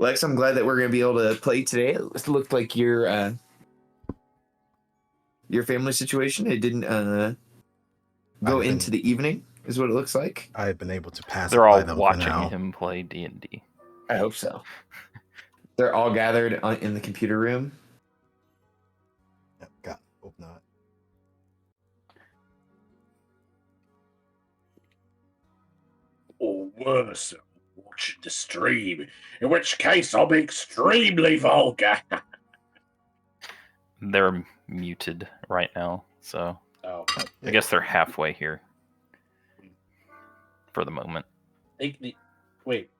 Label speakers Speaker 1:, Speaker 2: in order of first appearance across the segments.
Speaker 1: Lex, I'm glad that we're going to be able to play today. It looked like your family situation, it didn't go into the evening, is what it looks like.
Speaker 2: I've been able to pacify
Speaker 3: They're all
Speaker 2: them
Speaker 3: watching
Speaker 2: for now.
Speaker 3: him play D&D.
Speaker 1: I hope so. They're all gathered in the computer room.
Speaker 2: Yep, God, hope not.
Speaker 4: Or worse, watching the stream, in which case I'll be extremely vulgar.
Speaker 3: They're muted right now, so I guess they're halfway here for the moment.
Speaker 4: Wait.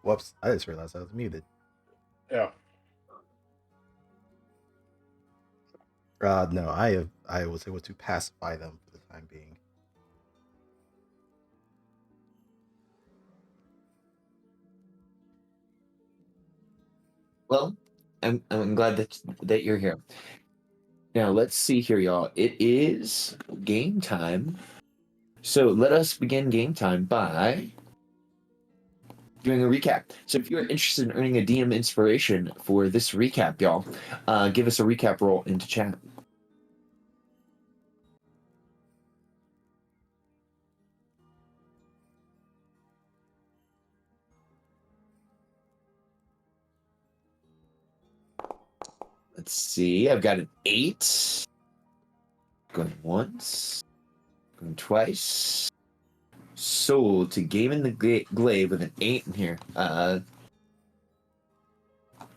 Speaker 2: Whoops, I just realized I was muted.
Speaker 4: Yeah.
Speaker 2: No, I was able to pacify them for the time being.
Speaker 1: Well, I'm glad that you're here. Now let's see here, y'all. It is game time. So let us begin game time by doing a recap. So if you're interested in earning a DM inspiration for this recap, y'all, give us a recap roll into chat. Let's see. I've got an 8. Going once. Going twice. Sold to Game in the Glade with an 8 in here. I'm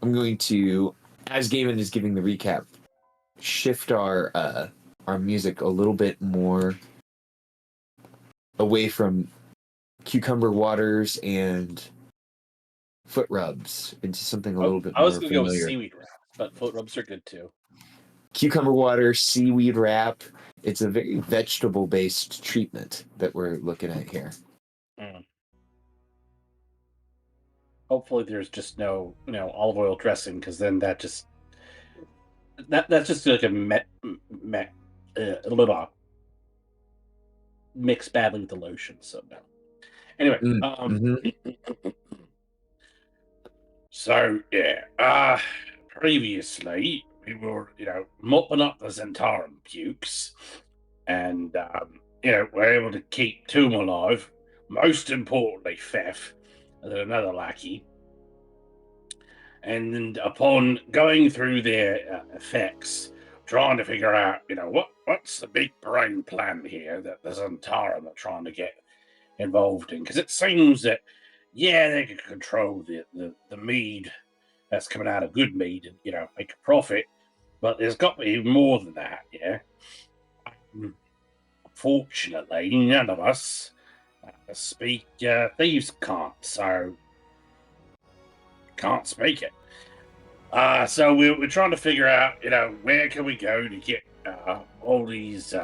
Speaker 1: going to, as Gaiman is giving the recap, shift our music a little bit more away from cucumber waters and foot rubs into something a little bit more
Speaker 4: I was going to go with
Speaker 1: familiar.
Speaker 4: seaweed wraps, but foot rubs are good too.
Speaker 1: Cucumber water, seaweed wrap. It's a very vegetable-based treatment that we're looking at here.
Speaker 4: Hopefully there's just no, olive oil dressing, because then that's just like a little mixed badly with the lotion. So no. Anyway, so yeah, previously we were, mopping up the Zentarum pukes, and we're able to keep Tomb alive. Most importantly, Fef, and then another lackey. And upon going through their effects, trying to figure out, what's the big brain plan here that the Zentarum are trying to get involved in, because it seems that they can control the mead that's coming out of good mead and make a profit, but there's got to be more than that. Fortunately, none of us speak thieves' cant, so can't speak it. So we're trying to figure out, where can we go to get all these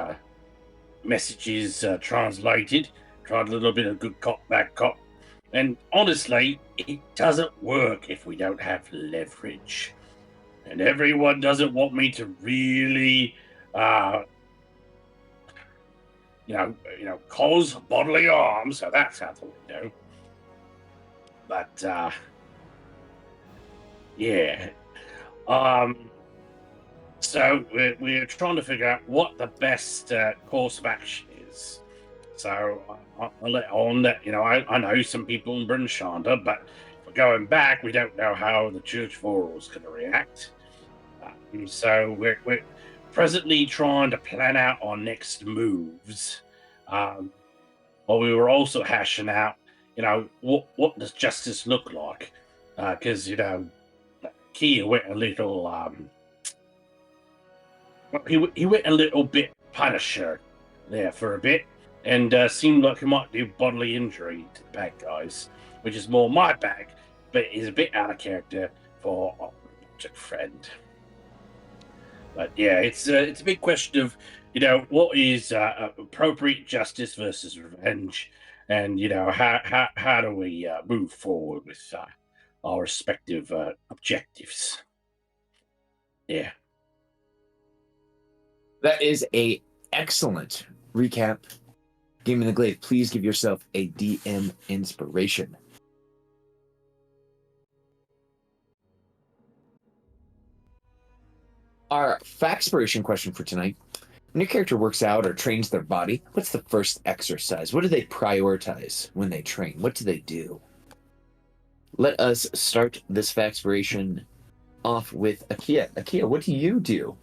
Speaker 4: messages translated. Tried a little bit of good cop, bad cop. And honestly, it doesn't work if we don't have leverage. And everyone doesn't want me to really, cause bodily harm. So that's out the window. But, yeah. So we're trying to figure out what the best course of action is. So I'll let on that, I know some people in Bryn Shanda, but if we're going back, we don't know how the Church of Auril is going to react. So we're presently trying to plan out our next moves. While we were also hashing out, what does justice look like? Because, Kia went a little, he went a little bit Punisher there for a bit, and seemed like he might do bodily injury to the bad guys, which is more my bag, but is a bit out of character for our friend. But yeah, it's a big question of, what is appropriate justice versus revenge, and how do we move forward with our respective objectives. Yeah.
Speaker 1: That is a excellent recap. Game in the Glade, please give yourself a DM inspiration. Our Factspiration question for tonight. When your character works out or trains their body, what's the first exercise? What do they prioritize when they train? What do they do? Let us start this Factspiration off with Akia. Akia, what do you do?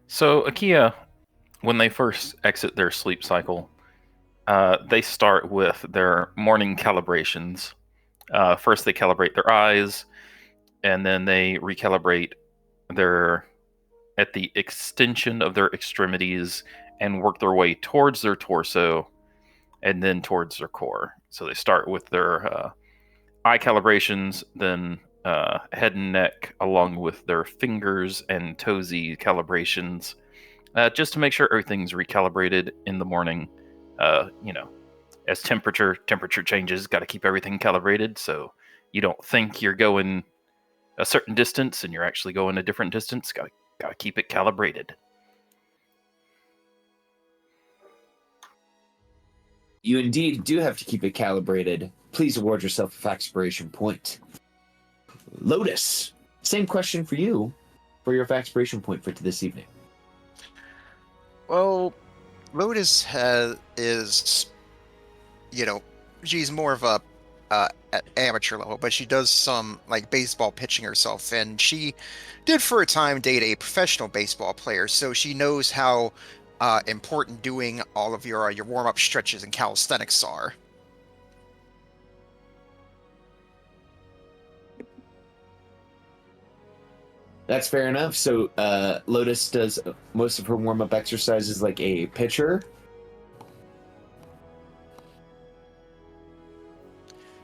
Speaker 3: So Akia, when they first exit their sleep cycle, they start with their morning calibrations. First, they calibrate their eyes, and then they recalibrate at the extension of their extremities and work their way towards their torso and then towards their core. So they start with their eye calibrations, then head and neck, along with their fingers and toesy calibrations, just to make sure everything's recalibrated in the morning. As temperature changes, got to keep everything calibrated so you don't think you're going a certain distance and you're actually going a different distance. Got to keep it calibrated.
Speaker 1: You indeed do have to keep it calibrated. Please award yourself a Factspiration point. Lotus, same question for you for your Factspiration point for this evening.
Speaker 5: Well, Lotus is, she's more of a at amateur level, but she does some like baseball pitching herself, and she did for a time date a professional baseball player, so she knows how important doing all of your warm-up stretches and calisthenics are.
Speaker 1: That's fair enough. So Lotus does most of her warm-up exercises like a pitcher.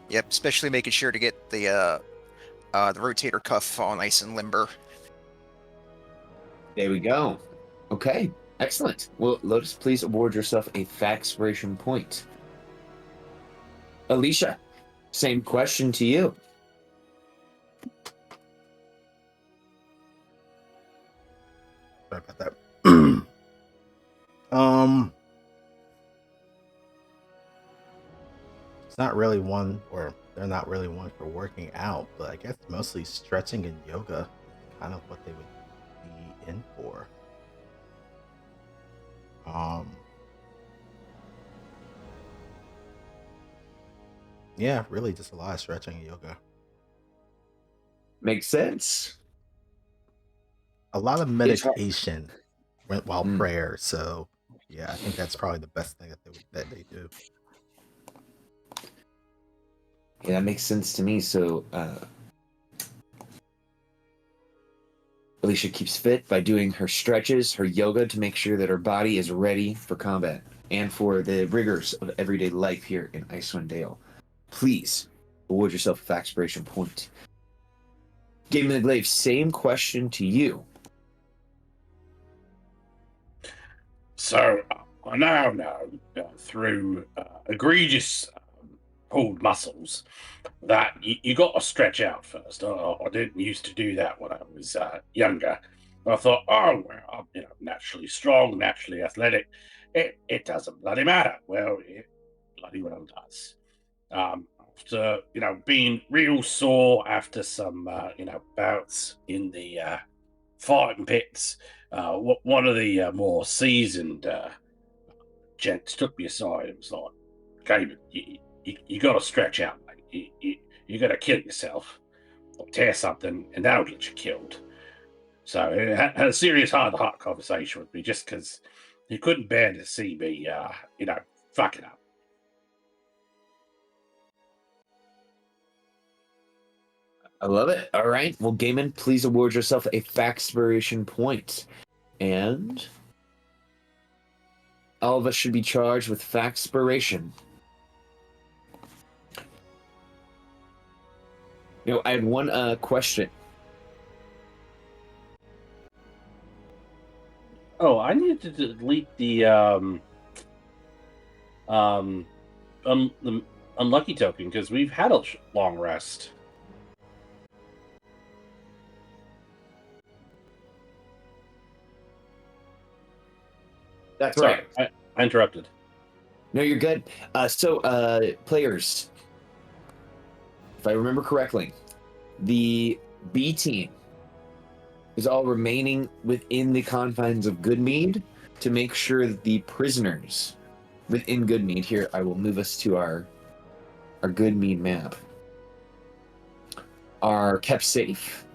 Speaker 5: Yep, especially making sure to get the rotator cuff all nice and limber.
Speaker 1: There we go. Okay, excellent. Well, Lotus, please award yourself a Factspiration point. Alicia, same question to you.
Speaker 2: Sorry about that. It's not really one, or they're not really one for working out, but I guess mostly stretching and yoga, kind of what they would be in for. Yeah, really just a lot of stretching and yoga.
Speaker 1: Makes sense.
Speaker 2: A lot of meditation while prayer. So yeah, I think that's probably the best thing that they do.
Speaker 1: Yeah, that makes sense to me. So Alicia keeps fit by doing her stretches, her yoga to make sure that her body is ready for combat and for the rigors of everyday life here in Icewind Dale. Please award yourself a Factspiration point. Game of the Glaive, same question to you.
Speaker 4: So I now know through egregious pulled muscles that you got to stretch out first. I didn't used to do that when I was younger. I thought, oh, well, I'm naturally strong, naturally athletic. It doesn't bloody matter. Well, it bloody well does. After being real sore after some bouts in the fighting pits, one of the more seasoned gents took me aside and was like, "David, you got to stretch out, mate. You got to kill yourself or tear something, and that'll get you killed." So it had a serious heart-to-heart conversation with me just because he couldn't bear to see me, fucking up.
Speaker 1: I love it. All right. Well, Gaiman, please award yourself a Factspiration point. And all of us should be charged with Factspiration. I had one question.
Speaker 4: Oh, I need to delete the unlucky token because we've had a long rest.
Speaker 1: That's
Speaker 4: Sorry,
Speaker 1: right.
Speaker 4: I interrupted.
Speaker 1: No, you're good. Players, if I remember correctly, the B team is all remaining within the confines of Goodmead to make sure that the prisoners within Goodmead, here I will move us to our Goodmead map, are kept safe.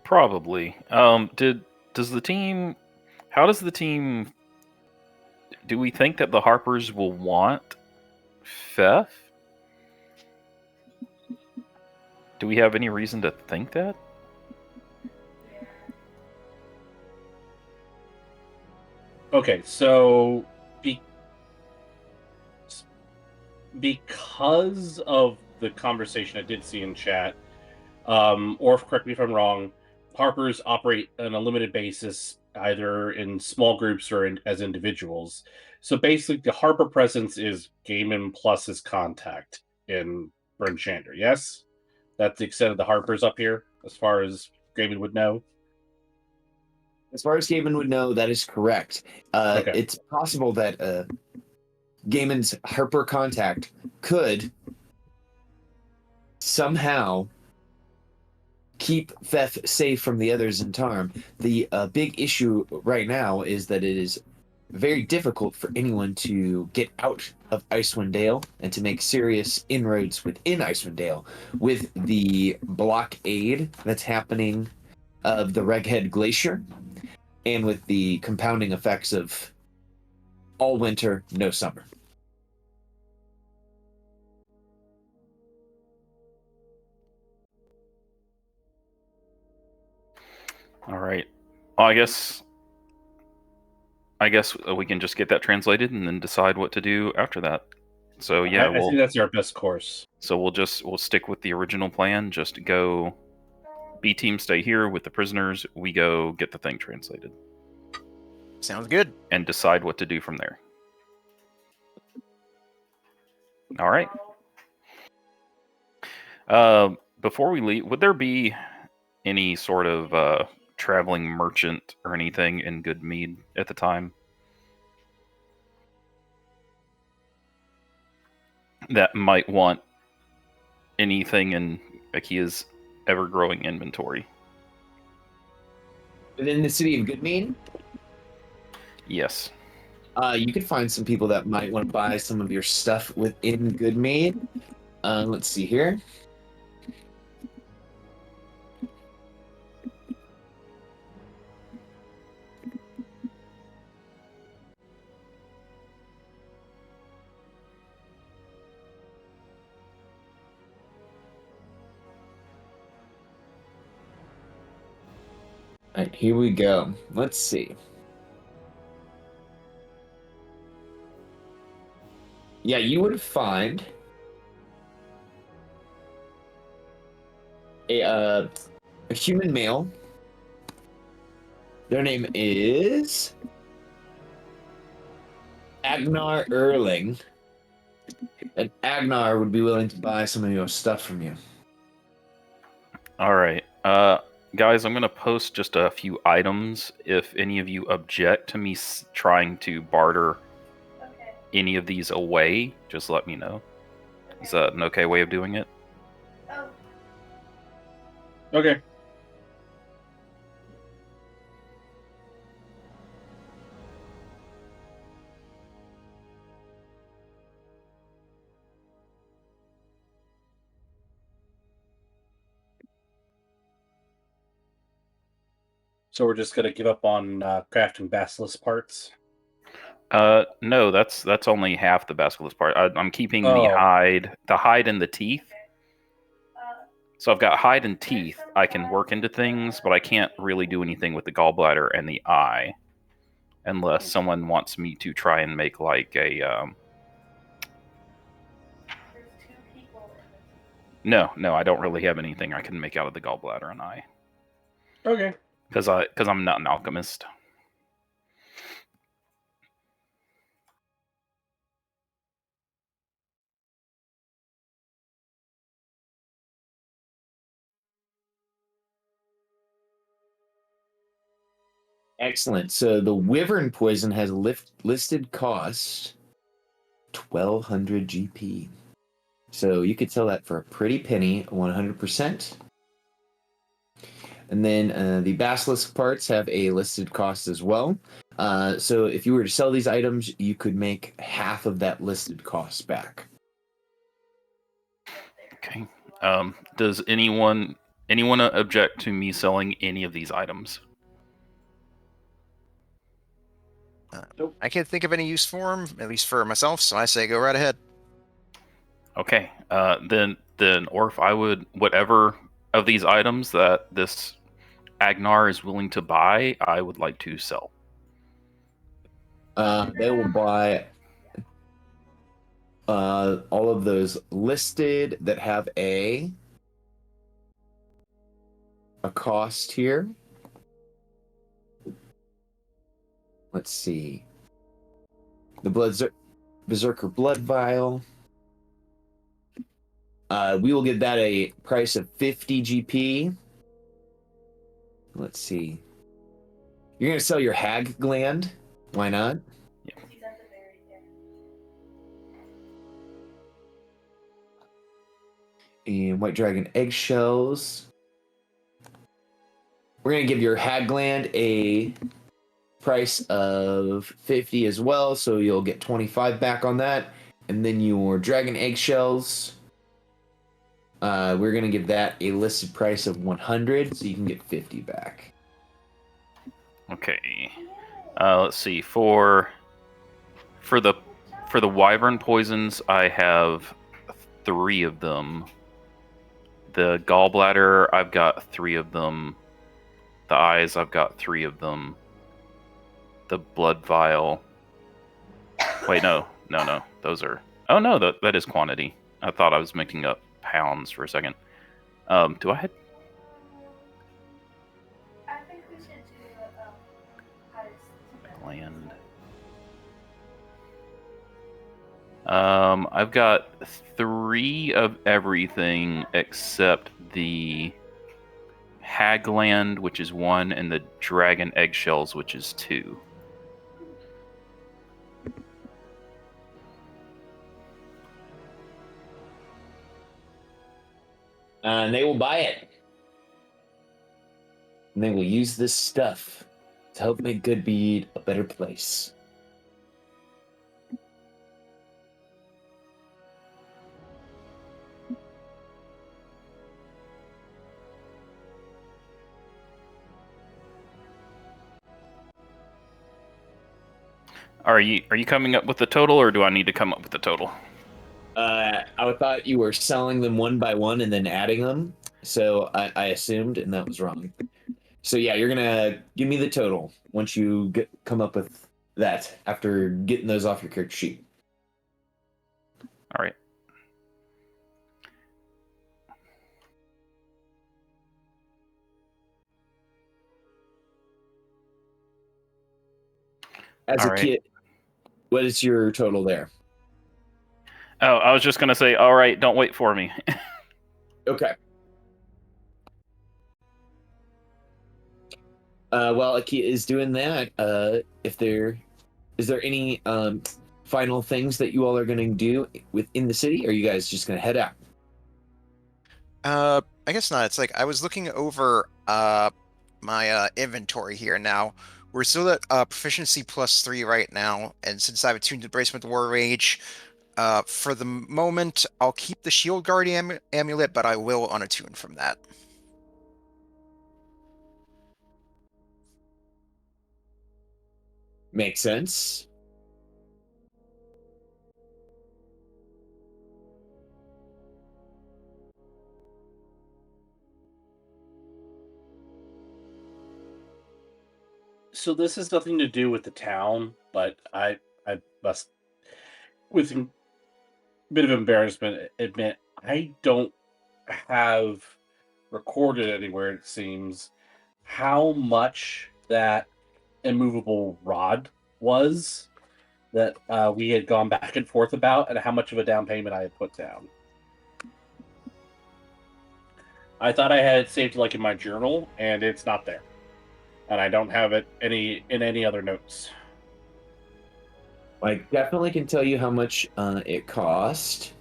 Speaker 3: Probably. Does the team? How does the team? Do we think that the Harpers will want Feth? Do we have any reason to think that?
Speaker 4: Okay, so because of the conversation I did see in chat, or correct me if I'm wrong, Harpers operate on a limited basis, either in small groups or as individuals. So basically, the Harper presence is Gaiman plus his contact in Bryn Shander. Yes, that's the extent of the Harpers up here, as far as Gaiman would know.
Speaker 1: As far as Gaiman would know, that is correct.
Speaker 4: Okay.
Speaker 1: It's possible that Gaiman's Harper contact could somehow keep Feth safe from the others in Tarm. The big issue right now is that it is very difficult for anyone to get out of Icewind Dale and to make serious inroads within Icewind Dale with the blockade that's happening of the Reghed Glacier and with the compounding effects of all winter, no summer.
Speaker 3: All right. Well, I guess we can just get that translated and then decide what to do after that. So yeah,
Speaker 4: I think that's our best course.
Speaker 3: So we'll stick with the original plan. Just go. B team stay here with the prisoners. We go get the thing translated
Speaker 5: Sounds good.
Speaker 3: and decide what to do from there. All right. Before we leave, would there be any sort of traveling merchant or anything in Goodmead at the time that might want anything in Akia's ever-growing inventory?
Speaker 1: Within the city of Goodmead,
Speaker 3: Yes.
Speaker 1: you could find some people that might want to buy some of your stuff within Goodmead. Let's see here. All right, here we go. Let's see. Yeah, you would find a human male. Their name is Agnar Erling. And Agnar would be willing to buy some of your stuff from you.
Speaker 3: All right. Guys, I'm going to post just a few items. If any of you object to me trying to barter any of these away, just let me know. Is that an okay way of doing it?
Speaker 4: Okay. So we're just gonna give up on crafting basilisk parts.
Speaker 3: No, that's only half the basilisk part. I'm keeping the
Speaker 4: Oh.
Speaker 3: hide and the teeth. So I've got hide and teeth. I can work into things, but I can't really do anything with the gallbladder and the eye, unless someone wants me to try and make like a. No, I don't really have anything I can make out of the gallbladder and eye.
Speaker 4: Okay.
Speaker 3: Because I'm not an alchemist.
Speaker 1: Excellent. So the wyvern poison has listed cost 1,200 GP. So you could sell that for a pretty penny, 100%. And then the basilisk parts have a listed cost as well. So if you were to sell these items, you could make half of that listed cost back.
Speaker 3: Okay. Does anyone object to me selling any of these items?
Speaker 5: I can't think of any use for them, at least for myself, so I say go right ahead.
Speaker 3: Okay. Then Orf, I would, whatever of these items that this Agnar is willing to buy, I would like to sell.
Speaker 1: They will buy all of those listed that have a cost here. Let's see. The Berserker Blood Vial. We will give that a price of 50 GP. Let's see. You're going to sell your Hag Gland. Why not?
Speaker 3: Yeah.
Speaker 1: And White Dragon Eggshells. We're going to give your Hag Gland a price of 50 as well, so you'll get 25 back on that. And then your Dragon Eggshells, we're going to give that a listed price of 100, so you can get 50 back.
Speaker 3: Okay. Let's see. For the wyvern poisons, I have 3 of them. The gallbladder, I've got 3 of them. The eyes, I've got 3 of them. The blood vial. Wait, no. Those are. Oh no, that is quantity. I thought I was making up pounds for a second. Do I have?
Speaker 6: I think we should do
Speaker 3: Land. I've got 3 of everything except the Hagland, which is 1, and the Dragon Eggshells, which is 2.
Speaker 1: And they will buy it. And they will use this stuff to help make Goodbead a better place.
Speaker 3: Are you coming up with the total, or do I need to come up with the total?
Speaker 1: I thought you were selling them one by one and then adding them. So I assumed, and that was wrong. So yeah, you're gonna give me the total once you come up with that after getting those off your character sheet.
Speaker 3: All right.
Speaker 1: As
Speaker 3: All
Speaker 1: a
Speaker 3: right.
Speaker 1: kid, what is your total there?
Speaker 3: Oh, I was just gonna say, all right, don't wait for me.
Speaker 1: Okay. While Akia is doing that, is there any final things that you all are going to do within the city? Or are you guys just going to head out?
Speaker 5: I guess not. It's like I was looking over my inventory here now. We're still at proficiency +3 right now, and since I've attuned to Bracement War Rage, for the moment, I'll keep the Shield Guardian amulet, but I will unattune from that.
Speaker 1: Makes sense.
Speaker 4: So this has nothing to do with the town, but I must, with a bit of embarrassment, admit I don't have recorded anywhere, it seems, how much that immovable rod was that we had gone back and forth about, and how much of a down payment I had put down. I thought I had it saved like in my journal, and it's not there. And I don't have it in any other notes.
Speaker 1: I definitely can tell you how much it cost.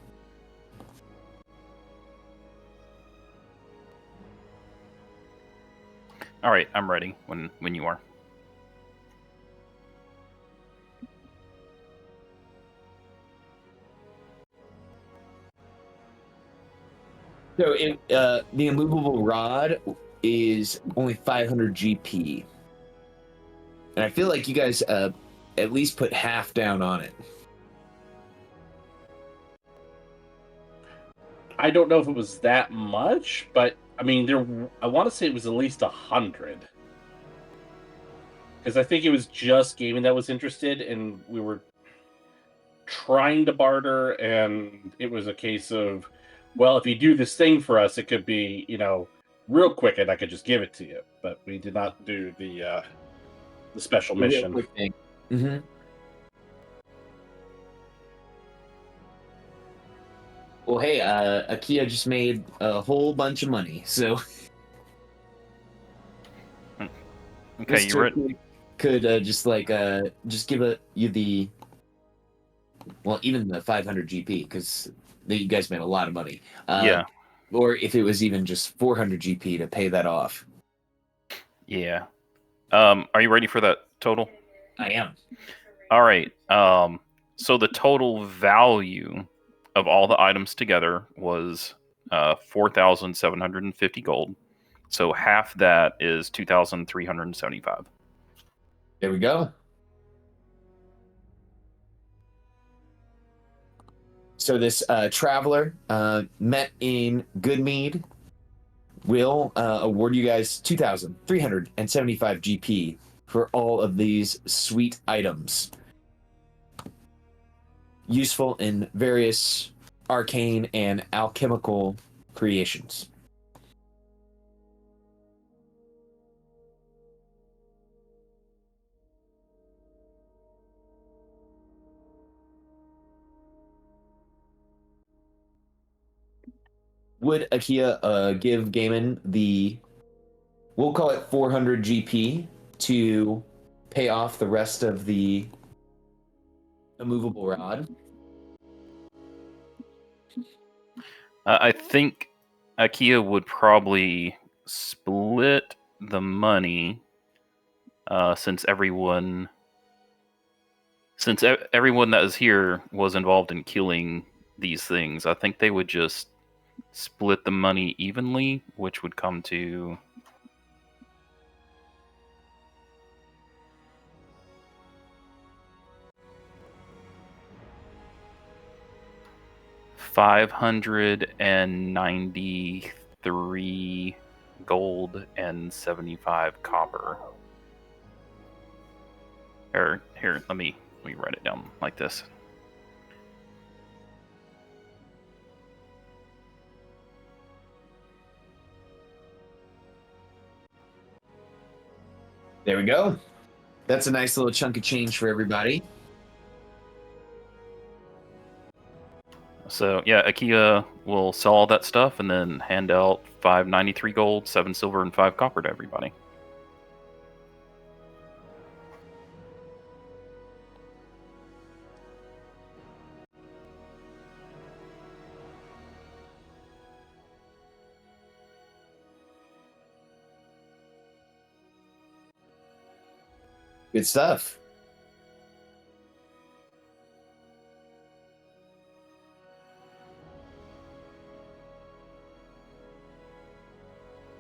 Speaker 3: All right, I'm ready when you are.
Speaker 1: So the immovable rod is only 500 GP. And I feel like you guys at least put half down on it.
Speaker 4: I don't know if it was that much, but I mean, I want to say it was at least 100. Because I think it was just gaming that was interested, and we were trying to barter, and it was a case of, well, if you do this thing for us, it could be, real quick, and I could just give it to you. But we did not do the special mission.
Speaker 1: Real quick thing. Mm-hmm. Well, hey, Akia just made a whole bunch of money, so
Speaker 3: Okay, you ready?
Speaker 1: Could just give you the, well, even the 500 GP, because you guys made a lot of money.
Speaker 3: Yeah.
Speaker 1: Or if it was even just 400 GP to pay that off.
Speaker 3: Yeah. Are you ready for that total?
Speaker 1: I am.
Speaker 3: All right. So the total value of all the items together was 4,750 gold. So half that is 2,375.
Speaker 1: There we go. So this traveler met in Goodmead will award you guys 2,375 GP for all of these sweet items. Useful in various arcane and alchemical creations. Would Akia give Gaiman the, we'll call it 400 GP to pay off the rest of the immovable rod?
Speaker 3: I think Akia would probably split the money since everyone that was here was involved in killing these things. I think they would just split the money evenly, which would come to 593 gold and 75 copper. Or here, let me write it down like this.
Speaker 1: There we go. That's a nice little chunk of change for everybody.
Speaker 3: So yeah, Akia will sell all that stuff and then hand out 593 gold, 7 silver, and 5 copper to everybody.
Speaker 1: Good stuff.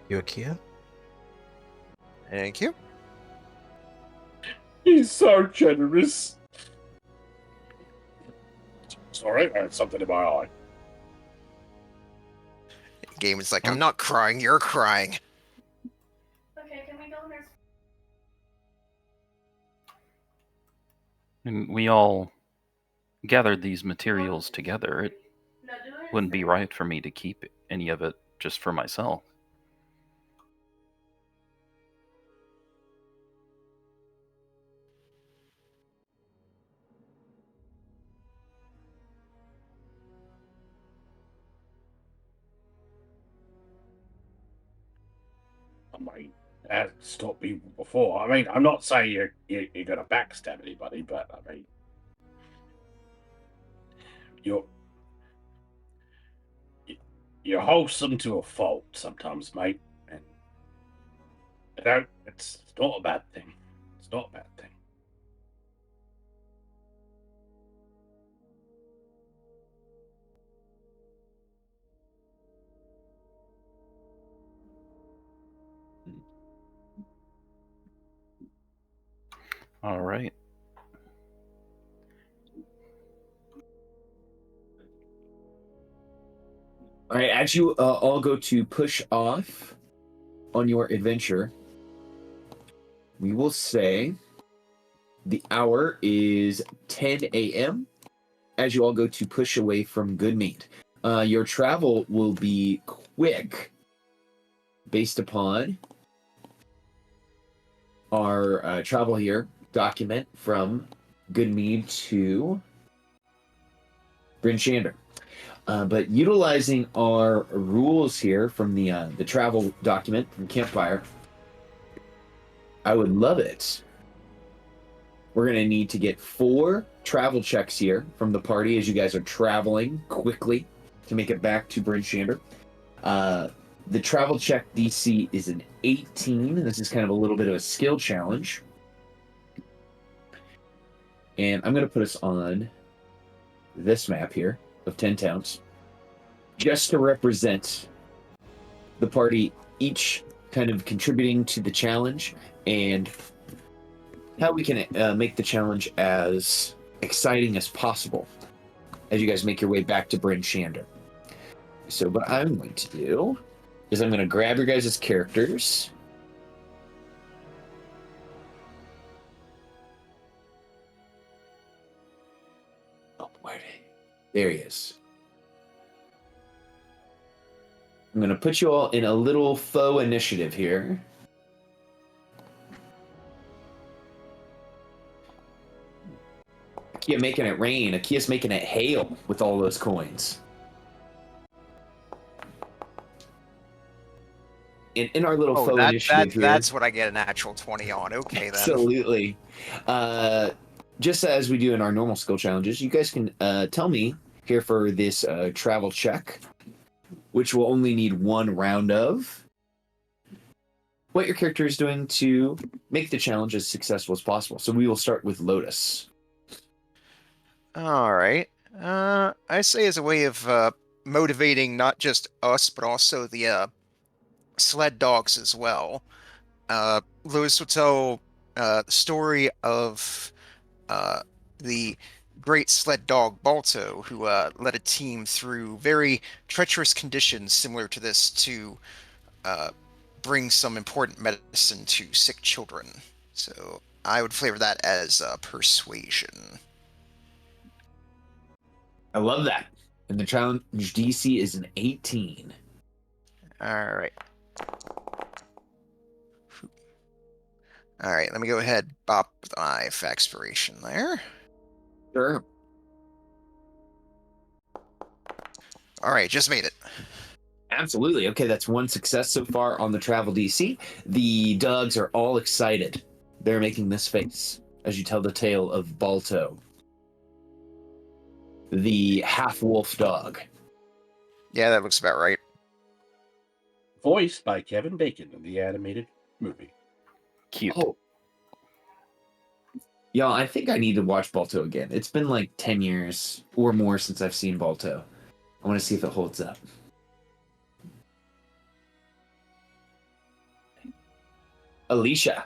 Speaker 2: You Akia?
Speaker 5: Thank you.
Speaker 4: He's so generous. Sorry, I had something in my eye.
Speaker 5: Game is like, I'm not crying, you're crying.
Speaker 6: Okay, can we go there?
Speaker 3: And we all gathered these materials together. It wouldn't be right for me to keep any of it just for myself.
Speaker 4: I mean, that stopped people before. I mean, I'm not saying you're going to backstab anybody, but I mean, you're wholesome to a fault sometimes, mate. And It's not a bad thing. It's not a bad thing.
Speaker 3: All right.
Speaker 1: All right, as you all go to push off on your adventure, we will say the hour is 10 a.m. as you all go to push away from Goodmead. Your travel will be quick based upon our travel here document from Goodmead to Bryn Shander. But utilizing our rules here from the travel document from Campfire, I would love it. We're going to need to get 4 travel checks here from the party as you guys are traveling quickly to make it back to Bryn Shander. The travel check DC is an 18. This is kind of a little bit of a skill challenge. And I'm going to put us on this map here of 10 towns just to represent the party, each kind of contributing to the challenge and how we can make the challenge as exciting as possible as you guys make your way back to Bryn Shander. So what I'm going to do is I'm going to grab your guys' characters. Oh, there he is. I'm going to put you all in a little faux initiative here. Akia making it rain. Akia's making it hail with all those coins. In our little faux initiative here.
Speaker 5: That's what I get a natural 20 on. Okay, then.
Speaker 1: Absolutely. Just as we do in our normal skill challenges, you guys can tell me here for this travel check, which will only need 1 round of, what your character is doing to make the challenge as successful as possible. So we will start with Lotus.
Speaker 5: All right. I say as a way of motivating not just us, but also the sled dogs as well. Lewis will tell the story of the great sled dog Balto, who led a team through very treacherous conditions similar to this to bring some important medicine to sick children. So I would flavor that as persuasion.
Speaker 1: I love that. And the challenge DC is an 18.
Speaker 5: All right. All right, let me go ahead, bop with eye for expiration there.
Speaker 1: Sure.
Speaker 5: All right, just made it.
Speaker 1: Absolutely. Okay, that's 1 success so far on the travel DC. The dogs are all excited. They're making this face as you tell the tale of Balto, the half-wolf dog.
Speaker 5: Yeah, that looks about right.
Speaker 4: Voiced by Kevin Bacon in the animated movie.
Speaker 3: Cute.
Speaker 1: Oh. Y'all, I think I need to watch Balto again. It's been like 10 years or more since I've seen Balto. I want to see if it holds up. Alicia,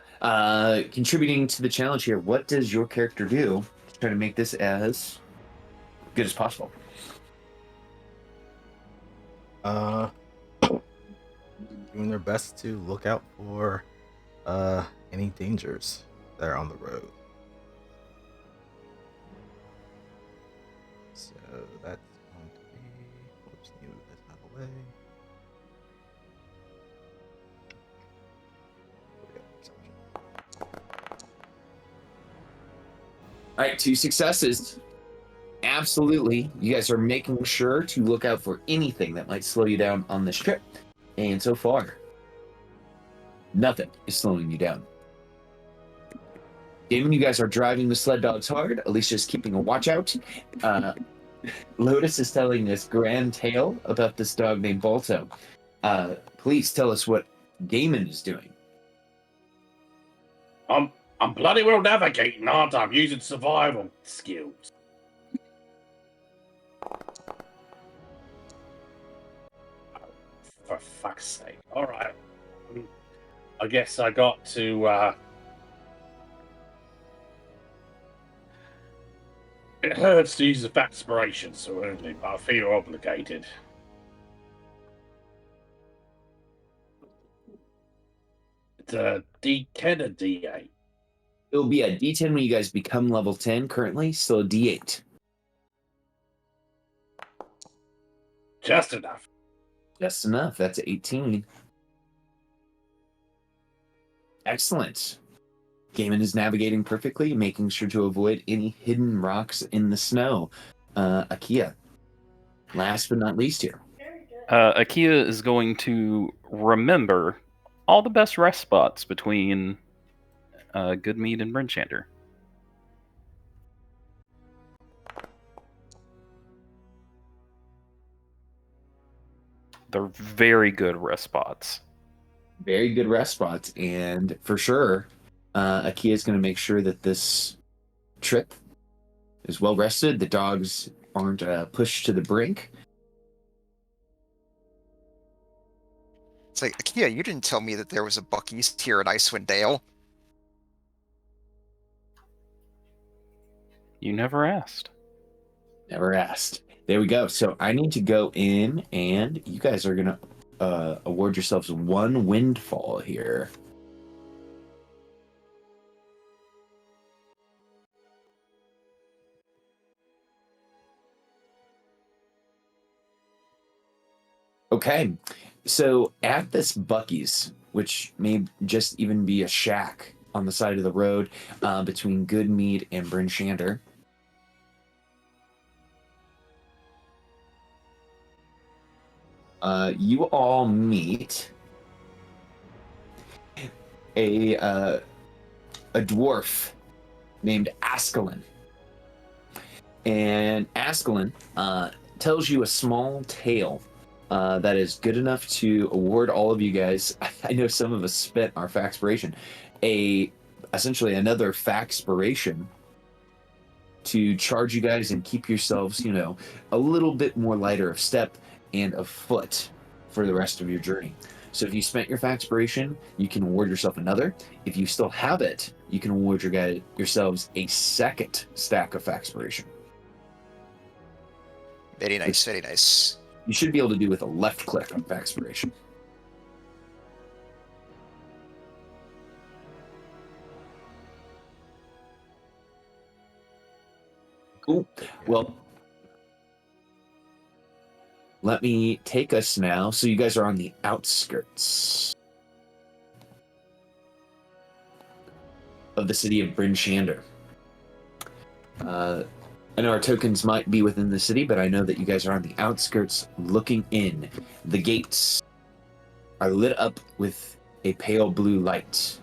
Speaker 1: contributing to the challenge here, what does your character do to try to make this as good as possible?
Speaker 2: Doing their best to look out for any dangers that are on the road. So that's going to be, we'll just move this out of the way.
Speaker 1: All right, 2 successes. Absolutely. You guys are making sure to look out for anything that might slow you down on this trip. And so far, nothing is slowing you down. Damon, you guys are driving the sled dogs hard. Alicia's keeping a watch out. Lotus is telling this grand tale about this dog named Balto. Please tell us what Damon is doing.
Speaker 4: I'm bloody well navigating, aren't I? I'm using survival skills. For fuck's sake. Alright. I guess I got to it hurts to use the aspiration so early, but I feel obligated. It's a D10 or D8.
Speaker 1: It'll be a D10 when you guys become level 10 currently, still a D8.
Speaker 4: Just enough.
Speaker 1: Just enough. That's 18. Excellent. Gaiman is navigating perfectly, making sure to avoid any hidden rocks in the snow. Akia, last but not least here.
Speaker 6: Very good.
Speaker 3: Akia is going to remember all the best rest spots between Goodmead and Brinchander. They're very good rest spots.
Speaker 1: Very good rest spots, and for sure, Akia is going to make sure that this trip is well rested. The dogs aren't pushed to the brink.
Speaker 5: It's like, Akia, you didn't tell me that there was a Buc-ee's here in Icewind Dale.
Speaker 3: You never asked.
Speaker 1: Never asked. There we go. So I need to go in, and you guys are going to award yourselves one windfall here. Okay, so at this Buc-ee's, which may just even be a shack on the side of the road between Goodmead and Brinchander, you all meet a dwarf named Askelin. And Askelin tells you a small tale that is good enough to award all of you guys. I know some of us spent our Faxpiration, essentially another Faxpiration to charge you guys and keep yourselves, a little bit more lighter of step and of foot for the rest of your journey. So if you spent your Faxpiration, you can award yourself another. If you still have it, you can award yourselves a second stack of Faxpiration.
Speaker 5: Very nice, very nice.
Speaker 1: You should be able to do with a left click on Faxpiration. Cool. Well, let me take us now. So you guys are on the outskirts of the city of Brinchander. I know our tokens might be within the city, but I know that you guys are on the outskirts looking in. The gates are lit up with a pale blue light.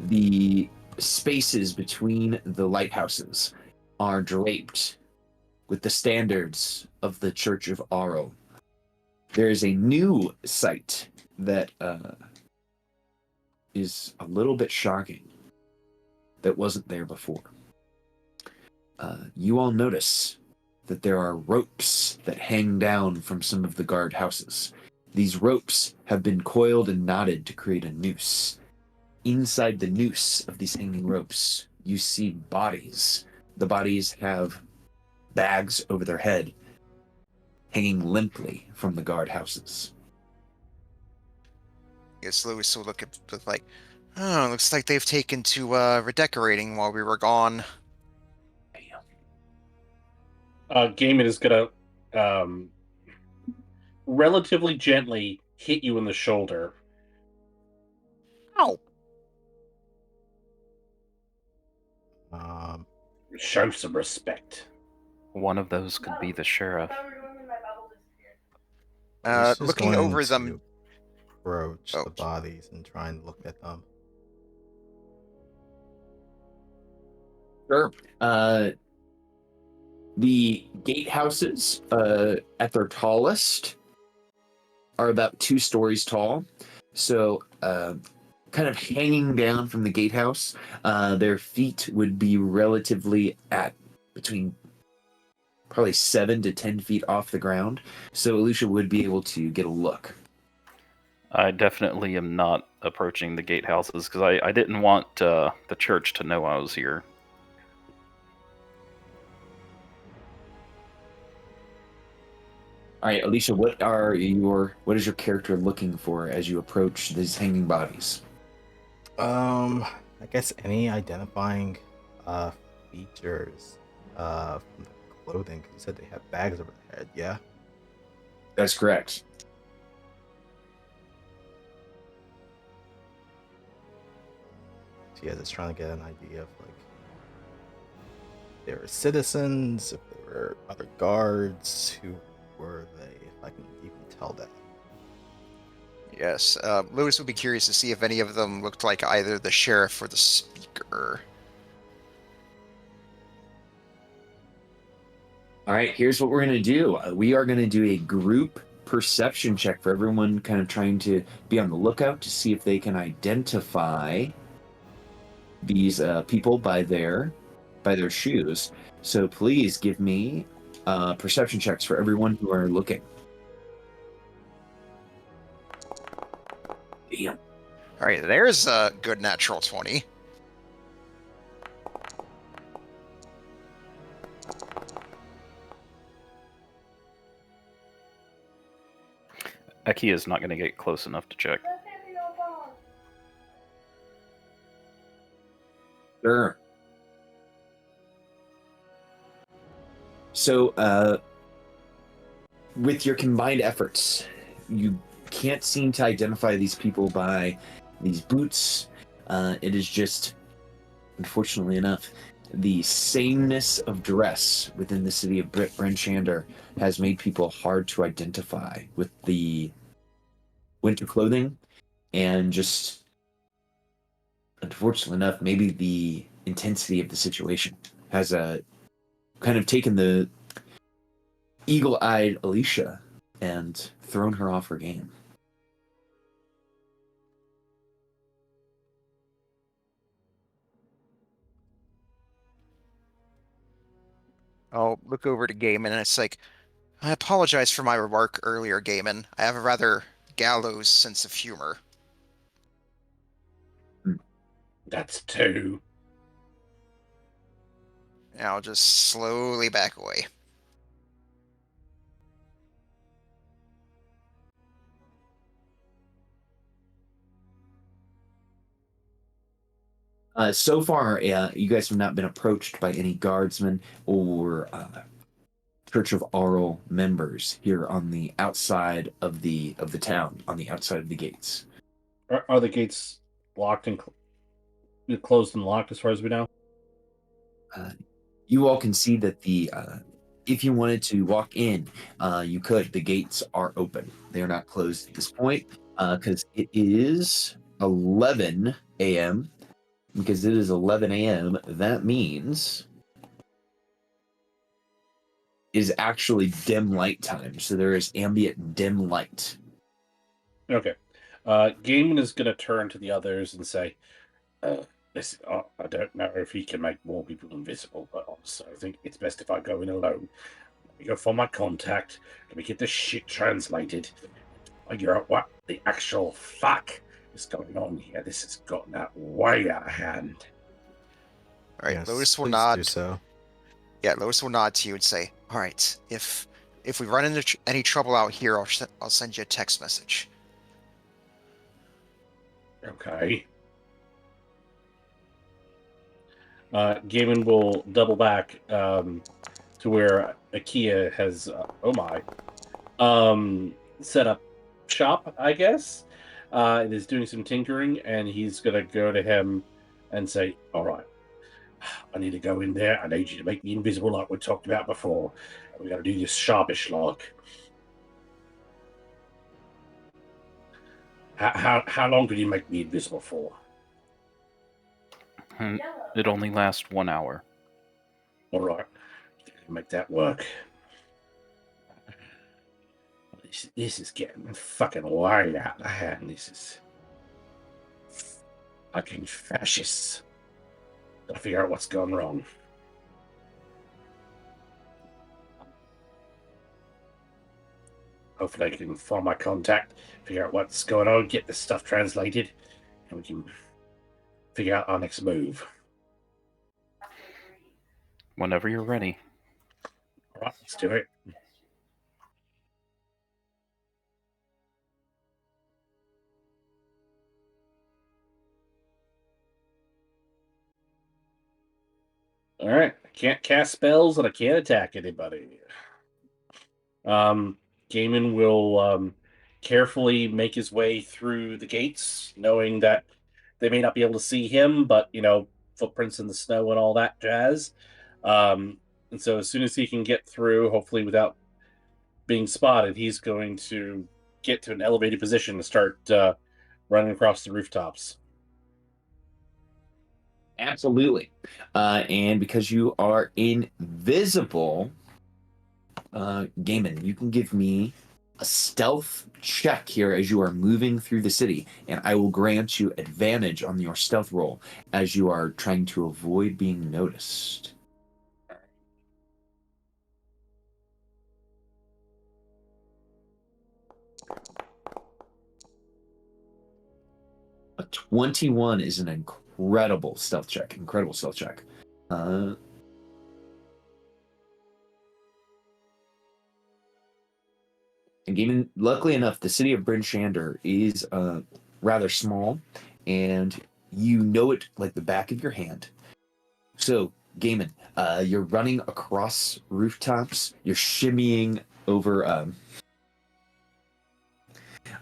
Speaker 1: The spaces between the lighthouses are draped with the standards of the Church of Auril. There is a new sight that is a little bit shocking that wasn't there before. You all notice that there are ropes that hang down from some of the guard houses. These ropes have been coiled and knotted to create a noose. Inside the noose of these hanging ropes, you see bodies. The bodies have bags over their head, hanging limply from the guard houses.
Speaker 5: I guess Lewis will look at with like, oh, looks like they've taken to redecorating while we were gone.
Speaker 4: Gaiman is gonna relatively gently hit you in the shoulder.
Speaker 5: Ow!
Speaker 4: Show some respect.
Speaker 3: One of those could be the sheriff.
Speaker 6: I thought we were going and my Bible disappeared.
Speaker 2: He's just
Speaker 5: Looking
Speaker 2: going
Speaker 5: over
Speaker 2: to
Speaker 5: them.
Speaker 2: approach
Speaker 5: Oh.
Speaker 2: the bodies and try and look at them.
Speaker 1: Sure. The gatehouses, at their tallest, are about 2 stories tall. So kind of hanging down from the gatehouse. Their feet would be relatively at between probably 7 to 10 feet off the ground. So Alicia would be able to get a look.
Speaker 3: I definitely am not approaching the gatehouses because I didn't want the church to know I was here.
Speaker 1: All right, Alicia, what is your character looking for as you approach these hanging bodies?
Speaker 2: I guess any identifying features from the clothing. 'Cause you said they have bags over their head, yeah?
Speaker 1: That's correct.
Speaker 2: So yeah, just trying to get an idea of like if they were citizens, if they were other guards, who were they, if I can even tell that.
Speaker 5: Yes, Lewis would be curious to see if any of them looked like either the sheriff or the speaker.
Speaker 1: All right, here's what we're going to do. We are going to do a group perception check for everyone, kind of trying to be on the lookout to see if they can identify these people by their shoes. So please give me perception checks for everyone who are looking. Damn.
Speaker 5: All right, there's a good natural 20.
Speaker 3: Akia's not going to get close enough to check.
Speaker 1: Sure. So, with your combined efforts, you can't seem to identify these people by these boots. It is just, unfortunately enough, the sameness of dress within the city of Brenshander has made people hard to identify with the winter clothing, and just, unfortunately enough, maybe the intensity of the situation has kind of taken the eagle-eyed Alicia and thrown her off her game.
Speaker 5: I'll look over to Gaiman and it's like, I apologize for my remark earlier, Gaiman. I have a rather gallows sense of humor.
Speaker 4: That's 2.
Speaker 5: And I'll just slowly back away.
Speaker 1: So far, you guys have not been approached by any guardsmen or Church of Auril members here on the outside of the town, on the outside of the gates.
Speaker 4: Are the gates locked and closed and locked as far as we know?
Speaker 1: You all can see that if you wanted to walk in, you could. The gates are open. They are not closed at this point because it is 11 a.m. Because it is 11 a.m., that means it is actually dim light time. So there is ambient dim light.
Speaker 4: Okay. Gaiman is going to turn to the others and say, listen, I don't know if he can make more people invisible, but honestly, I think it's best if I go in alone. Let me go find my contact. Let me get this shit translated. Figure out what the actual fuck is going on here. This has gotten out way out of hand.
Speaker 5: All right,
Speaker 2: Yes,
Speaker 5: Lotus will
Speaker 2: please
Speaker 5: nod.
Speaker 2: do so.
Speaker 5: Yeah, Lotus will nod to you and say, all right, if we run into any trouble out here, I'll send you a text message.
Speaker 4: Okay. Gaiman will double back to where Akia has, set up shop, I guess. It is doing some tinkering, and he's going to go to him and say, all right, I need to go in there. I need you to make me invisible like we talked about before. We got to do this sharpish like. How long can you make me invisible for?
Speaker 3: It only lasts 1 hour.
Speaker 4: All right, make that work. This is getting fucking way out of hand. This is. Fucking fascists. Gotta figure out what's gone wrong. Hopefully I can find my contact, figure out what's going on, get this stuff translated, and we can figure out our next move.
Speaker 3: Whenever you're ready.
Speaker 4: All right, let's do it. All right, I can't cast spells and I can't attack anybody. Gaiman will carefully make his way through the gates, knowing that they may not be able to see him, but footprints in the snow and all that jazz. And so as soon as he can get through, hopefully without being spotted, he's going to get to an elevated position and start running across the rooftops.
Speaker 1: Absolutely. And because you are invisible, Gaiman, you can give me a stealth check here as you are moving through the city, and I will grant you advantage on your stealth roll as you are trying to avoid being noticed. A 21 is an incredible stealth check. Incredible stealth check. And Gaiman, luckily enough, the city of Bryn Shander is rather small, and you know it like the back of your hand. So, Gaiman, you're running across rooftops. You're shimmying over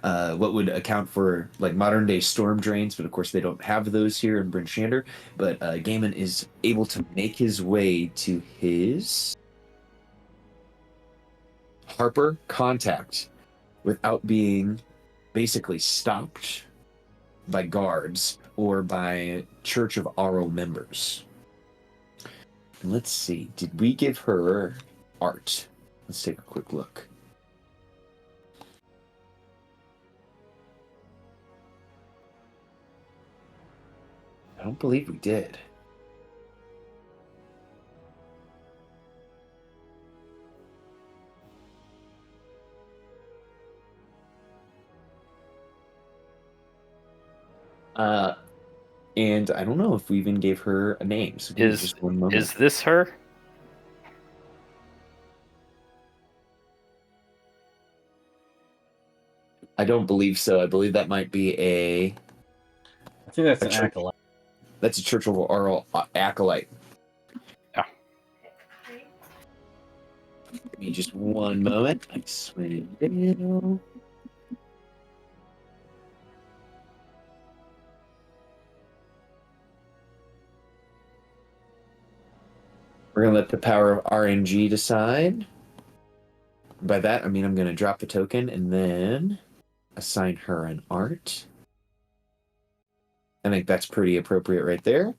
Speaker 1: what would account for like modern day storm drains, but of course they don't have those here in Bryn Shander. But Gaiman is able to make his way to his Harper contact without being basically stopped by guards or by Church of Auril members. Let's see. Did we give her art? Let's take a quick look. I don't believe we did. And I don't know if we even gave her a name. So give me just one moment.
Speaker 3: Is this her?
Speaker 1: I don't believe so. I believe that might be
Speaker 4: I think that's an
Speaker 1: church.
Speaker 4: acolyte.
Speaker 1: That's a Church of Auril acolyte.
Speaker 3: Yeah.
Speaker 1: Give me just one moment. Icewind Dale. We're gonna let the power of RNG decide. By that, I mean I'm gonna drop the token and then assign her an art. I think that's pretty appropriate right there.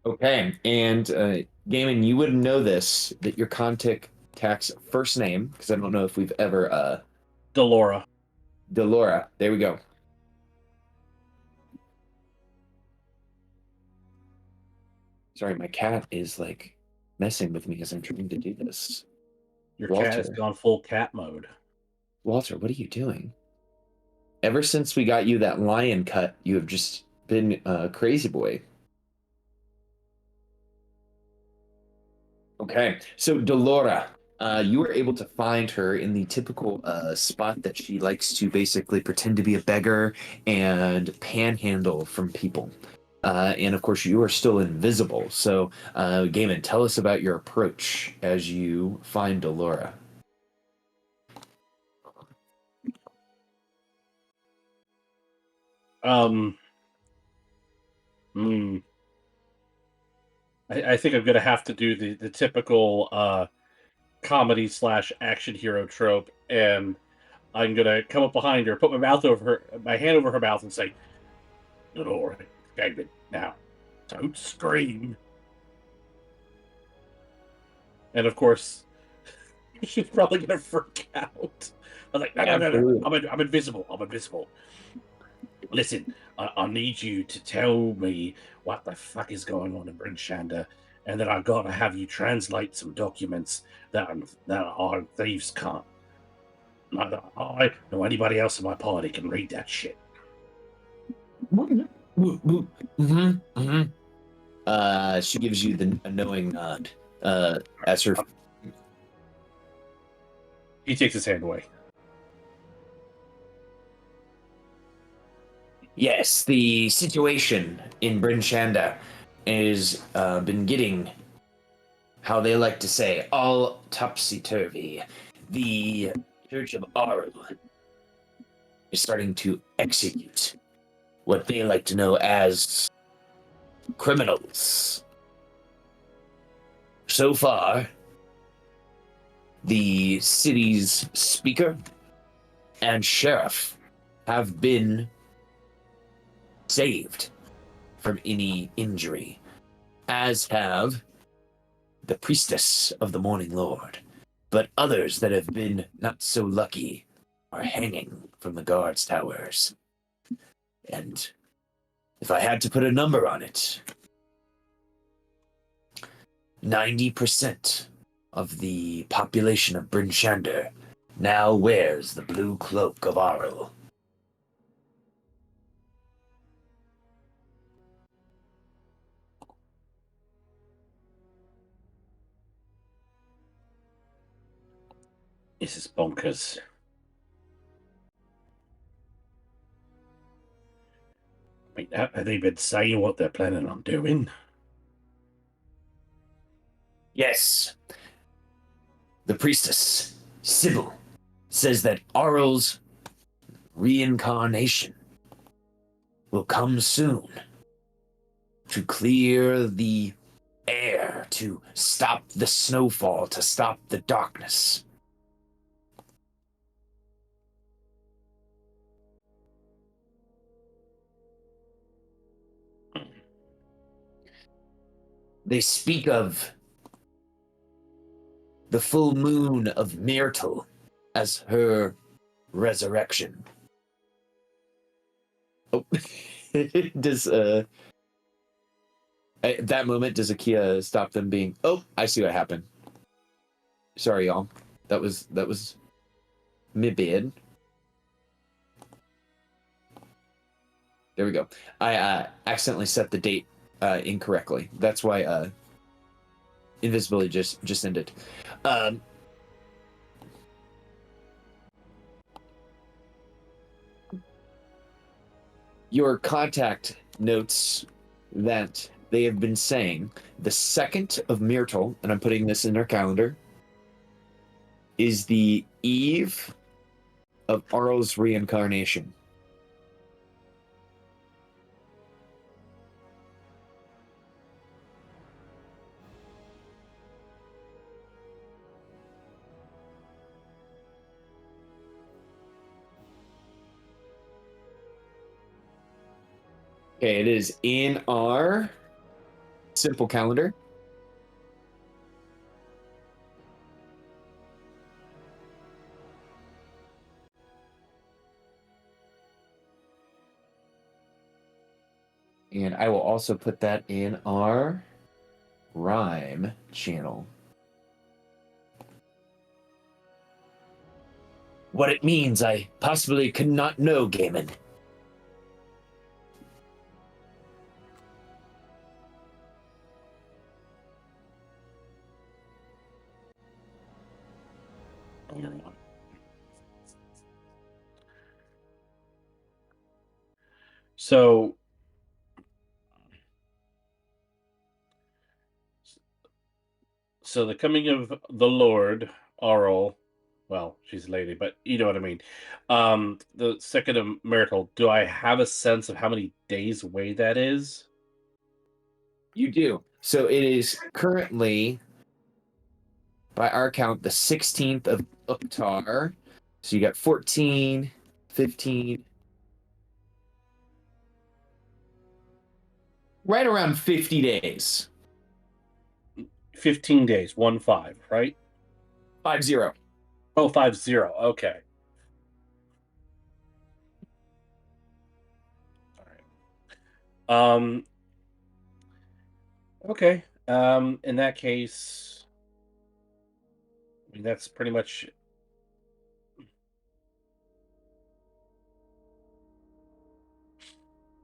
Speaker 1: Okay, and Gaiman, you wouldn't know this, that your contact's first name, because I don't know if we've ever
Speaker 4: Delora.
Speaker 1: Delora. There we go. Sorry, my cat is like messing with me as I'm trying to do this.
Speaker 4: Your
Speaker 1: Walter.
Speaker 4: cat has gone full cat mode.
Speaker 1: Walter, what are you doing? Ever since we got you that lion cut, you have just been a crazy boy. Okay, so Delora, you were able to find her in the typical spot that she likes to basically pretend to be a beggar and panhandle from people. And of course, you are still invisible. So, Gaiman, tell us about your approach as you find Delora.
Speaker 4: Um. I think I'm gonna have to do the typical comedy / action hero trope, and I'm gonna come up behind her, put my hand over her mouth, and say, "Lord, David, now, don't scream." And of course, she's probably gonna freak out. I'm like, no, no, no, no.
Speaker 1: Absolutely.
Speaker 4: I'm invisible. I'm invisible. Listen, I need you to tell me what the fuck is going on in Bryn Shander, and then I gotta have you translate some documents that our thieves can't. Neither I nor anybody else in my party can read that shit.
Speaker 1: She gives you a knowing nod. As her.
Speaker 4: He takes his hand away.
Speaker 1: Yes, the situation in Bryn Shander is been getting, how they like to say, all topsy-turvy. The Church of Auril is starting to execute what they like to know as criminals. So far, the city's speaker and sheriff have been saved from any injury, as have the priestess of the Morning Lord. But others that have been not so lucky are hanging from the guards' towers. And if I had to put a number on it, 90% of the population of Bryn Shander now wears the blue cloak of Auril.
Speaker 4: This is bonkers. I mean, have they been saying what they're planning on doing?
Speaker 1: Yes. The priestess, Sybil, says that Auril's reincarnation will come soon to clear the air, to stop the snowfall, to stop the darkness. They speak of the full moon of Myrtle as her resurrection. Oh, does at that moment does Akia stop them being? Oh, I see what happened. Sorry, y'all. That was me bad. There we go. I accidentally set the date incorrectly. That's why invisibility just ended. Your contact notes that they have been saying the 2nd of Myrtle, and I'm putting this in their calendar, is the eve of Auril's reincarnation. Okay, it is in our simple calendar. And I will also put that in our Rime channel. What it means, I possibly could not know, Gaiman.
Speaker 4: So the coming of the Lord, Auril, well, she's a lady, but you know what I mean. The 2nd of Myrtle, do I have a sense of how many days away that is?
Speaker 1: You do. So it is currently, by our count, the 16th of Uktar. So you got 14, 15, right around 50 days.
Speaker 4: 15 days, 1-5, right?
Speaker 1: 5-0.
Speaker 4: Oh, 5-0. Okay. All right. Okay. In that case, I mean, that's pretty much.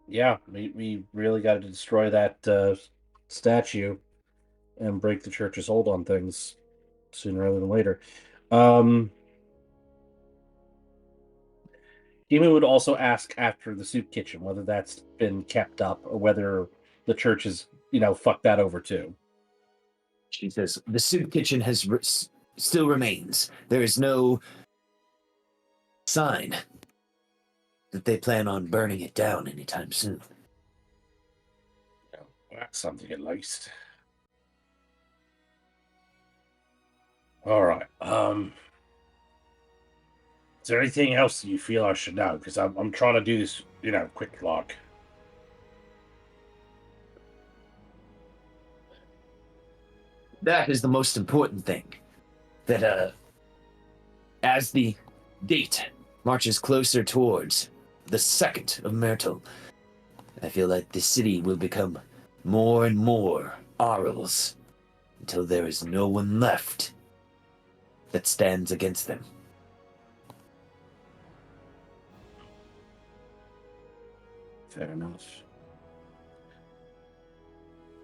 Speaker 4: Yeah, we really got to destroy that statue and break the church's hold on things sooner rather than later. Demon would also ask after the soup kitchen whether that's been kept up or whether the church has, fucked that over too.
Speaker 1: She says, the soup kitchen still remains. There is no sign that they plan on burning it down anytime soon.
Speaker 4: Well, that's something at least. All right. Is there anything else that you feel I should know? Because I'm trying to do this, quick log.
Speaker 1: That is the most important thing. That as the date marches closer towards the 2nd of Myrtle, I feel like the city will become more and more Auril's until there is no one left that stands against them.
Speaker 4: Fair enough.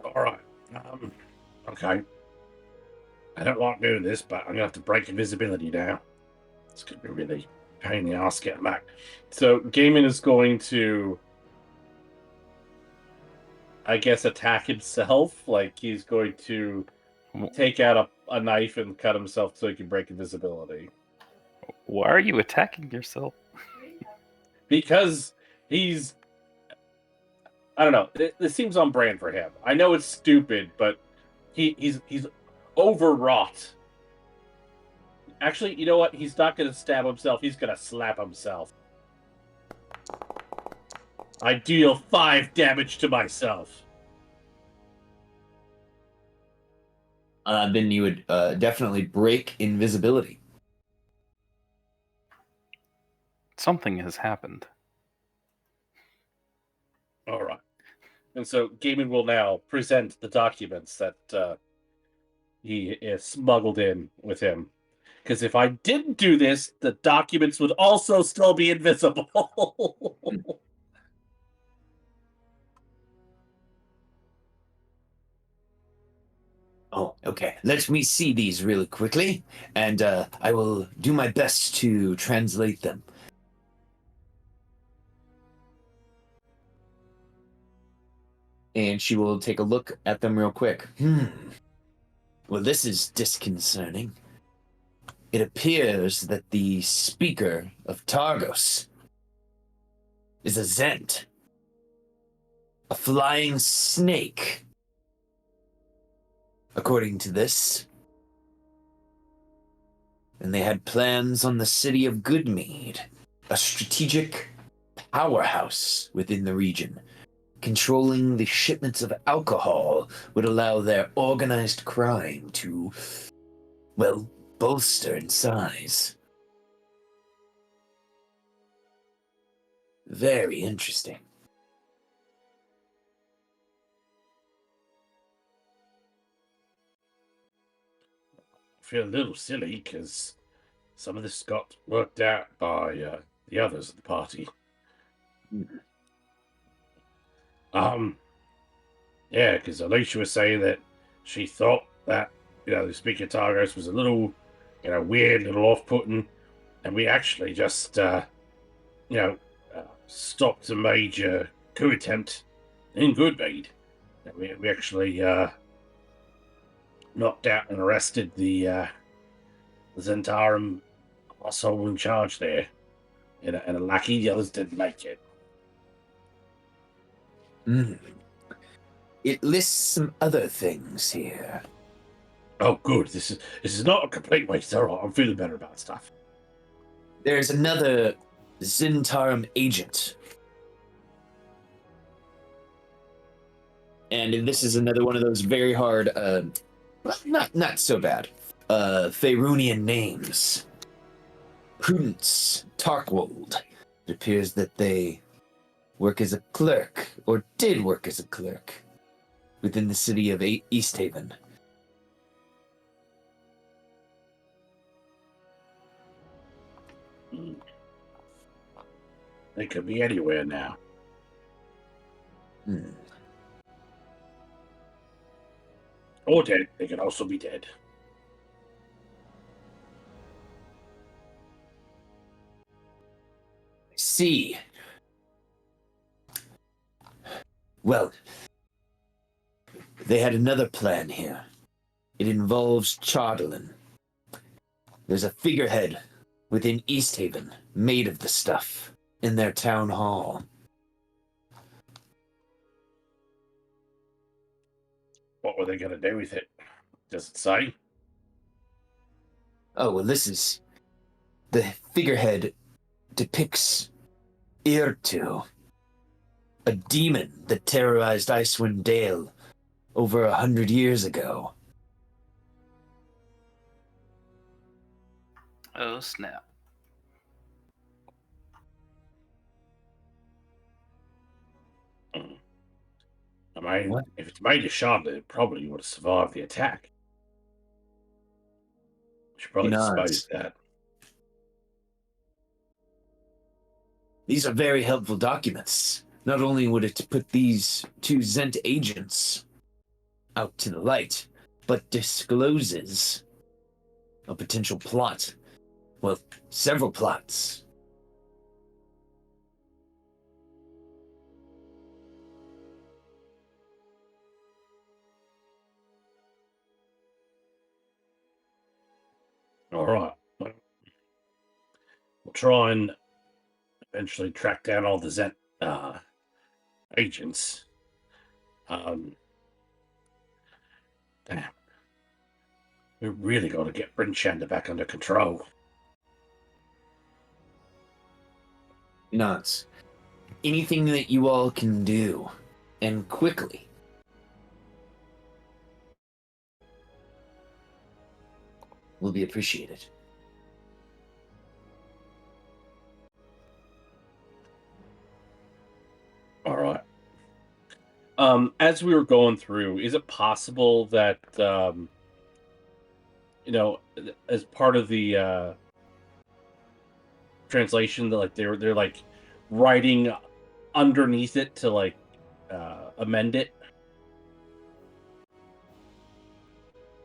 Speaker 4: All right. Okay. I don't like doing this, but I'm gonna have to break invisibility now. It's gonna be really a pain in the ass getting back. So Gaiman is going to, I guess, attack himself. Like he's going to take out a knife and cut himself so he can break invisibility.
Speaker 3: Why are you attacking yourself?
Speaker 4: Because he's, I don't know. This seems on brand for him. I know it's stupid, but he's overwrought. Actually, you know what? He's not going to stab himself. He's going to slap himself. I deal 5 damage to myself.
Speaker 1: Then you would definitely break invisibility.
Speaker 3: Something has happened.
Speaker 4: All right. And so Gaiman will now present the documents that he is smuggled in with him. Because if I didn't do this, the documents would also still be invisible.
Speaker 1: Oh, okay. Let me see these really quickly, and I will do my best to translate them. And she will take a look at them real quick. Well, this is disconcerting. It appears that the speaker of Targos is a Zent, a flying snake. According to this. And they had plans on the city of Goodmead, a strategic powerhouse within the region. Controlling the shipments of alcohol would allow their organized crime to, well, bolster in size. Very interesting.
Speaker 4: I feel a little silly because some of this got worked out by the others of the party. Yeah, because Alicia was saying that she thought that, the speaker Targos was a little, weird, little off-putting, and we actually just, stopped a major coup attempt in Goodmead. We actually knocked out and arrested the Zentarum asshole in charge there, and a lackey. The others didn't make it.
Speaker 1: It lists some other things here.
Speaker 4: Oh, good. This is not a complete waste. All right, I'm feeling better about stuff.
Speaker 1: There's another Zintarum agent. And this is another one of those very hard, not so bad, Faerunian names. Prudence Tarkwold. It appears that they work as a clerk, or did work as a clerk, within the city of East Haven.
Speaker 4: They could be anywhere now.
Speaker 1: Hmm.
Speaker 4: Or dead. They could also be dead.
Speaker 1: See. Well, they had another plan here. It involves Chardalin. There's a figurehead within East Haven made of the stuff in their town hall.
Speaker 4: What were they going to do with it? Does it say?
Speaker 1: Oh, well, this is... The figurehead depicts Irtu, a demon that terrorized Icewind Dale over 100 years ago.
Speaker 3: Oh, snap.
Speaker 4: I mean,
Speaker 1: What?
Speaker 4: if it's made of shard, it probably would have survived the attack. We should probably dispose of that.
Speaker 1: These are very helpful documents. Not only would it put these two Zent agents out to the light, but discloses a potential plot. Well, several plots.
Speaker 4: All right. We'll try and eventually track down all the Zent agents. Damn. We really got to get Brinchanda back under control.
Speaker 1: Nuts. Anything that you all can do, and quickly, will be appreciated.
Speaker 4: All right. As we were going through, is it possible that as part of the translation, that like they're like writing underneath it to like amend it?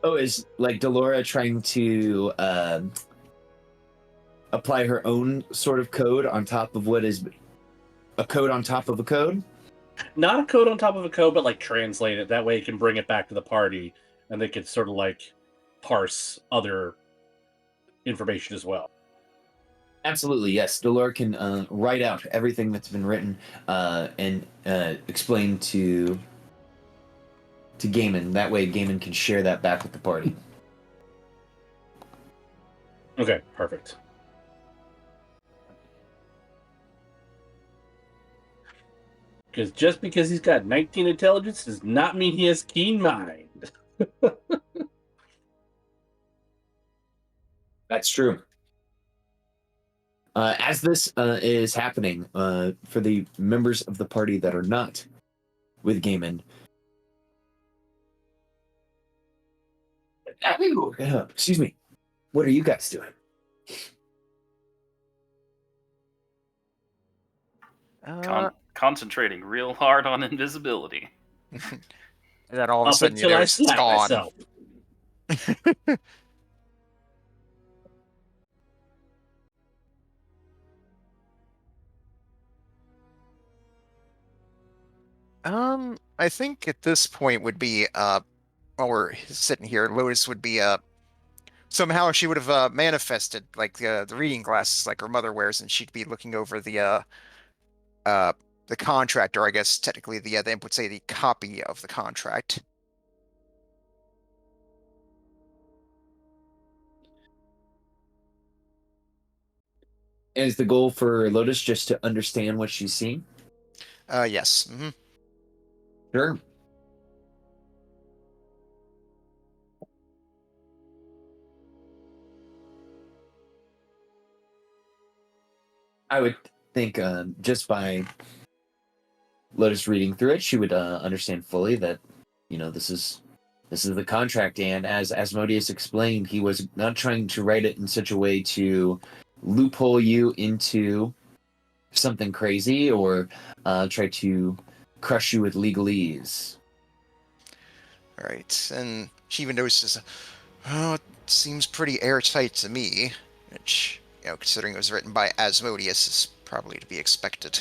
Speaker 1: Oh, is like Delora trying to apply her own sort of code on top of what is a code on top of a code?
Speaker 4: Not a code on top of a code, but like translate it. That way it can bring it back to the party and they could sort of like parse other information as well.
Speaker 1: Absolutely, yes. Delora can write out everything that's been written and explain to Gaiman. That way Gaiman can share that back with the party.
Speaker 4: Okay, perfect. Because just because he's got 19 intelligence does not mean he has keen mind.
Speaker 1: That's true. As this is happening, for the members of the party that are not with Gaiman, excuse me, what are you guys doing?
Speaker 3: Concentrating real hard on invisibility.
Speaker 5: And then all of a
Speaker 4: Up
Speaker 5: sudden,
Speaker 4: until I
Speaker 5: it's
Speaker 4: slap
Speaker 5: gone.
Speaker 4: myself.
Speaker 5: I think at this point would be while we're sitting here, Lotus would be somehow she would have manifested like the reading glasses like her mother wears, and she'd be looking over the the contract, or I guess technically the imp would say the copy of the contract.
Speaker 1: Is the goal for Lotus just to understand what she's seeing?
Speaker 5: Yes.
Speaker 1: Sure. I would think just by Lotus reading through it, she would understand fully that, this is the contract. And as Asmodeus explained, he was not trying to write it in such a way to loophole you into something crazy or try to crush you with legalese.
Speaker 5: All right, and she even notices, oh, it seems pretty airtight to me, which, considering it was written by Asmodeus, is probably to be expected.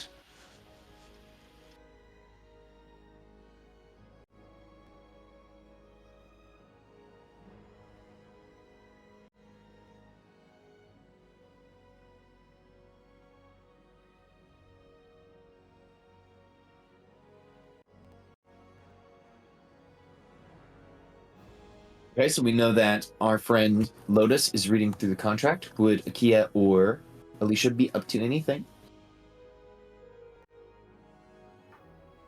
Speaker 1: Okay, so we know that our friend Lotus is reading through the contract. Would Akia or Alicia be up to anything?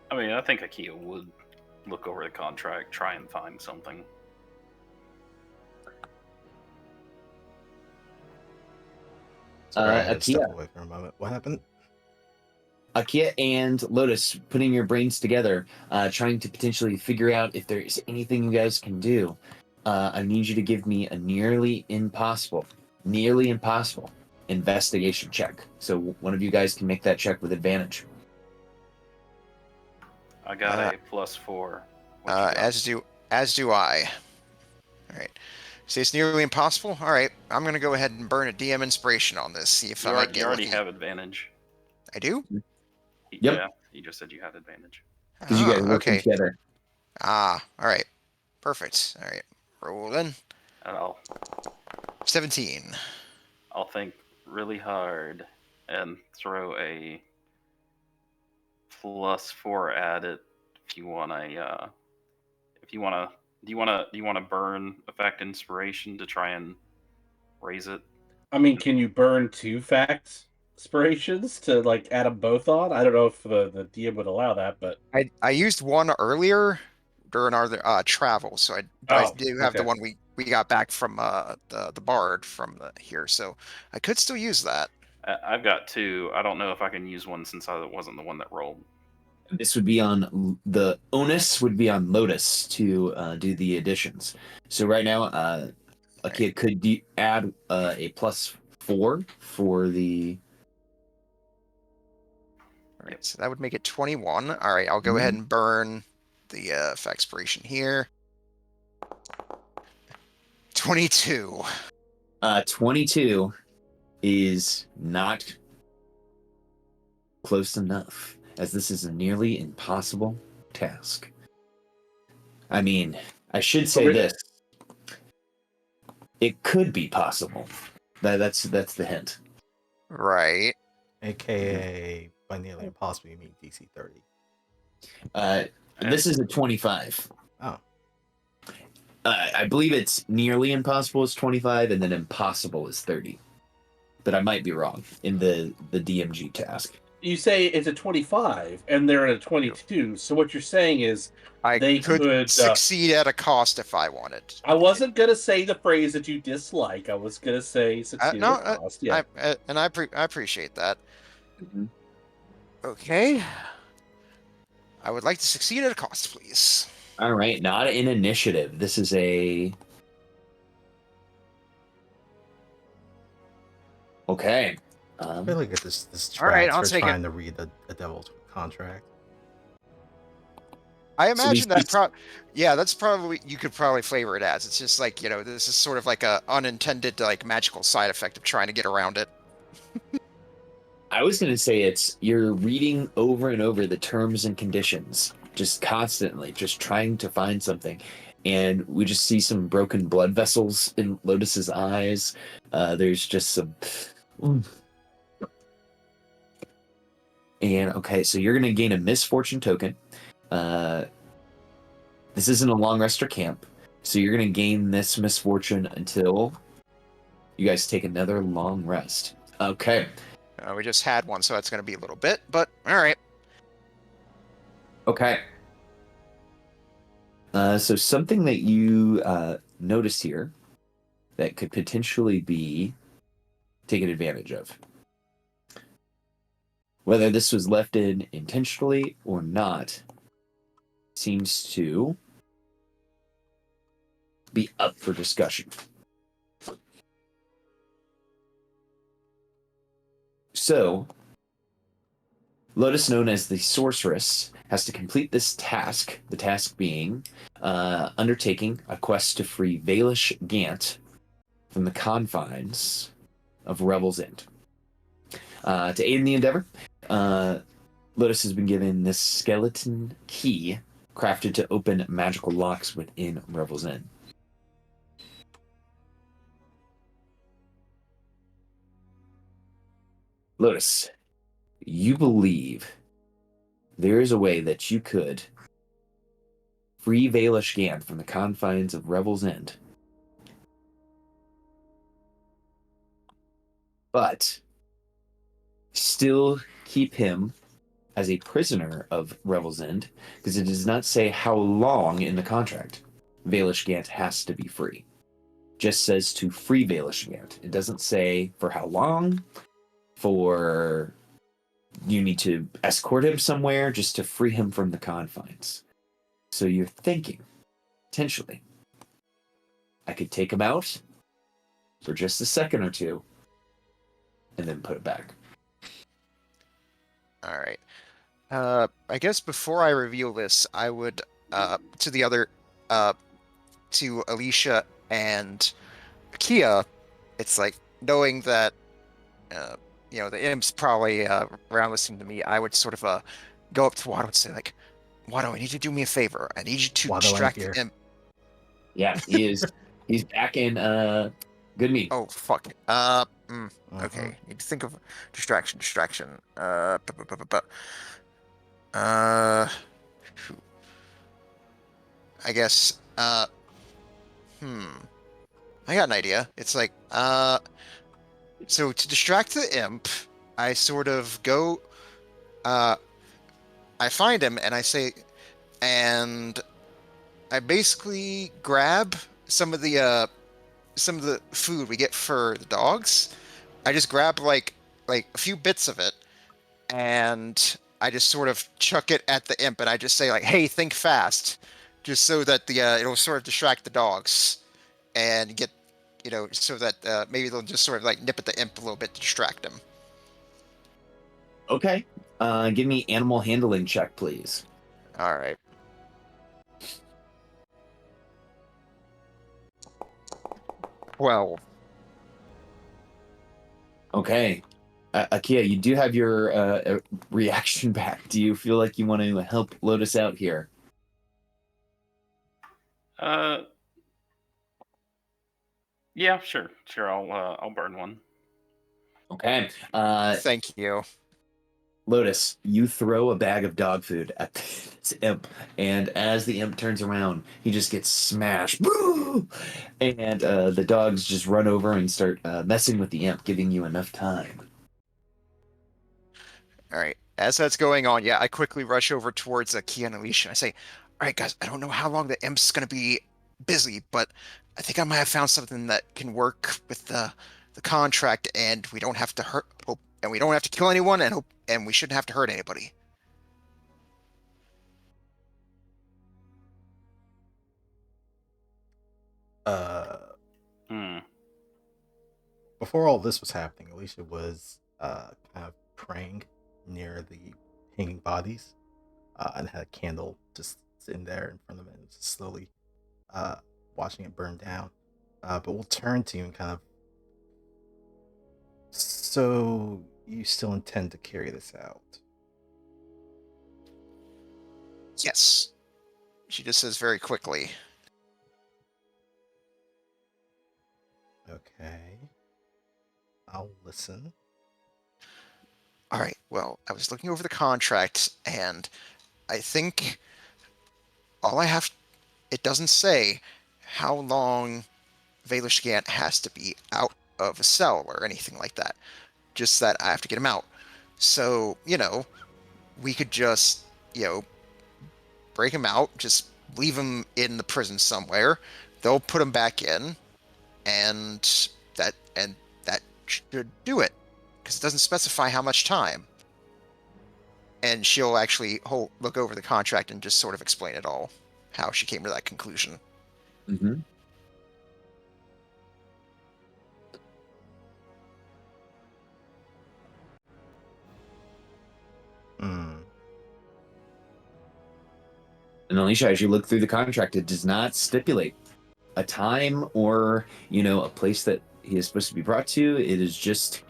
Speaker 3: I mean, I think Akia would look over the contract, try and find something.
Speaker 2: Sorry, I had to step
Speaker 1: Akia.
Speaker 2: away for a moment. What happened?
Speaker 1: Akia and Lotus putting your brains together, trying to potentially figure out if there is anything you guys can do. I need you to give me a nearly impossible investigation check. So one of you guys can make that check with advantage.
Speaker 3: I got a +4. What you got?
Speaker 5: As do I. All right. See, it's nearly impossible. All right, I'm gonna go ahead and burn a DM inspiration on this. See if I might get
Speaker 3: you already
Speaker 5: lucky.
Speaker 3: have advantage.
Speaker 5: I do?
Speaker 1: Yep.
Speaker 3: Yeah, you just said you had advantage.
Speaker 1: Because you guys working
Speaker 5: Okay.
Speaker 1: together.
Speaker 5: All right. Perfect. All right. Roll in.
Speaker 3: And
Speaker 5: 17.
Speaker 3: I'll think really hard and throw a +4 at it if you want to. Do you want to burn effect inspiration to try and raise it?
Speaker 4: I mean, can you burn 2 fact inspirations to add them both on? I don't know if the DM would allow that, but
Speaker 5: I used one earlier during our travel, so I do have the
Speaker 4: okay.
Speaker 5: one we got back from the bard from here, so I could still use that.
Speaker 3: I've got 2. I don't know if I can use one since I wasn't the one that rolled.
Speaker 1: This would be on the onus would be on Lotus to do the additions. So right now, Akia could add a +4 for the.
Speaker 5: All right, so that would make it 21. All right, I'll go ahead and burn the expiration here. 22.
Speaker 1: 22 is not close enough, as this is a nearly impossible task. I mean, I should say this. It could be possible. That's the hint.
Speaker 5: Right.
Speaker 2: AKA by nearly impossible, you mean DC 30.
Speaker 1: This is a 25.
Speaker 2: Oh.
Speaker 1: I believe it's nearly impossible is 25, and then impossible is 30. But I might be wrong in the DMG task.
Speaker 4: You say it's a 25, and they're at a 22. So what you're saying is they could
Speaker 5: succeed at a cost if I wanted.
Speaker 4: I wasn't gonna say the phrase that you dislike. I was gonna say succeed at a cost. Yeah,
Speaker 5: I appreciate that.
Speaker 1: Mm-hmm.
Speaker 5: Okay. I would like to succeed at a cost, please.
Speaker 1: All right, not an initiative. This is a. Okay.
Speaker 2: I feel like this
Speaker 5: all right,
Speaker 2: tracks
Speaker 5: I'll
Speaker 2: for
Speaker 5: take
Speaker 2: trying to read the devil's contract.
Speaker 5: I imagine that's probably you could probably flavor it as. It's just this is sort of like a unintended magical side effect of trying to get around it.
Speaker 1: I was going to say you're reading over and over the terms and conditions, just constantly, just trying to find something. And we just see some broken blood vessels in Lotus's eyes. There's just some. And okay, so you're going to gain a misfortune token. This isn't a long rest or camp, so you're going to gain this misfortune until you guys take another long rest. Okay.
Speaker 5: We just had one, so it's going to be a little bit, but all right.
Speaker 1: Okay. So something that you notice here that could potentially be taken advantage of. Whether this was left in intentionally or not seems to be up for discussion. So, Lotus, known as the Sorceress, has to complete this task, the task being undertaking a quest to free Valish Gant from the confines of Revel's End. To aid in the endeavor, Lotus has been given this skeleton key crafted to open magical locks within Revel's End. Lotus, you believe there is a way that you could free Valish Gant from the confines of Revel's End, but still keep him as a prisoner of Revel's End, because it does not say how long in the contract Valish Gant has to be free. It just says to free Valish Gant. It doesn't say for how long, for you need to escort him somewhere, just to free him from the confines. So you're thinking, potentially, I could take him out for just a second or two and then put it back.
Speaker 5: All right. I guess before I reveal this, I would to the other to Alicia and Kia, it's like knowing that the imp's probably around listening to me. I would sort of go up to Watto and say like, Watto, I need you to do me a favor. I need you to
Speaker 2: Watto, I'm
Speaker 5: distract
Speaker 2: here.
Speaker 5: the imp.
Speaker 1: Yeah, he is. He's back in good meat.
Speaker 5: Oh fuck. Okay. Need to think of distraction. I guess. I got an idea. It's like, so to distract the imp, I sort of go, I find him and I say, and I basically grab some of the food we get for the dogs. I just grab like a few bits of it, and I just sort of chuck it at the imp, and I just say like, "Hey, think fast," just so that the it'll sort of distract the dogs and get so that maybe they'll just sort of like nip at the imp a little bit to distract him.
Speaker 1: Okay. Give me animal handling check, please.
Speaker 5: All right. Well,
Speaker 1: Okay. Akia, you do have your reaction back. Do you feel like you want to help Lotus out here?
Speaker 3: Yeah, sure. I'll burn one.
Speaker 1: Okay.
Speaker 5: thank you.
Speaker 1: Lotus, you throw a bag of dog food at this imp, and as the imp turns around, he just gets smashed. Boo! And the dogs just run over and start messing with the imp, giving you enough time.
Speaker 5: All right. As that's going on, yeah, I quickly rush over towards Kia and Alicia. I say, "All right, guys, I don't know how long the imp's gonna be busy, but I think I might have found something that can work with the contract, and we don't have to and we don't have to kill anyone, and we shouldn't have to hurt anybody."
Speaker 3: Hmm.
Speaker 2: Before all this was happening, Alicia was kind of praying near the hanging bodies and had a candle just sitting there in front of it and just slowly watching it burn down. But we'll turn to you and kind of. So you still intend to carry this out?
Speaker 5: Yes. She just says very quickly.
Speaker 2: Okay. I'll listen.
Speaker 5: All right. Well, I was looking over the contract, and I think all I have. It doesn't say how long Valishgant has to be out of a cell or anything like that. Just that I have to get him out. So, we could just, break him out, just leave him in the prison somewhere. They'll put him back in, and that should do it, because it doesn't specify how much time. And she'll actually look over the contract and just sort of explain it all, how she came to that conclusion.
Speaker 1: Mm-hmm.
Speaker 2: Hmm.
Speaker 1: And Alicia, as you look through the contract, it does not stipulate a time or, a place that he is supposed to be brought to. It is just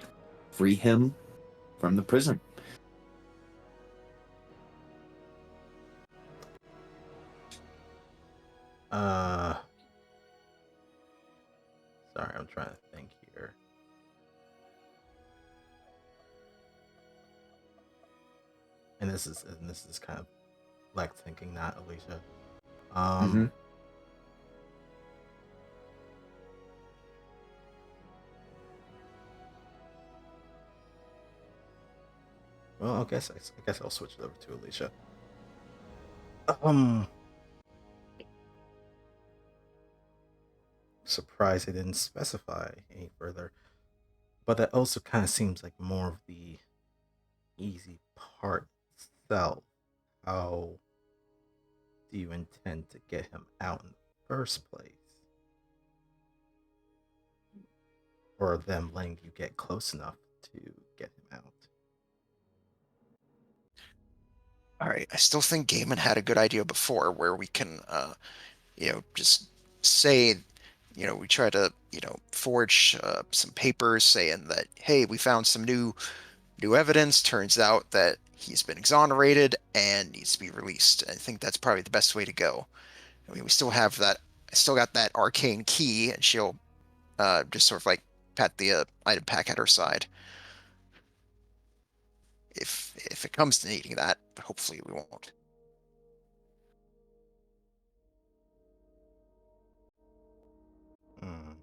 Speaker 1: free him from the prison.
Speaker 2: Sorry, I'm trying to think here. And this is kind of like thinking that, Alicia.
Speaker 1: Mm-hmm.
Speaker 2: Well, I guess I'll switch it over to Alicia. Surprised they didn't specify any further, but that also kind of seems like more of the easy part itself. How do you intend to get him out in the first place? Or them letting you get close enough to get him out?
Speaker 5: All right. I still think Gaiman had a good idea before, where we can, just say, we try to, forge some papers saying that, hey, we found some new evidence. Turns out that he's been exonerated and needs to be released. I think that's probably the best way to go. I mean, we still have that. I still got that arcane key, and she'll just sort of like pat the item pack at her side. If it comes to needing that, but hopefully we won't.
Speaker 2: Hmm.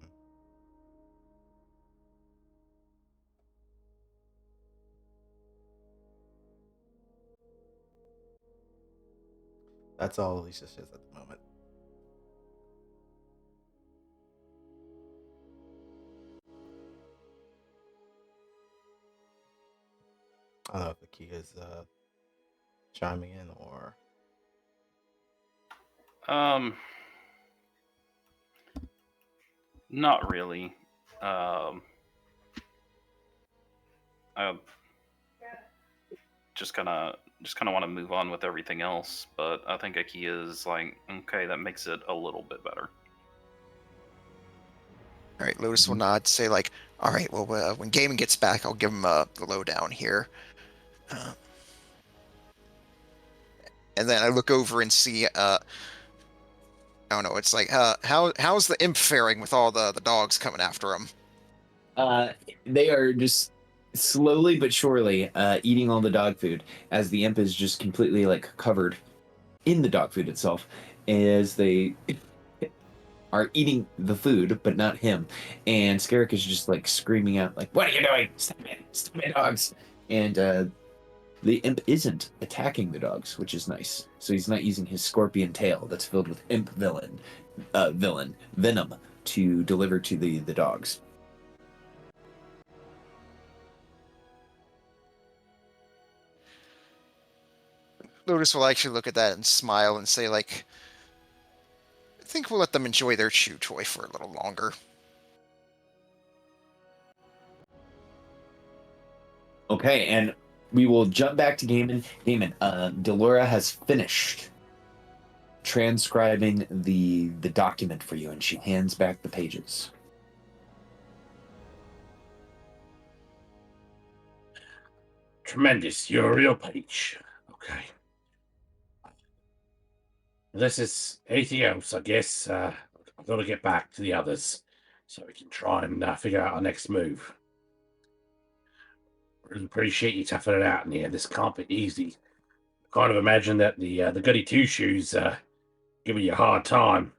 Speaker 2: That's all Alicia says at the moment. I don't know if the key is chiming in or.
Speaker 3: Not really. I just kind of want to move on with everything else, but I think Akia is like, okay, that makes it a little bit better.
Speaker 5: All right, Lotus will nod, say like, all right, well, when Gaiman gets back, I'll give him the lowdown here. And then I look over and see, I don't know, it's like, how's the imp faring with all the dogs coming after him?
Speaker 1: They are just slowly but surely eating all the dog food, as the imp is just completely like covered in the dog food itself, as they are eating the food but not him. And Scarrick is just like screaming out like, what are you doing? Stop it, dogs. And the imp isn't attacking the dogs, which is nice. So he's not using his scorpion tail that's filled with imp venom to deliver to the dogs.
Speaker 5: Lotus will actually look at that and smile and say like, I think we'll let them enjoy their chew toy for a little longer.
Speaker 1: Okay, and we will jump back to Gaiman. Gaiman, Delora has finished transcribing the document for you, and she hands back the pages.
Speaker 4: Tremendous. You're a real peach. Okay. This is anything else, I guess. I've got to get back to the others so we can try and figure out our next move. Really appreciate you toughing it out in here. This can't be easy. Kind of imagine that the goody two shoes giving you a hard time.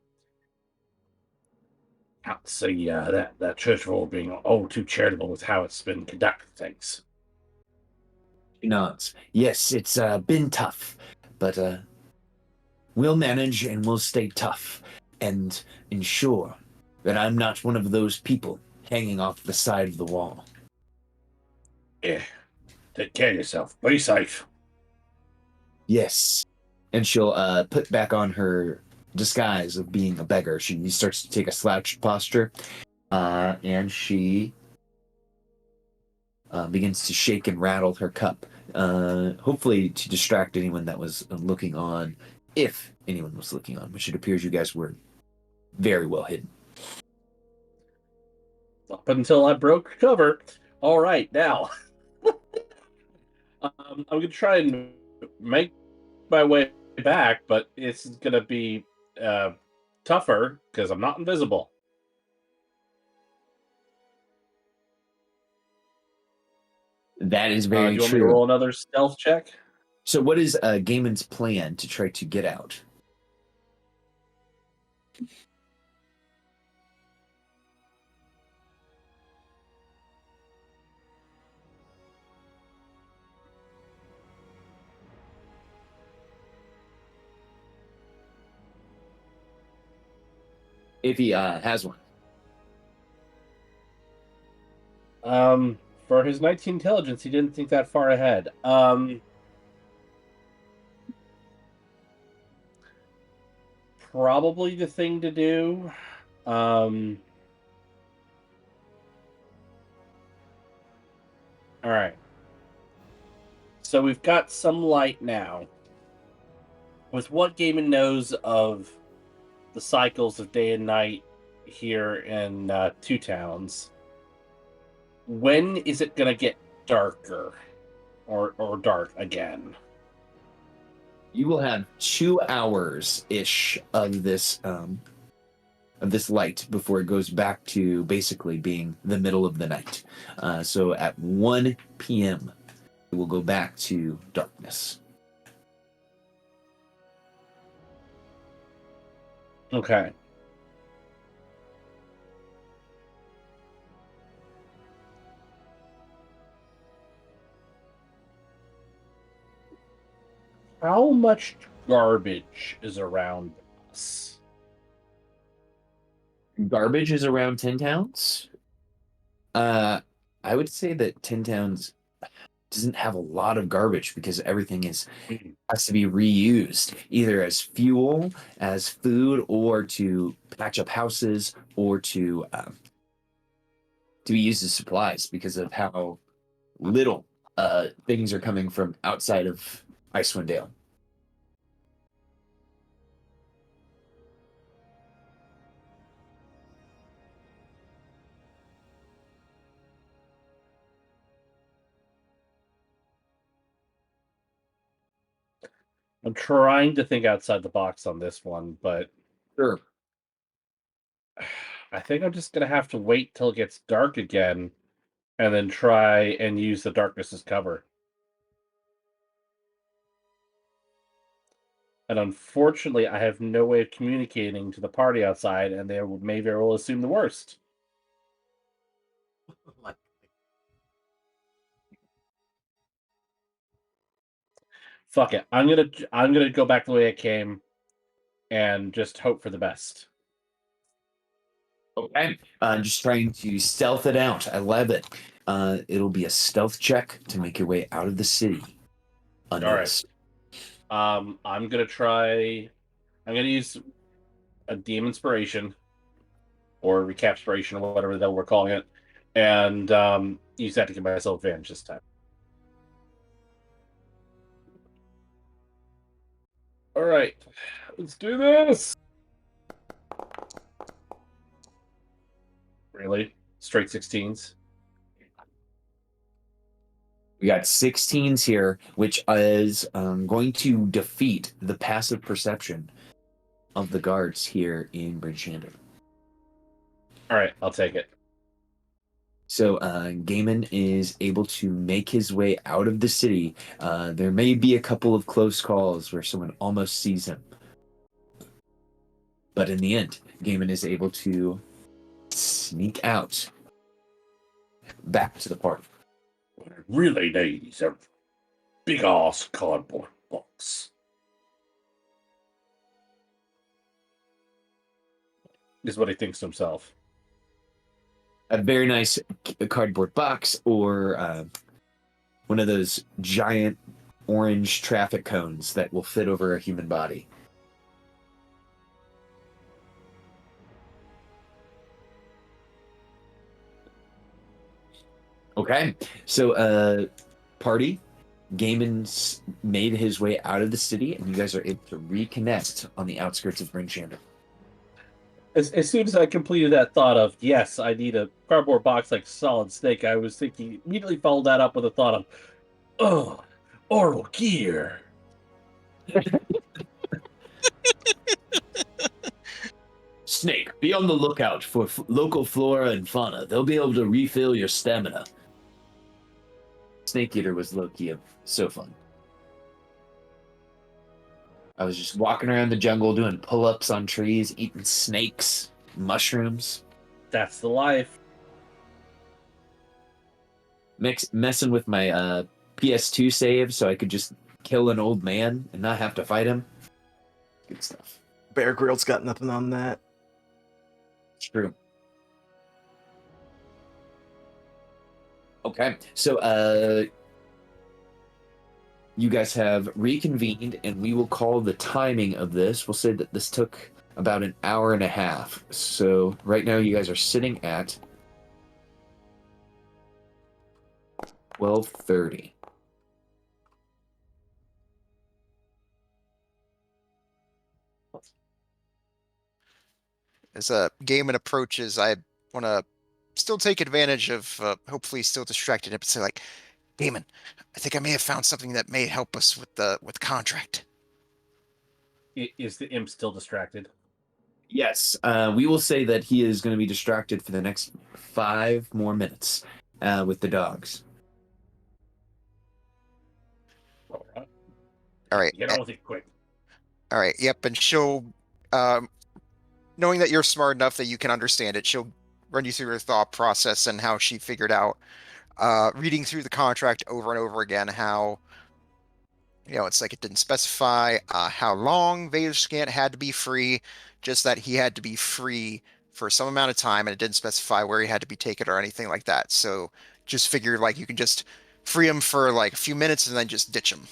Speaker 4: Can't see that church hall being all too charitable with how it's been conducting things.
Speaker 1: She nods. Yes, it's been tough, but we'll manage and we'll stay tough and ensure that I'm not one of those people hanging off the side of the wall.
Speaker 4: Yeah. Take care of yourself. Be safe.
Speaker 1: Yes. And she'll put back on her disguise of being a beggar. She starts to take a slouched posture, and she begins to shake and rattle her cup, hopefully to distract anyone that was looking on, if anyone was looking on, which it appears you guys were very well hidden.
Speaker 4: Up until I broke cover. All right, now I'm going to try and make my way back, but it's going to be tougher because I'm not invisible.
Speaker 1: That is
Speaker 4: Do
Speaker 1: very
Speaker 4: you want me to
Speaker 1: true.
Speaker 4: roll another stealth check?
Speaker 1: So what is Gaiman's plan to try to get out? If he has one.
Speaker 4: For his 19 intelligence, he didn't think that far ahead. Probably the thing to do. All right. So we've got some light now. With what Gaiman knows of the cycles of day and night here in Two Towns, when is it going to get darker or dark again?
Speaker 1: You will have 2 hours ish of this light before it goes back to basically being the middle of the night. So at 1 p.m. it will go back to darkness.
Speaker 4: Okay. How much garbage is around us?
Speaker 1: Garbage is around 10 towns. I would say that 10 towns doesn't have a lot of garbage because everything has to be reused, either as fuel, as food, or to patch up houses, or to be used as supplies because of how little things are coming from outside of Icewind Dale.
Speaker 4: I'm trying to think outside the box on this one, but
Speaker 1: Sure.
Speaker 4: I think I'm just going to have to wait till it gets dark again and then try and use the darkness as cover. And unfortunately, I have no way of communicating to the party outside, and they may very well assume the worst. Fuck it. I'm gonna go back the way I came and just hope for the best.
Speaker 1: Okay. Just trying to stealth it out. I love it. It'll be a stealth check to make your way out of the city unnoticed.
Speaker 4: I'm gonna try. I'm gonna use a Deem Inspiration or Recapspiration or whatever the hell we're calling it, and use that to give myself advantage this time. All right, let's do this. Really? Straight 16s?
Speaker 1: We got 16s here, which is going to defeat the passive perception of the guards here in Bridgeshander.
Speaker 4: All right, I'll take it.
Speaker 1: So Gaiman is able to make his way out of the city. There may be a couple of close calls where someone almost sees him. But in the end, Gaiman is able to sneak out back to the party.
Speaker 4: What I really need is a big ass cardboard box. Is what he thinks to himself.
Speaker 1: A very nice cardboard box or one of those giant orange traffic cones that will fit over a human body. Okay, so party, Gaiman's made his way out of the city, and you guys are able to reconnect on the outskirts of Bryn Shander.
Speaker 7: As soon as I completed that thought of, yes, I need a cardboard box like Solid Snake, I was thinking, immediately followed that up with a thought of, oh, oral gear.
Speaker 1: Snake, be on the lookout for local flora and fauna. They'll be able to refill your stamina. Snake Eater was low-key so fun. I was just walking around the jungle doing pull-ups on trees, eating snakes, mushrooms.
Speaker 7: That's the life.
Speaker 1: Messing with my PS2 save so I could just kill an old man and not have to fight him. Good stuff.
Speaker 2: Bear Grylls got nothing on that.
Speaker 1: It's true. Okay, so you guys have reconvened, and we will call the timing of this. We'll say that this took about an hour and a half. So right now you guys are sitting at 12:30.
Speaker 5: As Gaiman approaches, I want to still take advantage of hopefully still distracted him and say like, Gaiman, I think I may have found something that may help us with the contract.
Speaker 7: Is the imp still distracted?
Speaker 1: Yes, we will say that he is going to be distracted for the next 5 more minutes with the dogs.
Speaker 4: All right.
Speaker 5: All right.
Speaker 4: Get on with it quick.
Speaker 5: All right. Yep. And she'll, knowing that you're smart enough that you can understand it, she'll run you through her thought process and how she figured out, reading through the contract over and over again, how, it's like it didn't specify how long Vaderscant had to be free, just that he had to be free for some amount of time, and it didn't specify where he had to be taken or anything like that. So just figure like you can just free him for like a few minutes and then just ditch him.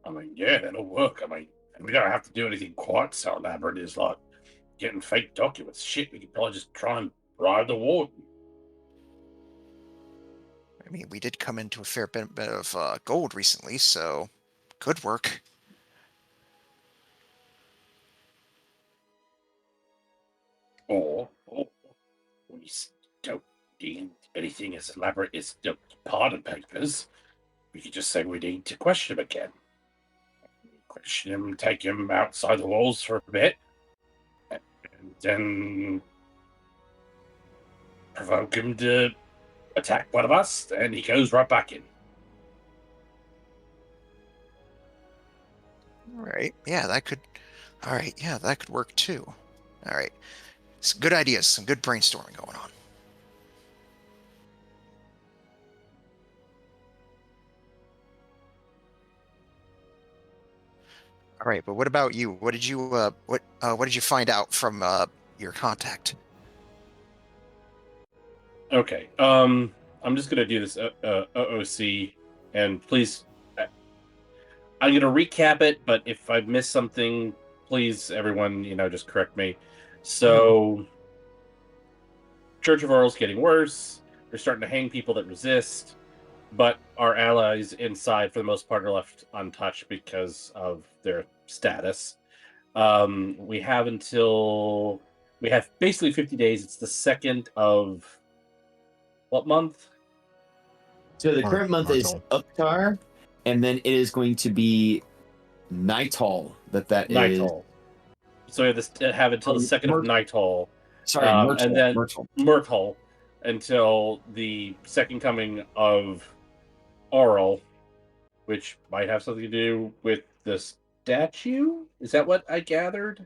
Speaker 4: I mean, yeah, that'll work. I mean, we don't have to do anything quite so elaborate as like getting fake documents. Shit, we could probably just try and bribe the warden.
Speaker 5: I mean, we did come into a fair bit of gold recently, so could work.
Speaker 4: Or we don't need anything as elaborate as the pardon papers. We could just say we need to question him again. Question him, take him outside the walls for a bit, and then provoke him to attack one of us, and he goes right back in.
Speaker 5: All right. Yeah, that could. All right. Yeah, that could work too. All right. Some good ideas, some good brainstorming going on. All right, but what about you? What did you what did you find out from your contact?
Speaker 7: Okay. I'm just gonna do this OOC, and please, I'm gonna recap it. But if I miss something, please, everyone, just correct me. So, Church of Auril's getting worse. They're starting to hang people that resist, but our allies inside, for the most part, are left untouched because of their status. We have basically 50 days. It's the 2nd of what month?
Speaker 1: So the current month is
Speaker 2: Martel.
Speaker 1: Uptar, and then it is going to be Nightall. That is
Speaker 7: Nightall. So we have this have until the second of Nightfall.
Speaker 1: Sorry, Myrtle.
Speaker 7: And then
Speaker 1: Myrtle.
Speaker 7: Myrtle until the second coming of Auril, which might have something to do with the statue. Is that what I gathered?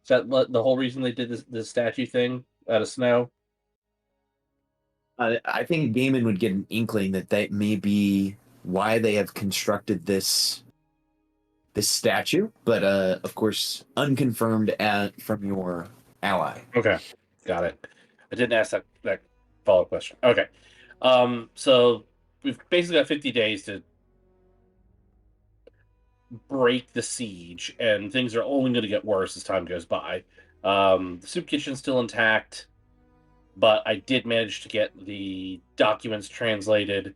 Speaker 7: Is that the whole reason they did this statue thing out of snow?
Speaker 1: I think Gaiman would get an inkling that may be why they have constructed this statue, but of course unconfirmed from your ally.
Speaker 7: Okay, got it. I didn't ask that follow-up question. Okay, so we've basically got 50 days to break the siege, and things are only going to get worse as time goes by. The soup kitchen's still intact, but I did manage to get the documents translated.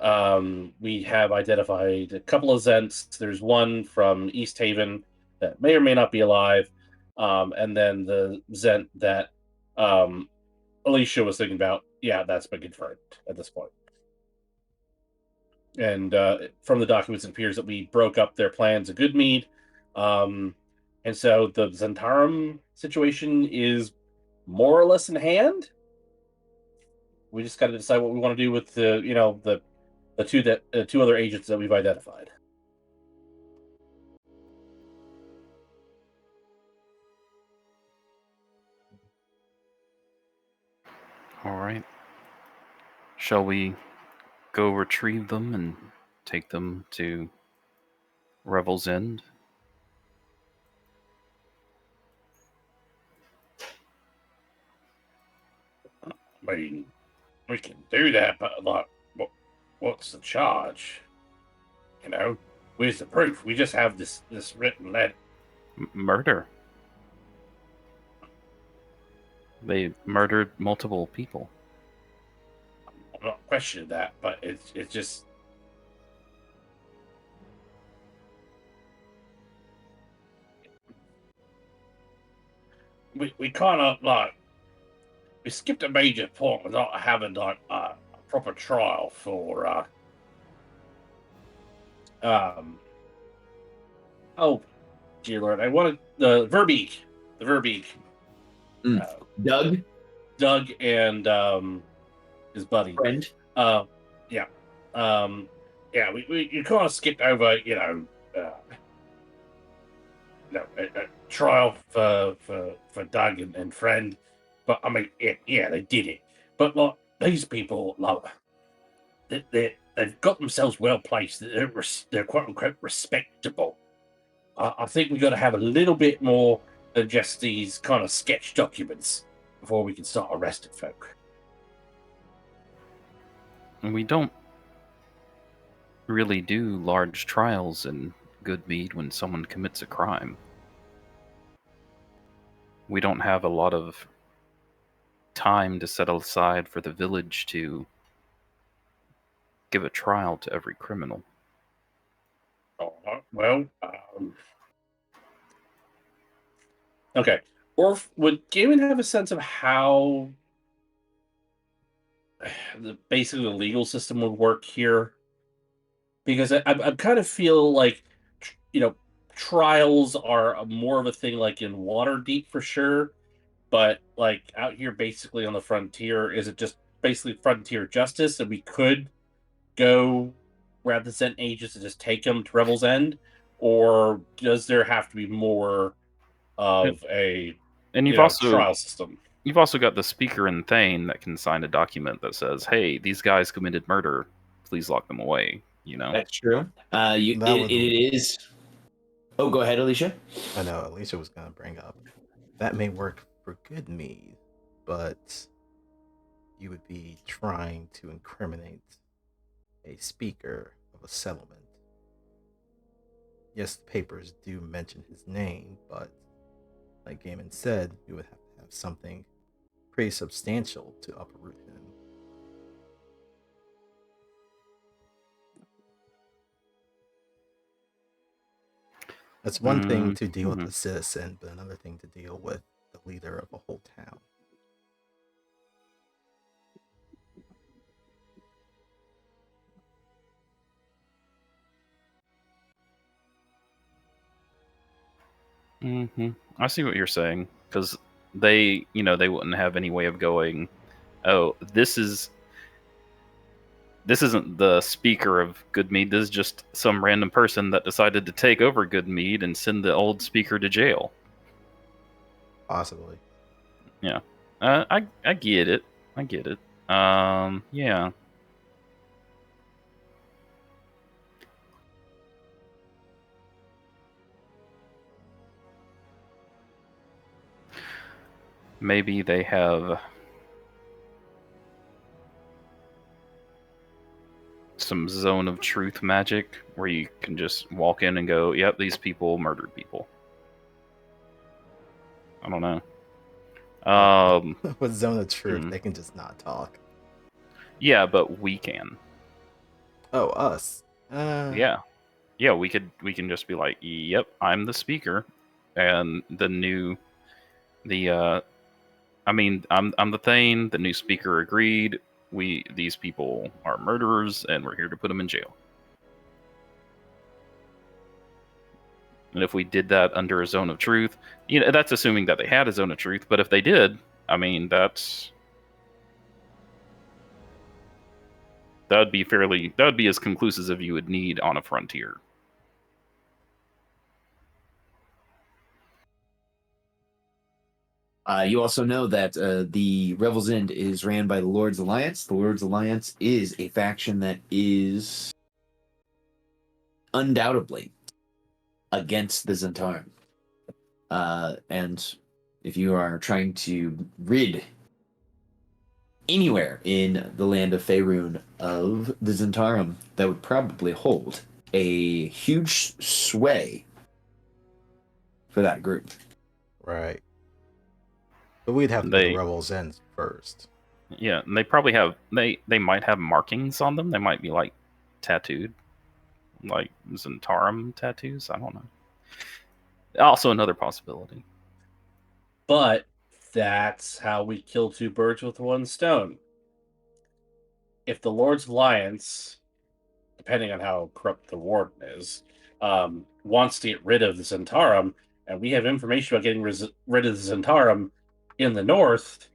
Speaker 7: We have identified a couple of Zents. There's one from East Haven that may or may not be alive, and then the Zent that Alicia was thinking about. Yeah, that's been confirmed at this point. And from the documents, it appears that we broke up their plans of Goodmead. And so the Zentarum situation is more or less in hand. We just got to decide what we want to do with the two other agents that we've identified.
Speaker 3: All right. Shall we go retrieve them and take them to Revel's End?
Speaker 7: I mean, we can do that, but like, what's the charge? You know, where's the proof? We just have this written letter.
Speaker 3: Murder. They murdered multiple people.
Speaker 7: I'm not questioning that, but it's just. We kind of like we skipped a major point without having like a proper trial for oh dear lord, I wanted the Verbeek. Doug and his buddy
Speaker 1: Friend.
Speaker 7: Yeah. Yeah, we you kind of skipped over, a trial for Doug and friend. But I mean, yeah, they did it. But like these people, like they've got themselves well placed. They're quote unquote respectable. I think we got to have a little bit more than just these kind of sketch documents before we can start arresting folk.
Speaker 3: And we don't really do large trials in Goodmead when someone commits a crime. We don't have a lot of time to set aside for the village to give a trial to every criminal.
Speaker 7: Well, okay. Or would Gaiman have a sense of how basically the legal system would work here? Because I kind of feel like, trials are more of a thing like in Waterdeep for sure, but like out here basically on the frontier, is it just basically frontier justice and we could go grab the Zent agents and just take them to Revel's End? Or does there have to be more of a
Speaker 3: And
Speaker 7: trial system?
Speaker 3: You've also got the speaker in Thane that can sign a document that says, "Hey, these guys committed murder. Please lock them away."
Speaker 1: That's true. It is. Oh, go ahead, Alicia.
Speaker 2: I know Alicia was going to bring up that may work for Goodmead, but you would be trying to incriminate a speaker of a settlement. Yes, the papers do mention his name, but like Gaiman said, you would have to have something pretty substantial to uproot him. That's one thing to deal with a citizen, but another thing to deal with the leader of a whole town.
Speaker 3: I see what you're saying, because they wouldn't have any way of going, oh, this isn't the speaker of Goodmead. This is just some random person that decided to take over Goodmead and send the old speaker to jail.
Speaker 2: Possibly.
Speaker 3: Yeah, I get it. I get it. Yeah. Maybe they have some zone of truth magic where you can just walk in and go, yep, these people murdered people. I don't know.
Speaker 2: With Zone of Truth, they can just not talk.
Speaker 3: Yeah, but we can.
Speaker 2: Oh, us.
Speaker 3: Yeah, we can just be like, yep, I'm the speaker, and I'm the Thane. The new speaker agreed. These people are murderers, and we're here to put them in jail. And if we did that under a zone of truth, that's assuming that they had a zone of truth. But if they did, that would be as conclusive as you would need on a frontier.
Speaker 1: You also know that the Revel's End is ran by the Lord's Alliance. The Lord's Alliance is a faction that is undoubtedly against the Zentarum. And if you are trying to rid anywhere in the land of Faerun of the Zentarum, that would probably hold a huge sway for that group.
Speaker 2: Right. But we'd have to go to Rebel's End first.
Speaker 3: Yeah, and they probably have they might have markings on them. They might be like tattooed, like Zentarum tattoos. I don't know. Also, another possibility.
Speaker 7: But that's how we kill two birds with one stone. If the Lord's Alliance, depending on how corrupt the Warden is, wants to get rid of the Zentarum, and we have information about getting rid of the Zentarum in the north,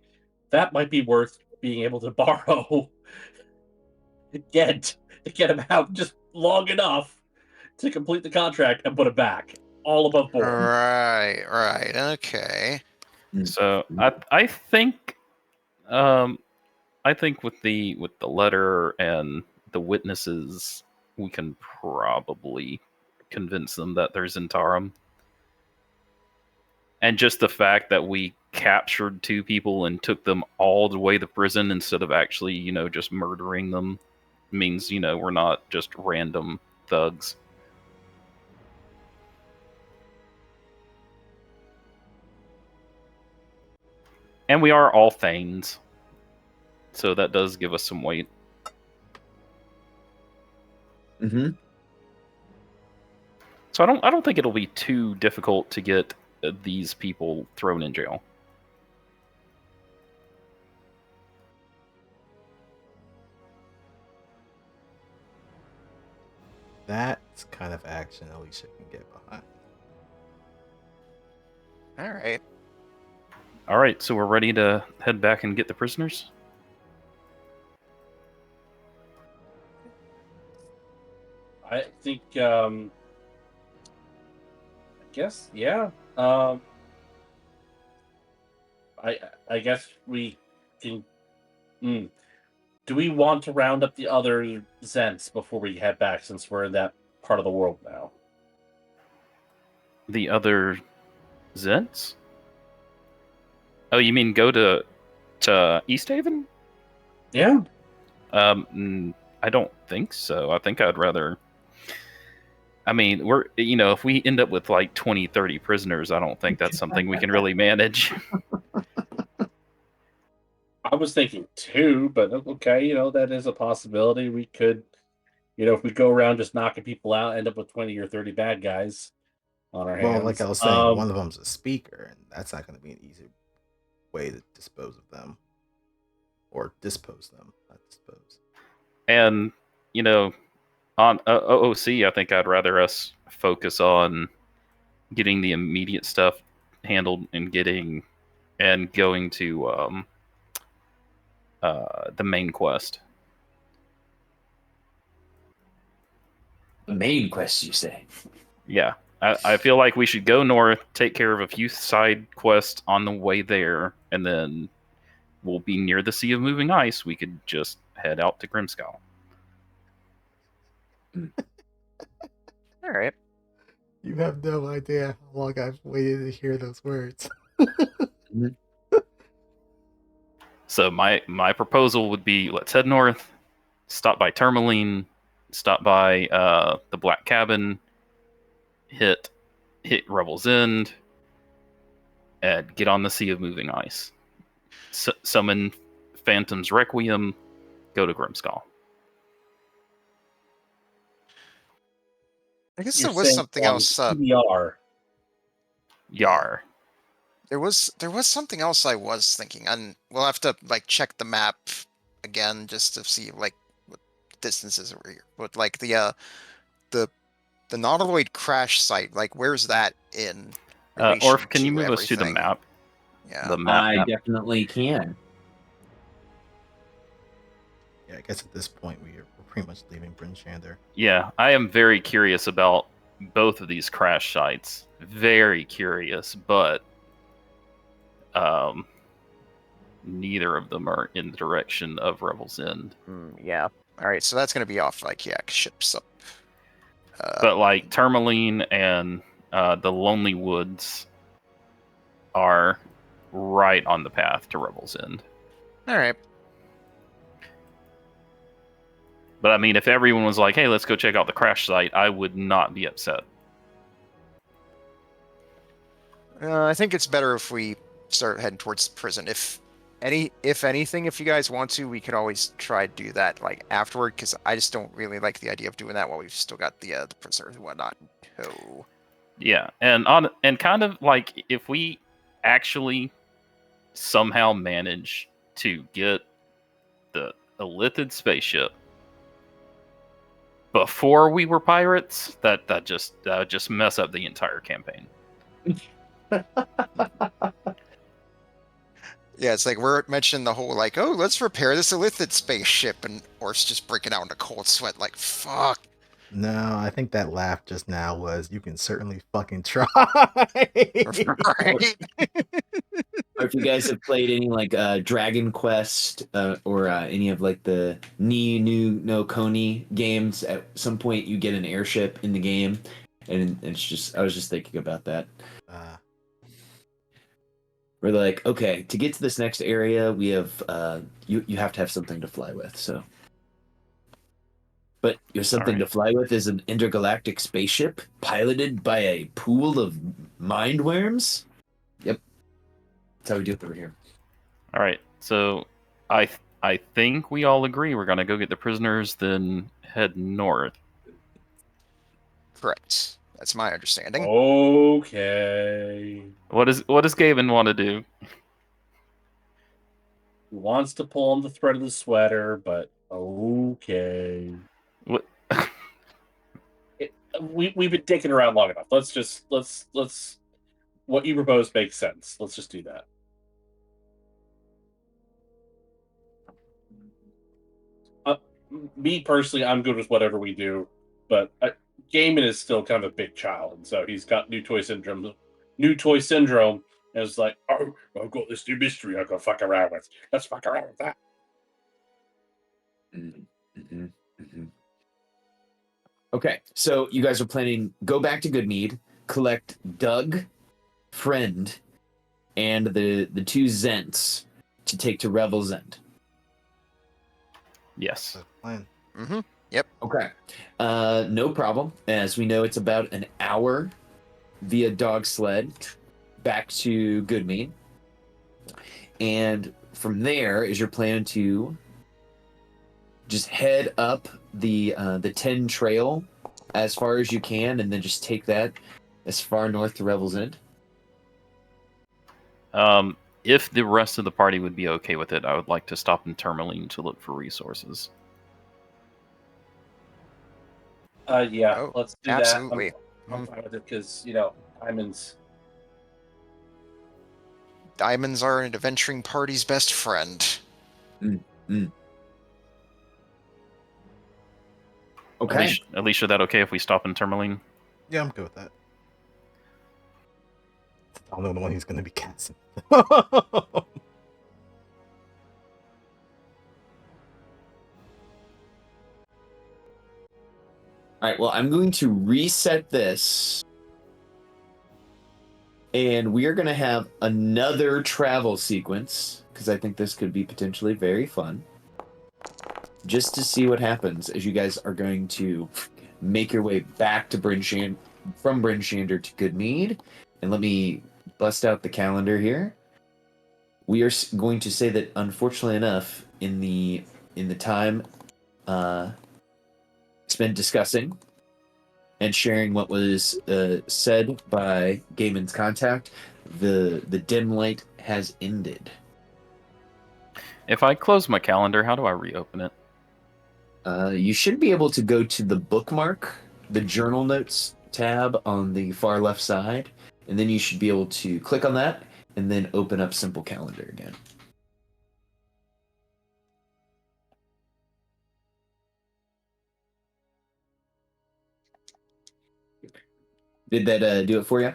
Speaker 7: that might be worth being able to borrow to get them out just long enough to complete the contract and put it back, all above board.
Speaker 5: Right, okay.
Speaker 3: So I think with the letter and the witnesses, we can probably convince them that there's Zentarum. And just the fact that we captured two people and took them all the way to prison instead of actually, just murdering them means, we're not just random thugs. And we are all Thanes. So that does give us some weight.
Speaker 1: Mm-hmm.
Speaker 3: So I don't think it'll be too difficult to get these people thrown in jail.
Speaker 2: That's kind of action Alicia can get behind.
Speaker 5: All
Speaker 3: right, so we're ready to head back and get the prisoners?
Speaker 7: I think, I guess, yeah. I guess we can. Do we want to round up the other Zents before we head back, since we're in that part of the world now?
Speaker 3: The other Zents? Oh, you mean go to East Haven?
Speaker 7: Yeah.
Speaker 3: I don't think so. I think I'd rather. I mean, we're if we end up with like 20, 30 prisoners, I don't think that's something we can really manage.
Speaker 7: I was thinking 2, but okay, that is a possibility. We could, if we go around just knocking people out, end up with 20 or 30 bad guys on our hands.
Speaker 2: Well, like I was saying, one of them's a speaker, and that's not going to be an easy way to dispose of them. Or dispose them, not dispose.
Speaker 3: And, on OOC, I think I'd rather us focus on getting the immediate stuff handled and going to the main quest.
Speaker 1: The main quest, you say?
Speaker 3: Yeah. I feel like we should go north, take care of a few side quests on the way there, and then we'll be near the Sea of Moving Ice. We could just head out to Grimskull.
Speaker 5: All right.
Speaker 2: You have no idea how long I've waited to hear those words.
Speaker 3: So my proposal would be, let's head north, stop by Tourmaline, stop by the Black Cabin, hit Revel's End, and get on the Sea of Moving Ice. Summon Phantom's Requiem, go to Grimskull.
Speaker 5: I guess
Speaker 4: You're
Speaker 5: there was
Speaker 4: saying
Speaker 5: something
Speaker 4: on
Speaker 5: else.
Speaker 4: PBR.
Speaker 3: Yar.
Speaker 5: There was something else I was thinking, and we'll have to like check the map again just to see like what distances are here. But like the Nautiloid crash site, like where's that in relation
Speaker 3: Orf, can you
Speaker 5: to
Speaker 3: move us to the
Speaker 5: everything?
Speaker 3: map?
Speaker 5: Yeah.
Speaker 3: The map.
Speaker 1: I definitely can.
Speaker 2: Yeah, I guess at this point we're pretty much leaving Bryn Shander.
Speaker 3: Yeah, I am very curious about both of these crash sites. Very curious, but neither of them are in the direction of Revel's End.
Speaker 5: Yeah. All right, so that's gonna be off like ships up.
Speaker 3: But like Tourmaline and the Lonely Woods are right on the path to Revel's End.
Speaker 5: All right.
Speaker 3: But I mean, if everyone was like, "Hey, let's go check out the crash site," I would not be upset.
Speaker 5: I think it's better if we start heading towards the prison. If anything, if you guys want to, we could always try to do that like afterward, because I just don't really like the idea of doing that while we've still got the prisoners and whatnot. Oh.
Speaker 3: Yeah, and kind of like if we actually somehow manage to get the Illithid spaceship before we were pirates, that would just mess up the entire campaign.
Speaker 5: Yeah, it's like we're mentioning the whole like, oh, let's repair this Illithid spaceship, and Orf's just breaking out into cold sweat, like, fuck.
Speaker 2: No, I think that laugh just now was, you can certainly fucking try.
Speaker 5: Right?
Speaker 1: Or if you guys have played any like Dragon Quest or any of like the Ni no Koni games, at some point you get an airship in the game, and it's just, I was just thinking about that. We're like, okay, to get to this next area, we have you have to have something to fly with. So, but your something to fly with is an intergalactic spaceship piloted by a pool of mind worms. Yep, that's how we do it over here.
Speaker 3: All right, so I think we all agree we're gonna go get the prisoners, then head north.
Speaker 5: Correct. That's my understanding.
Speaker 4: Okay.
Speaker 3: What does Gaben want to do?
Speaker 4: He wants to pull on the thread of the sweater, but okay.
Speaker 3: What?
Speaker 4: We've been dicking around long enough. Let's what you propose makes sense. Let's just do that. Me personally, I'm good with whatever we do, but Gaiman is still kind of a big child, and so he's got new toy syndrome. And it's like, oh, I've got this new mystery I can fuck around with. Let's fuck around with that.
Speaker 1: Mm-hmm. Mm-hmm. Okay, so you guys are planning, go back to Goodmead, collect Doug, Friend, and the two Zents to take to Revel's End.
Speaker 3: Yes.
Speaker 2: Plan.
Speaker 5: Mm-hmm. Yep.
Speaker 1: Okay. No problem. As we know, it's about an hour via dog sled back to Goodmead. And from there is your plan to just head up the 10 trail as far as you can, and then just take that as far north to Revel's End?
Speaker 3: If the rest of the party would be okay with it, I would like to stop in Tourmaline to look for resources.
Speaker 4: Yeah,
Speaker 5: Oh,
Speaker 4: let's do
Speaker 5: absolutely.
Speaker 4: that. I'm fine with it because, Diamonds.
Speaker 5: Diamonds are an adventuring party's best friend.
Speaker 1: Okay.
Speaker 3: Alicia, that okay if we stop in Tourmaline?
Speaker 2: Yeah, I'm good with that. I don't know the one he's going to be casting.
Speaker 1: All right, well, I'm going to reset this. And we are going to have another travel sequence, because I think this could be potentially very fun. Just to see what happens as you guys are going to make your way back to from Bryn Shander to Goodmead. And let me bust out the calendar here. We are going to say that, unfortunately enough, in the time spent discussing and sharing what was said by Gaiman's contact, the dim light has ended.
Speaker 3: If I close my calendar, how do I reopen it?
Speaker 1: You should be able to go to the bookmark, the journal notes tab on the far left side, and then you should be able to click on that and then open up Simple Calendar again. Did that do it for you?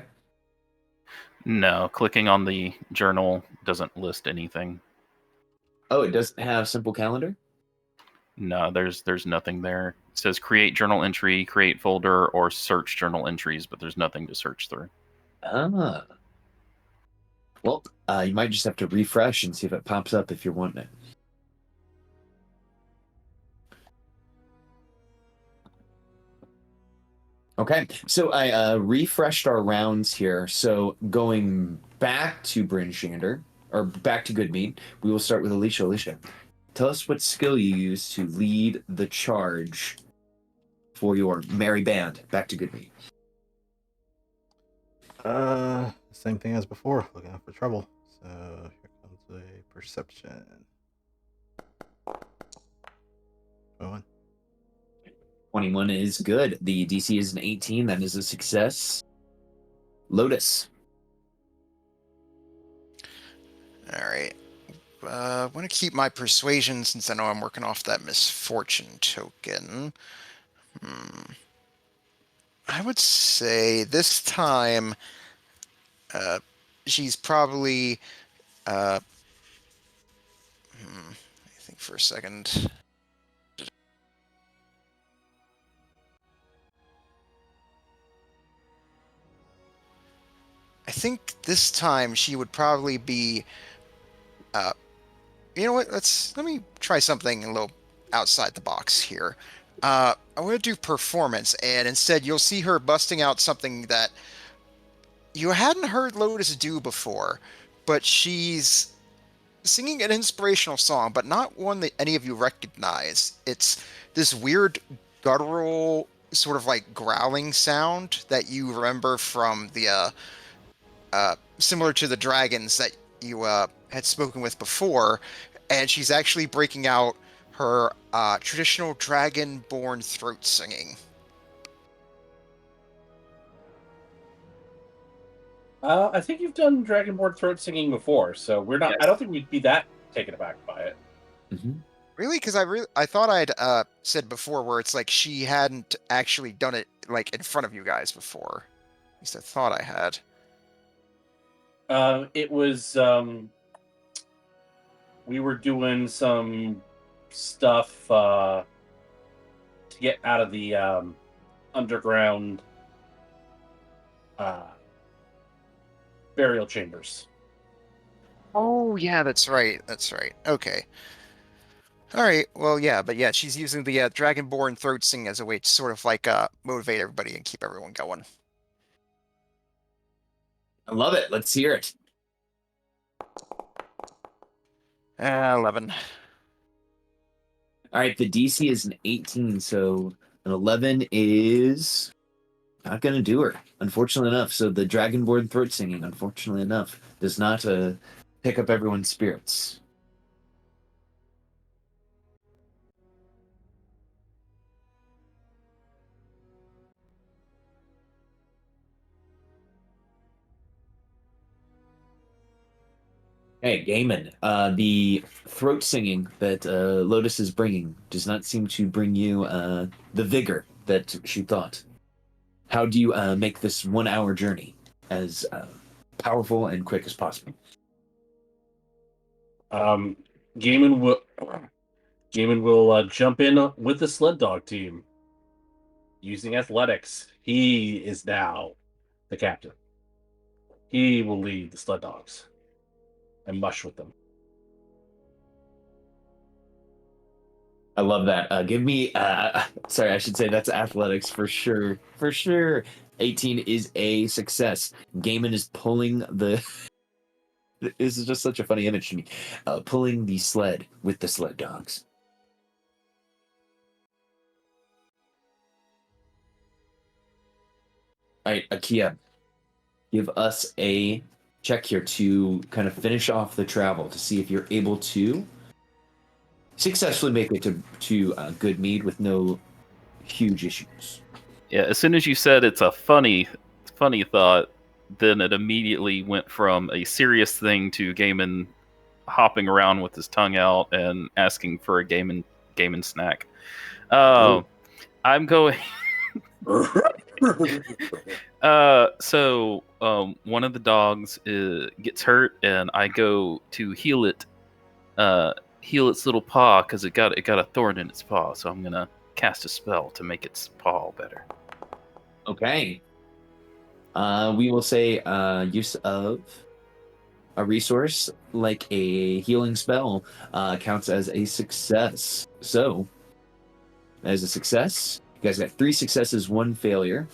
Speaker 3: No, clicking on the journal doesn't list anything.
Speaker 1: Oh, it doesn't have Simple Calendar?
Speaker 3: No, there's nothing there. It says create journal entry, create folder, or search journal entries, but there's nothing to search through.
Speaker 1: Ah. Well, you might just have to refresh and see if it pops up if you're wanting it. Okay, so I refreshed our rounds here. So going back to Bryn Shander, or back to Goodmead, we will start with Alicia. Alicia, tell us what skill you use to lead the charge for your merry band back to Goodmead.
Speaker 2: Same thing as before, looking out for trouble. So here comes a perception. 21.
Speaker 1: 21 is good. The DC is an 18. That is a success. Lotus.
Speaker 5: All right. I want to keep my persuasion since I know I'm working off that misfortune token. I would say this time she's probably. Let me think for a second. I think this time she would probably be. You know what? Let me try something a little outside the box here. I'm going to do performance, and instead you'll see her busting out something that you hadn't heard Lotus do before, but she's singing an inspirational song, but not one that any of you recognize. It's this weird guttural sort of like growling sound that you remember from the similar to the dragons that you had spoken with before, and she's actually breaking out her traditional dragon-born throat singing.
Speaker 4: I think you've done Dragonborn throat singing before, so we're not.
Speaker 1: Yes.
Speaker 4: I don't think we'd be that taken aback by it.
Speaker 1: Mm-hmm.
Speaker 5: Really? Because I thought I'd said before where it's like she hadn't actually done it like in front of you guys before. At least I thought I had.
Speaker 4: It was we were doing some stuff to get out of the underground burial chambers.
Speaker 5: Oh yeah, that's right. That's right. Okay. All right. Well, yeah, but yeah, she's using the dragonborn throat sing as a way to sort of like motivate everybody and keep everyone going.
Speaker 1: I love it. Let's hear it.
Speaker 5: 11.
Speaker 1: All right, the DC is an 18, so an 11 is not going to do her, unfortunately enough. So the Dragonborn throat singing, unfortunately enough, does not pick up everyone's spirits. Hey, Gaiman, the throat singing that Lotus is bringing does not seem to bring you the vigor that she thought. How do you make this 1 hour journey as powerful and quick as possible?
Speaker 7: Gaiman will jump in with the sled dog team using athletics. He is now the captain. He will lead the sled dogs and mush with them.
Speaker 1: I love that. Give me, sorry, I should say that's athletics for sure. For sure. 18 is a success. Gaiman is pulling the. This is just such a funny image to me. Pulling the sled with the sled dogs. All right, Akia, give us a check here to kind of finish off the travel to see if you're able to successfully make it to Goodmead with no huge issues.
Speaker 3: Yeah, as soon as you said it's a funny thought, then it immediately went from a serious thing to Gaiman hopping around with his tongue out and asking for a Gaiman snack. I'm going. So one of the dogs gets hurt, and I go to heal it, heal its little paw because it got a thorn in its paw. So I'm gonna cast a spell to make its paw better.
Speaker 1: Okay. We will say use of a resource like a healing spell counts as a success. So, as a success, you guys got 3 successes, 1 failure.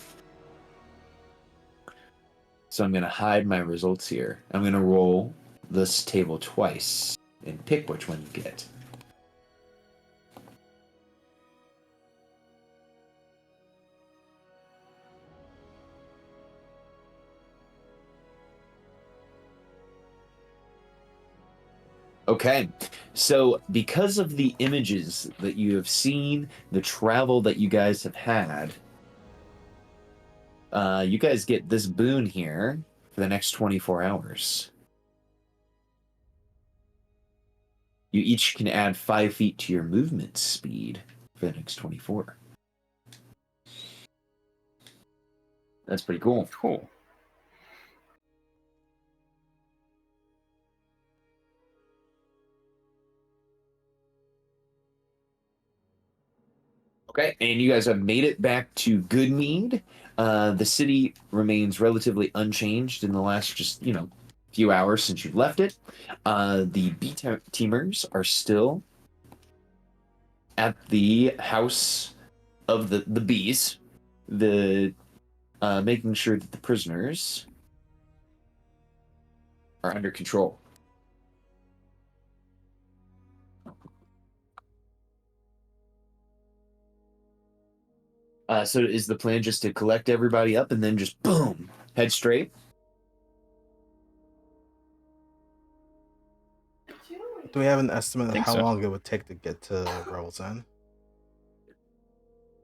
Speaker 1: So I'm going to hide my results here. I'm going to roll this table twice and pick which one you get. Okay, so because of the images that you have seen, the travel that you guys have had, you guys get this boon here for the next 24 hours. You each can add 5 feet to your movement speed for the next 24. That's pretty cool.
Speaker 3: Cool.
Speaker 1: Okay, and you guys have made it back to Goodmead. The city remains relatively unchanged in the last few hours since you've left it. The teamers are still at the house of the bees, making sure that the prisoners are under control. So is the plan just to collect everybody up and then just boom, head straight?
Speaker 2: Do we have an estimate of
Speaker 3: Think
Speaker 2: how
Speaker 3: so.
Speaker 2: long it would take to get to Revel's End?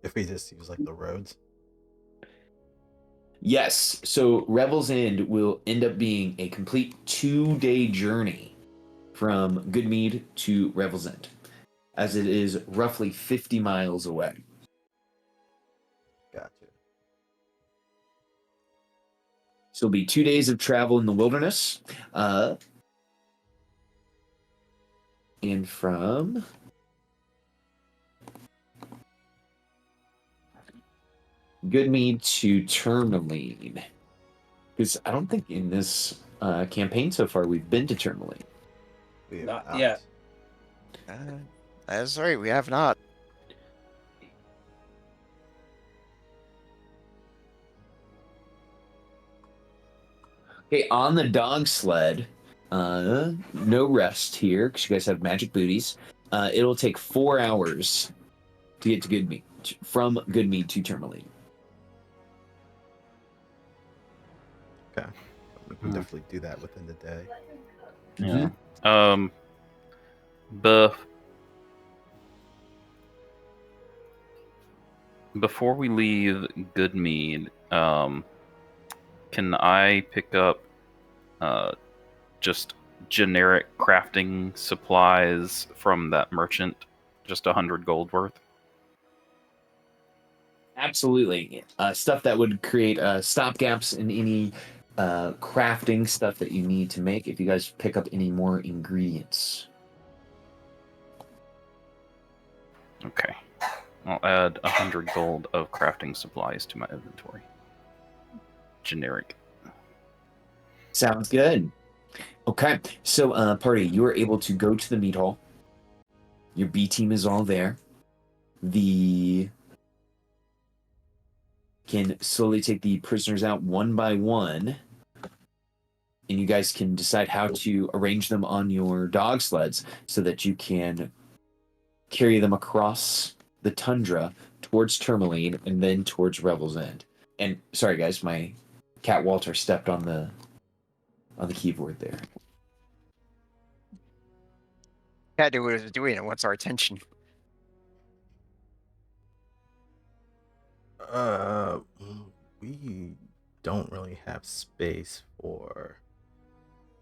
Speaker 2: If we just use like the roads?
Speaker 1: Yes. So Revel's End will end up being a complete 2-day journey from Goodmead to Revel's End, as it is roughly 50 miles away.
Speaker 2: Gotcha.
Speaker 1: So it'll be 2 days of travel in the wilderness. And from Goodmead to Tourmaline. Because I don't think in this campaign so far we've been to Tourmaline.
Speaker 2: We have
Speaker 7: Not yet.
Speaker 5: That's right, we have not.
Speaker 1: Okay, on the dog sled, no rest here because you guys have magic booties. It'll take 4 hours to get to Goodmead, from Goodmead to Tourmaline.
Speaker 2: Okay. We can definitely do that within the day.
Speaker 3: Yeah. Before we leave Goodmead, can I pick up just generic crafting supplies from that merchant, just 100 gold worth?
Speaker 1: Absolutely. Stuff that would create stopgaps in any crafting stuff that you need to make if you guys pick up any more ingredients.
Speaker 3: Okay. I'll add 100 gold of crafting supplies to my inventory. Generic.
Speaker 1: Sounds good. Okay, so party, you are able to go to the meat hall. Your B team is all there. Can slowly take the prisoners out one by one, and you guys can decide how to arrange them on your dog sleds so that you can carry them across the tundra towards Tourmaline and then towards Revel's End. And sorry guys, my cat Walter stepped on the keyboard there.
Speaker 5: Cat knew what it was doing and wants our attention.
Speaker 2: We don't really have space for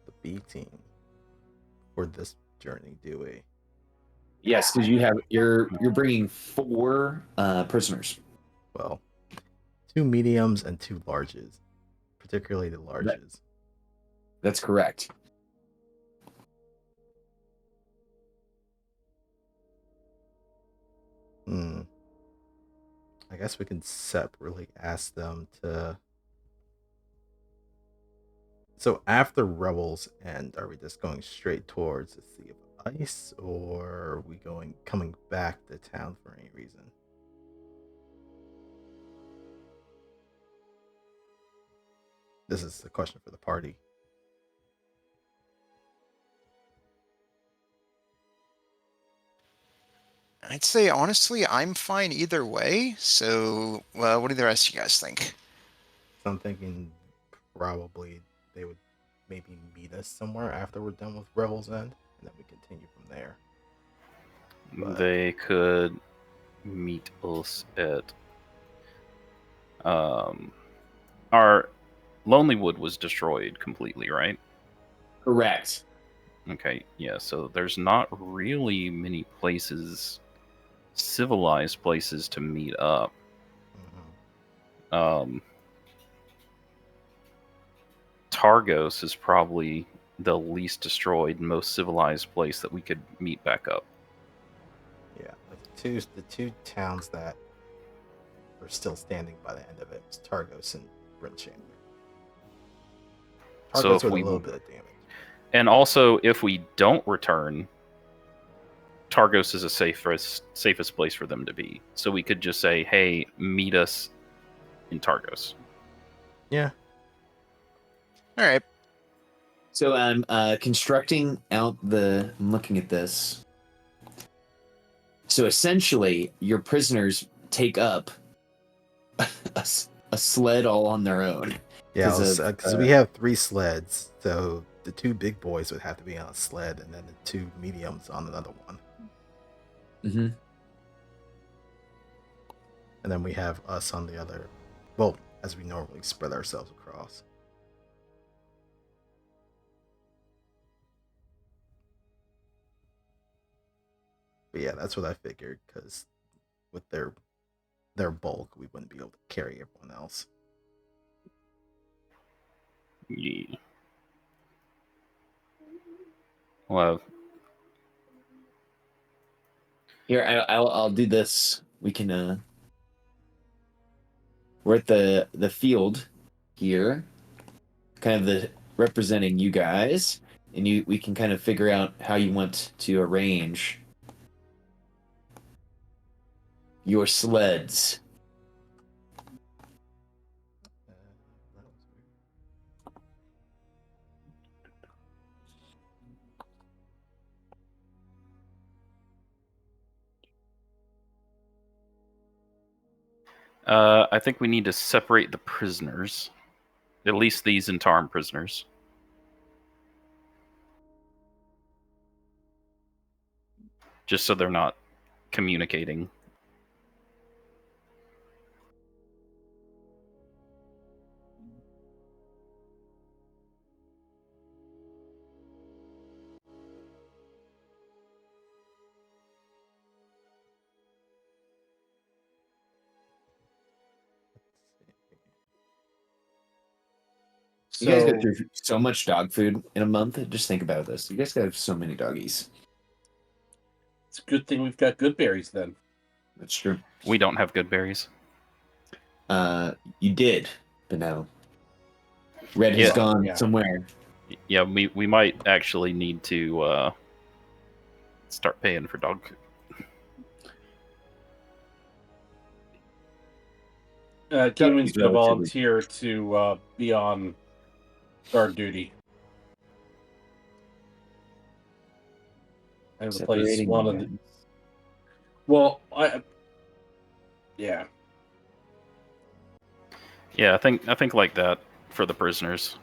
Speaker 2: the B team for this journey, do we?
Speaker 1: Yes, because you're bringing 4 prisoners.
Speaker 2: Well, 2 mediums and 2 larges, particularly the larges.
Speaker 1: That's correct.
Speaker 2: I guess we can separately ask them to. So after Rebels End, are we just going straight towards the Sea of Ice, or are we coming back to town for any reason? This is the question for the party.
Speaker 5: I'd say honestly, I'm fine either way. So, what do the rest of you guys think?
Speaker 2: So I'm thinking probably they would maybe meet us somewhere after we're done with Rebels End, and then we continue from there. But
Speaker 3: They could meet us at our Lonely Wood was destroyed completely, right?
Speaker 1: Correct.
Speaker 3: Okay, yeah, so there's not really many places, civilized places to meet up. Targos is probably the least destroyed, most civilized place that we could meet back up.
Speaker 2: yeah, the two towns that were still standing by the end of it was Targos and Bryn-Chandler. Targos
Speaker 3: So if
Speaker 2: with
Speaker 3: we
Speaker 2: a little bit of damage.
Speaker 3: And also, if we don't return, Targos is the safest place for them to be. So we could just say, hey, meet us in Targos.
Speaker 2: Yeah.
Speaker 5: All right.
Speaker 1: So I'm constructing out I'm looking at this. So essentially, your prisoners take up a sled all on their own.
Speaker 2: Yeah, because we have 3 sleds, so the 2 big boys would have to be on a sled, and then the 2 mediums on another one.
Speaker 1: Mm-hmm.
Speaker 2: And then we have us on the other. Well, as we normally spread ourselves across. But yeah, that's what I figured, because with their bulk, we wouldn't be able to carry everyone else.
Speaker 3: Yeah. Well,
Speaker 1: Here, I'll do this. We can. We're at the field here, kind of representing you guys, and we can kind of figure out how you want to arrange your sleds.
Speaker 3: I think we need to separate the prisoners, at least these Intarm prisoners. Just so they're not communicating.
Speaker 1: You guys
Speaker 4: So
Speaker 1: go through so much dog food in a month. Just think about this. You guys got so many doggies.
Speaker 4: it's a good thing we've got good berries then.
Speaker 1: That's true.
Speaker 3: We don't have good berries.
Speaker 1: You did, but now Red has
Speaker 3: Yeah.
Speaker 1: gone
Speaker 4: Yeah.
Speaker 1: somewhere.
Speaker 3: Yeah, we might actually need to start paying for dog food.
Speaker 4: Kiwi's going to
Speaker 1: relatively-
Speaker 4: volunteer to be on guard duty. And replace
Speaker 1: Separating
Speaker 4: one of the.
Speaker 1: hands.
Speaker 4: Well, yeah.
Speaker 3: Yeah, I think like that for the prisoners.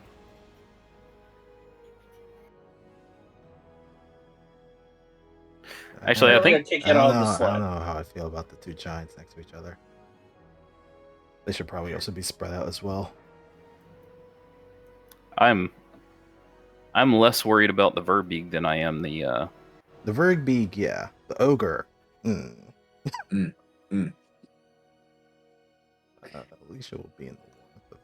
Speaker 3: Actually, I
Speaker 4: We're
Speaker 3: think
Speaker 4: gonna kick
Speaker 2: I
Speaker 4: it
Speaker 2: don't
Speaker 4: on the
Speaker 2: know. I
Speaker 4: sled.
Speaker 2: don't know how I feel about the two giants next to each other. They should probably also be spread out as well.
Speaker 3: I'm less worried about the Verbeeg than I am the
Speaker 2: The Verbeeg, yeah. The ogre. Alicia will be in the one with the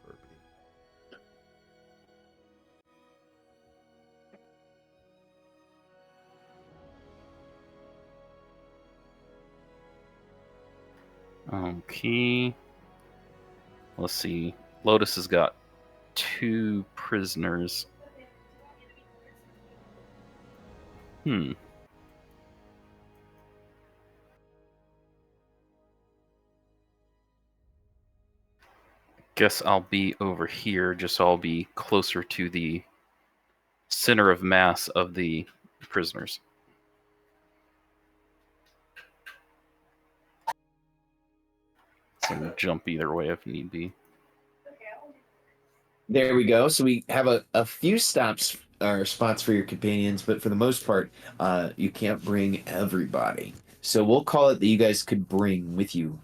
Speaker 2: Verbeeg.
Speaker 3: Okay. Let's see. Lotus has got 2 prisoners. Guess I'll be over here, just so I'll be closer to the center of mass of the prisoners. So jump either way if need be.
Speaker 1: There we go. So we have a few stops or spots for your companions, but for the most part, you can't bring everybody. So we'll call it that you guys could bring with you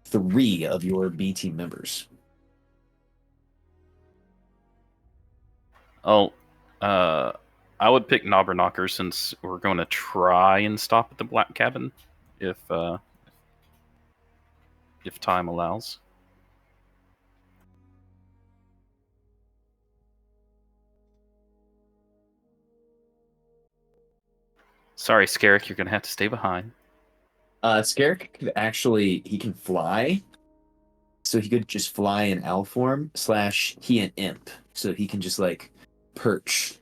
Speaker 1: 3 of your B team members.
Speaker 3: Oh, I would pick Knobberknocker since we're going to try and stop at the Black Cabin, if time allows. Sorry, Scarrick, you're gonna have to stay behind.
Speaker 1: Scarrick could actually he can fly, so he could just fly in owl form / he an imp, so he can just like perch.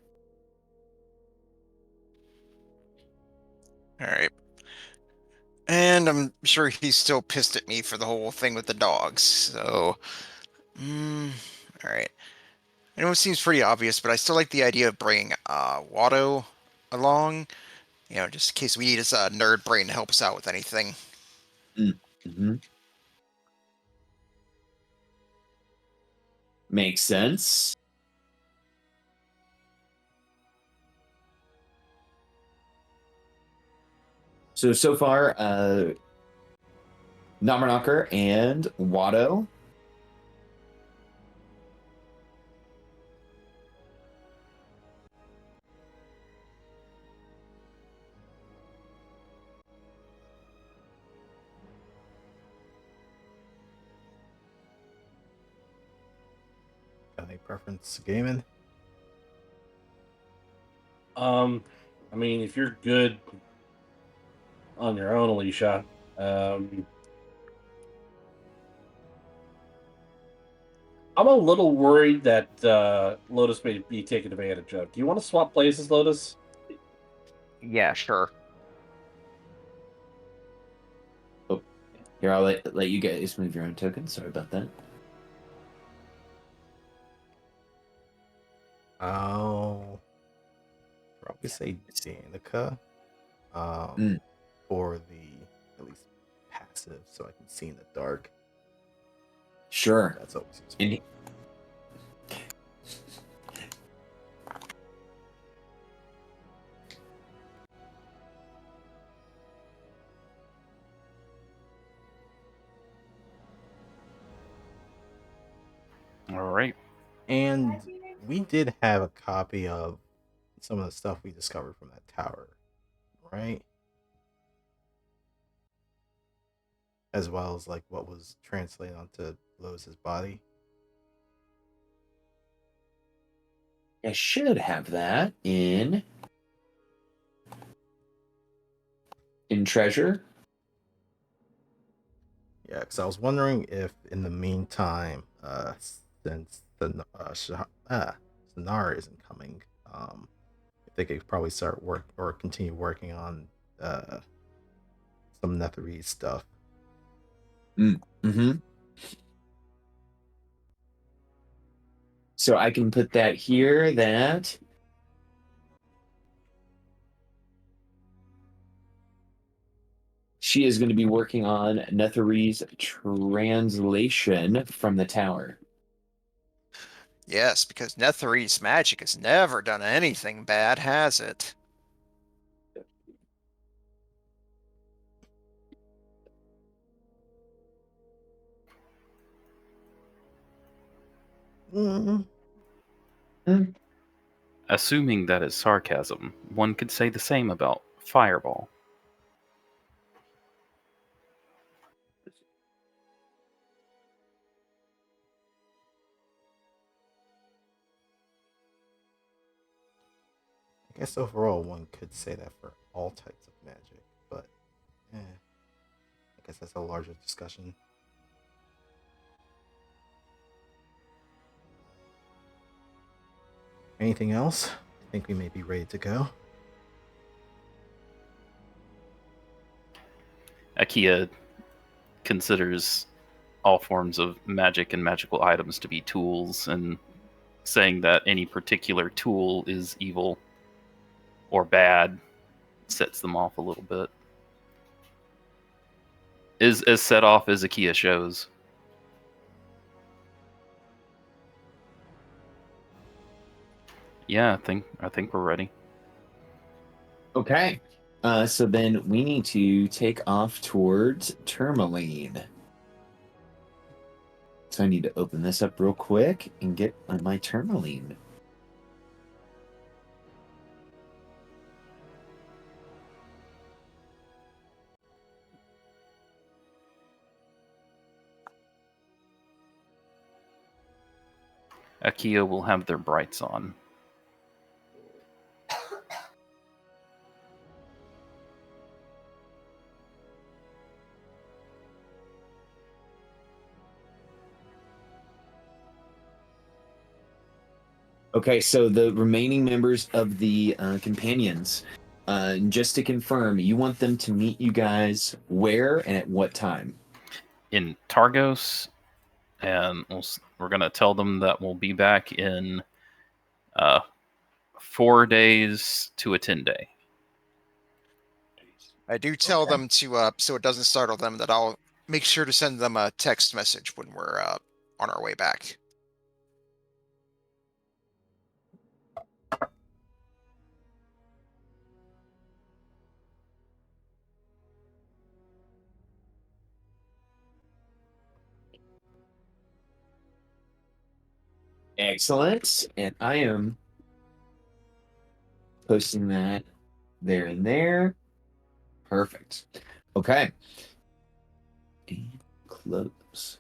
Speaker 5: All right. And I'm sure he's still pissed at me for the whole thing with the dogs. So, all right. I know it seems pretty obvious, but I still like the idea of bringing Watto along. You know, just in case we need his nerd brain to help us out with anything.
Speaker 1: Mm-hmm. Makes sense. So far, Knobberknocker and Watto.
Speaker 2: Got any preference gaming?
Speaker 4: I mean, if you're good on your own, Alicia, I'm a little worried that Lotus may be taken advantage of. Do you want to swap places, Lotus?
Speaker 5: Yeah, sure.
Speaker 1: Here, I'll let you guys move your own token. Sorry about that.
Speaker 2: I'll probably say Danica.
Speaker 1: Mm.
Speaker 2: For the at least passive, so I can see in the dark.
Speaker 1: Sure.
Speaker 2: That's always useful.
Speaker 1: And
Speaker 3: All right.
Speaker 2: And we did have a copy of some of the stuff we discovered from that tower, right? As well as like what was translated onto Lotus's body.
Speaker 1: I should have that in treasure.
Speaker 2: Yeah, because I was wondering if in the meantime, since the Sonar isn't coming, if they could probably start work or continue working on some Netherese stuff.
Speaker 1: Mm-hmm. So I can put that here that she is going to be working on Netherese translation from the tower.
Speaker 5: Yes, because Netherese magic has never done anything bad, has it?
Speaker 2: Mm.
Speaker 3: Assuming that is sarcasm, one could say the same about Fireball.
Speaker 2: I guess overall one could say that for all types of magic, but I guess that's a larger discussion. Anything else? I think we may be ready to go.
Speaker 3: Akia considers all forms of magic and magical items to be tools, and saying that any particular tool is evil or bad sets them off a little bit. Is as set off as Akia shows. Yeah, I think we're ready.
Speaker 1: Okay. So then we need to take off towards Tourmaline. So I need to open this up real quick and get on my Tourmaline.
Speaker 3: Akia will have their brights on.
Speaker 1: Okay, so the remaining members of the companions, just to confirm, you want them to meet you guys where and at what time?
Speaker 3: In Targos, and we're going to tell them that we'll be back in 4 days to a 10-day.
Speaker 5: I do tell them to, so it doesn't startle them, that I'll make sure to send them a text message when we're on our way back.
Speaker 1: Excellent. And I am posting that there and there. Perfect. Okay. And close.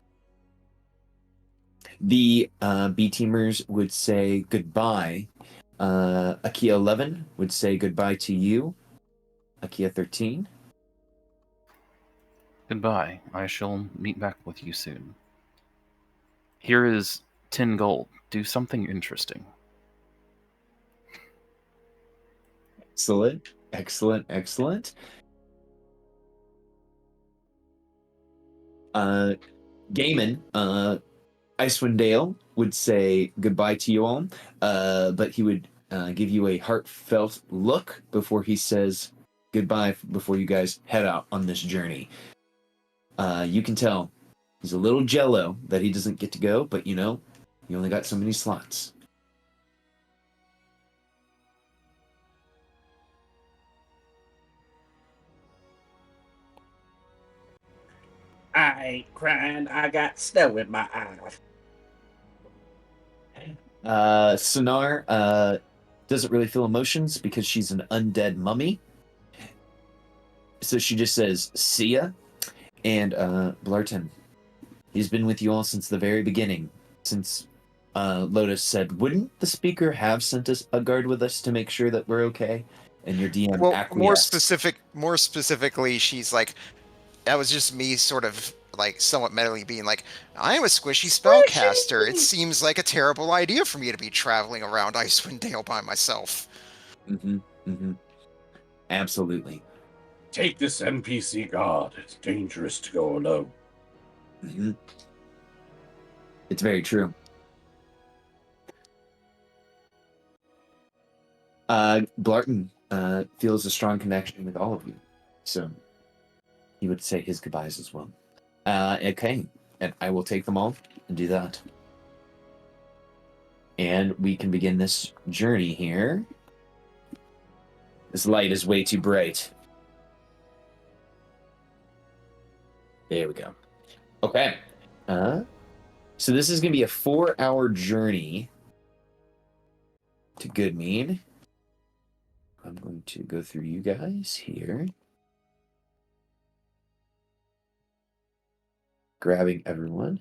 Speaker 1: The B teamers would say goodbye. Akia 11 would say goodbye to you. Akia 13.
Speaker 3: Goodbye. I shall meet back with you soon. Here is 10 gold. Do something interesting.
Speaker 1: Excellent. Excellent. Excellent. Gaiman, Icewind Dale would say goodbye to you all, but he would give you a heartfelt look before he says goodbye before you guys head out on this journey. You can tell he's a little jello that he doesn't get to go, but you know, you only got so many slots.
Speaker 4: I ain't crying. I got snow in my eyes.
Speaker 1: Sonar doesn't really feel emotions because she's an undead mummy. So she just says, see ya. And Blarton, he's been with you all since the very beginning, since Lotus said, "Wouldn't the speaker have sent us a guard with us to make sure that we're okay?" And your DM
Speaker 5: Well,
Speaker 1: acquiesced.
Speaker 5: more specifically, she's like, that was just me sort of like somewhat mentally being like, I am a squishy spellcaster. It seems like a terrible idea for me to be traveling around Icewind Dale by myself.
Speaker 1: Mm-hmm. Mm-hmm. Absolutely.
Speaker 4: Take this NPC guard. It's dangerous to go alone.
Speaker 1: Mm-hmm. It's very true. Blarton feels a strong connection with all of you, so he would say his goodbyes as well. Okay, and I will take them all and do that. And we can begin this journey here. This light is way too bright. There we go. Okay. So this is going to be a 4-hour journey to Goodmead. I'm going to go through you guys here. Grabbing everyone.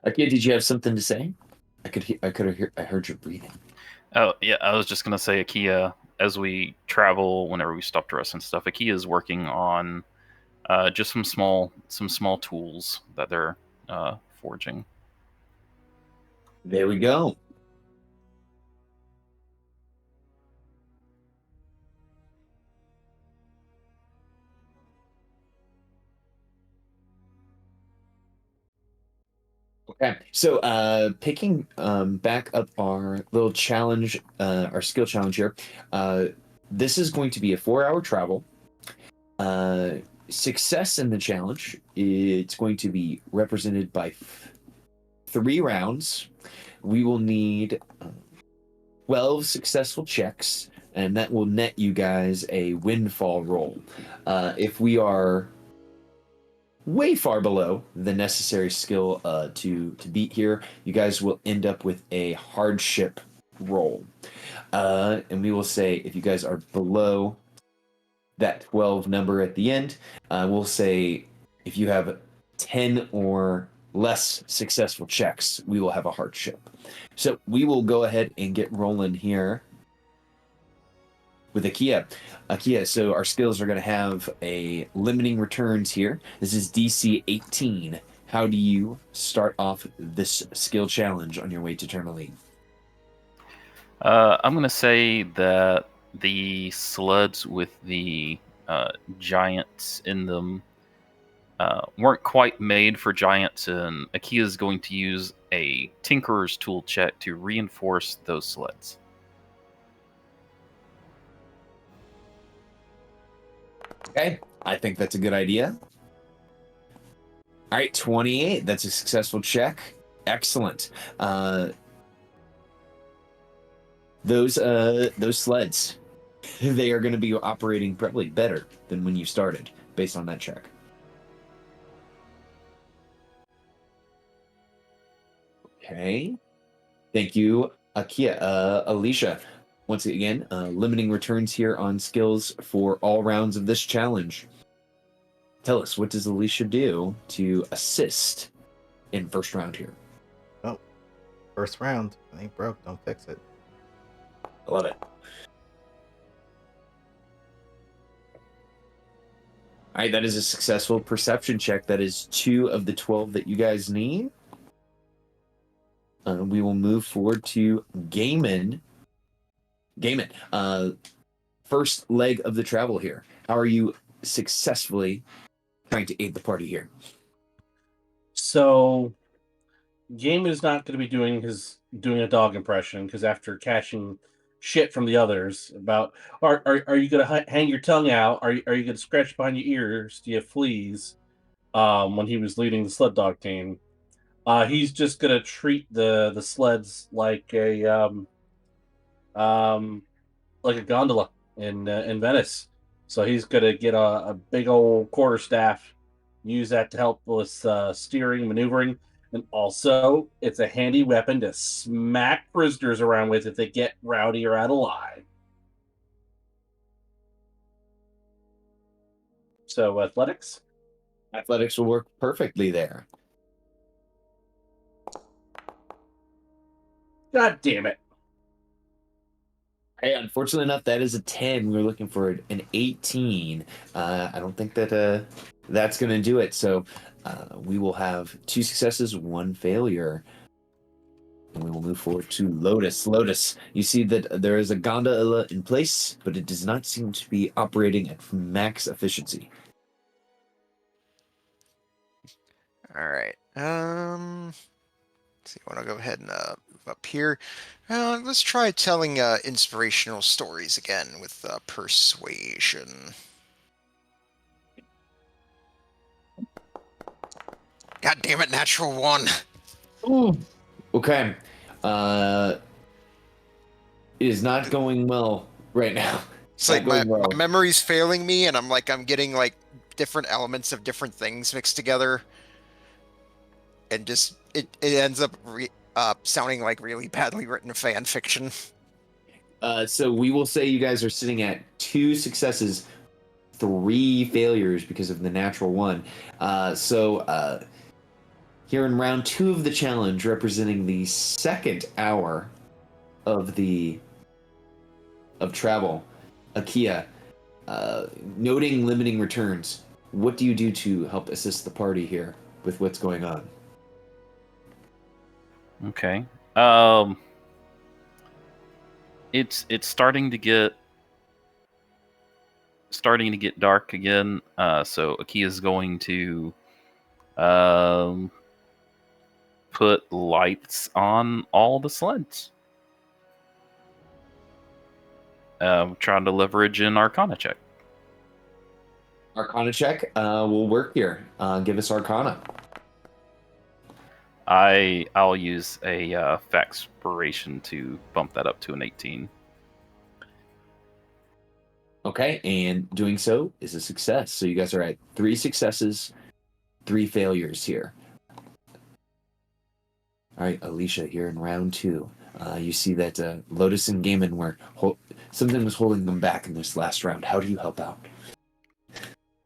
Speaker 1: Okay, did you have something to say? I heard your breathing.
Speaker 3: Oh yeah, I was just gonna say, Akia, as we travel, whenever we stop to rest and stuff, Akia is working on just some small tools that they're forging.
Speaker 1: There we go. Okay, so picking back up our little challenge, our skill challenge here. This is going to be a 4-hour travel. Success in the challenge, it's going to be represented by 3 rounds. We will need 12 successful checks, and that will net you guys a windfall roll. If we are way far below the necessary skill to beat here, you guys will end up with a hardship roll. And we will say if you guys are below that 12 number at the end, we'll say if you have 10 or less successful checks, we will have a hardship. So we will go ahead and get rolling here with Akia. Akia, so our skills are going to have a limiting returns here. This is DC 18. How do you start off this skill challenge on your way to Tourmaline?
Speaker 3: I'm gonna say that the sleds with the giants in them weren't quite made for giants, and Akia is going to use a tinkerer's tool check to reinforce those sleds.
Speaker 1: Okay, I think that's a good idea. All right, 28. That's a successful check. Excellent. Those sleds, they are going to be operating probably better than when you started, based on that check. Okay. Thank you, Akia. Alicia, once again, limiting returns here on skills for all rounds of this challenge. Tell us, what does Alicia do to assist in first round here?
Speaker 2: Oh, first round. It ain't broke. Don't fix it.
Speaker 1: I love it. All right, that is a successful perception check. That is 2 of the 12 that you guys need. We will move forward to Gaiman. Gaiman, first leg of the travel here. How are you successfully trying to aid the party here?
Speaker 4: So, Game is not going to be doing a dog impression because after catching shit from the others about are you going to hang your tongue out? Are you going to scratch behind your ears? Do you have fleas? When he was leading the sled dog team, he's just going to treat the sleds like a gondola in Venice. So he's going to get a big old quarterstaff, use that to help with steering, maneuvering, and also it's a handy weapon to smack prisoners around with if they get rowdy or out of line.
Speaker 7: So athletics.
Speaker 1: Athletics will work perfectly there.
Speaker 7: God damn it.
Speaker 1: Hey, unfortunately enough, that is a 10. We were looking for an 18. I don't think that that's going to do it. So we will have 2 successes, 1 failure. And we will move forward to Lotus. Lotus, you see that there is a gondola in place, but it does not seem to be operating at max efficiency.
Speaker 5: All right. See, I want to go ahead and move up here. Let's try telling inspirational stories again with persuasion. God damn it, natural 1.
Speaker 1: Ooh. Okay. It is not going well right now.
Speaker 5: It's like
Speaker 1: Not
Speaker 5: my
Speaker 1: going well.
Speaker 5: memory's failing me, and I'm getting like different elements of different things mixed together, and just it ends up sounding like really badly written fan fiction.
Speaker 1: So we will say you guys are sitting at 2 successes, 3 failures because of the natural 1. Here in round 2 of the challenge, representing the second hour of travel, Akia, noting limiting returns, what do you do to help assist the party here with what's going on?
Speaker 3: Okay. It's starting to get dark again. So Akia's going to put lights on all the sleds. Trying to leverage an Arcana check.
Speaker 1: Arcana check will work here. Give us Arcana.
Speaker 3: I'll use a Faxpiration to bump that up to an 18.
Speaker 1: Okay, and doing so is a success. So you guys are at 3 successes, 3 failures here. All right, Alicia, here in round 2. You see that Lotus and Gaiman were something was holding them back in this last round. How do you help out?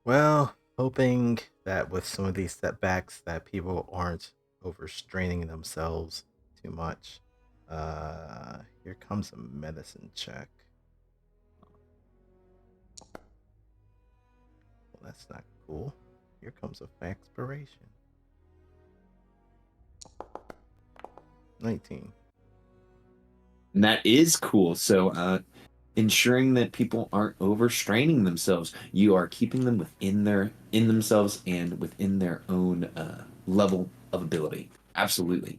Speaker 2: Well, hoping that with some of these setbacks that people aren't overstraining themselves too much. Here comes a medicine check. Well, that's not cool. Here comes a Faxpiration. 19.
Speaker 1: And that is cool. So ensuring that people aren't overstraining themselves, you are keeping them in themselves and within their own level of ability. Absolutely.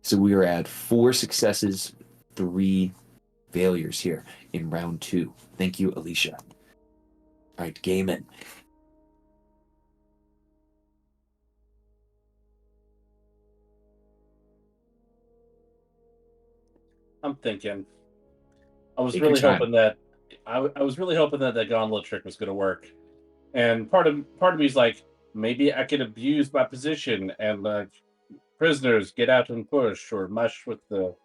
Speaker 1: So we are at 4 successes, 3 failures here in round 2. Thank you, Alicia. All right, Gaiman.
Speaker 7: I'm thinking. I was
Speaker 1: Take your
Speaker 7: really
Speaker 1: time.
Speaker 7: hoping that I was really hoping that that gondola trick was going to work, and part of me is like, maybe I could abuse my position and like prisoners get out and push or mush with the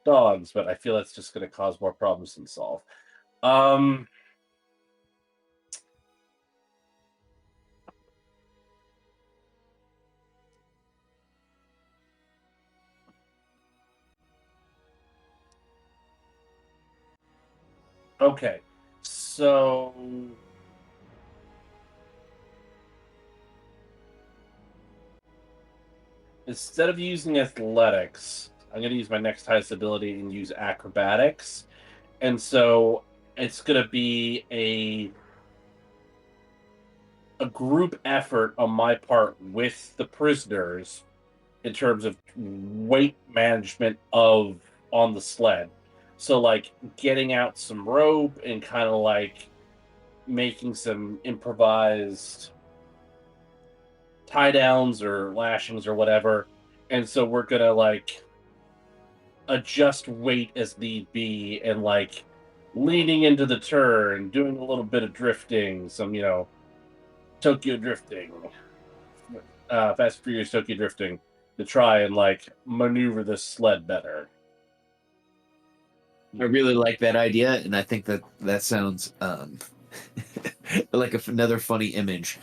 Speaker 7: dogs, but I feel that's just going to cause more problems than solve. Um, okay, so instead of using athletics, I'm going to use my next highest ability and use acrobatics. And so it's going to be a group effort on my part with the prisoners in terms of weight management of on the sled. So like getting out some rope and kind of like making some improvised tie downs or lashings or whatever. And so we're gonna like adjust weight as need be and like leaning into the turn, doing a little bit of drifting, some Tokyo drifting, Fast and Furious Tokyo drifting to try and like maneuver this sled better.
Speaker 1: I really like that idea, and I think that sounds like another funny image,